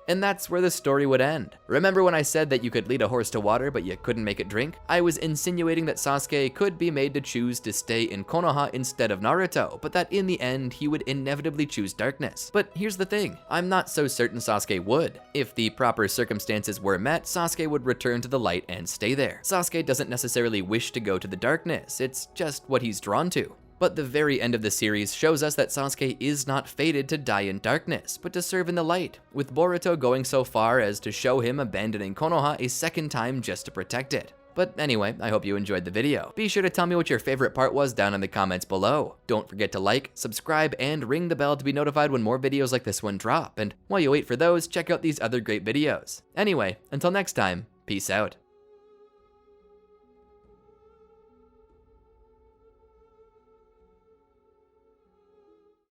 And that's where the story would end. Remember when I said that you could lead a horse to water but you couldn't make it drink? I was insinuating that Sasuke could be made to choose to stay in Konoha instead of Naruto, but that in the end he would inevitably choose darkness. But here's the thing, I'm not so certain Sasuke would. If the proper circumstances were met, Sasuke would return to the light and stay there. Sasuke doesn't necessarily wish to go to the darkness, it's just what he's drawn to. But the very end of the series shows us that Sasuke is not fated to die in darkness, but to serve in the light, with Boruto going so far as to show him abandoning Konoha a second time just to protect it. But anyway, I hope you enjoyed the video. Be sure to tell me what your favorite part was down in the comments below. Don't forget to like, subscribe, and ring the bell to be notified when more videos like this one drop. And while you wait for those, check out these other great videos. Anyway, until next time, peace out.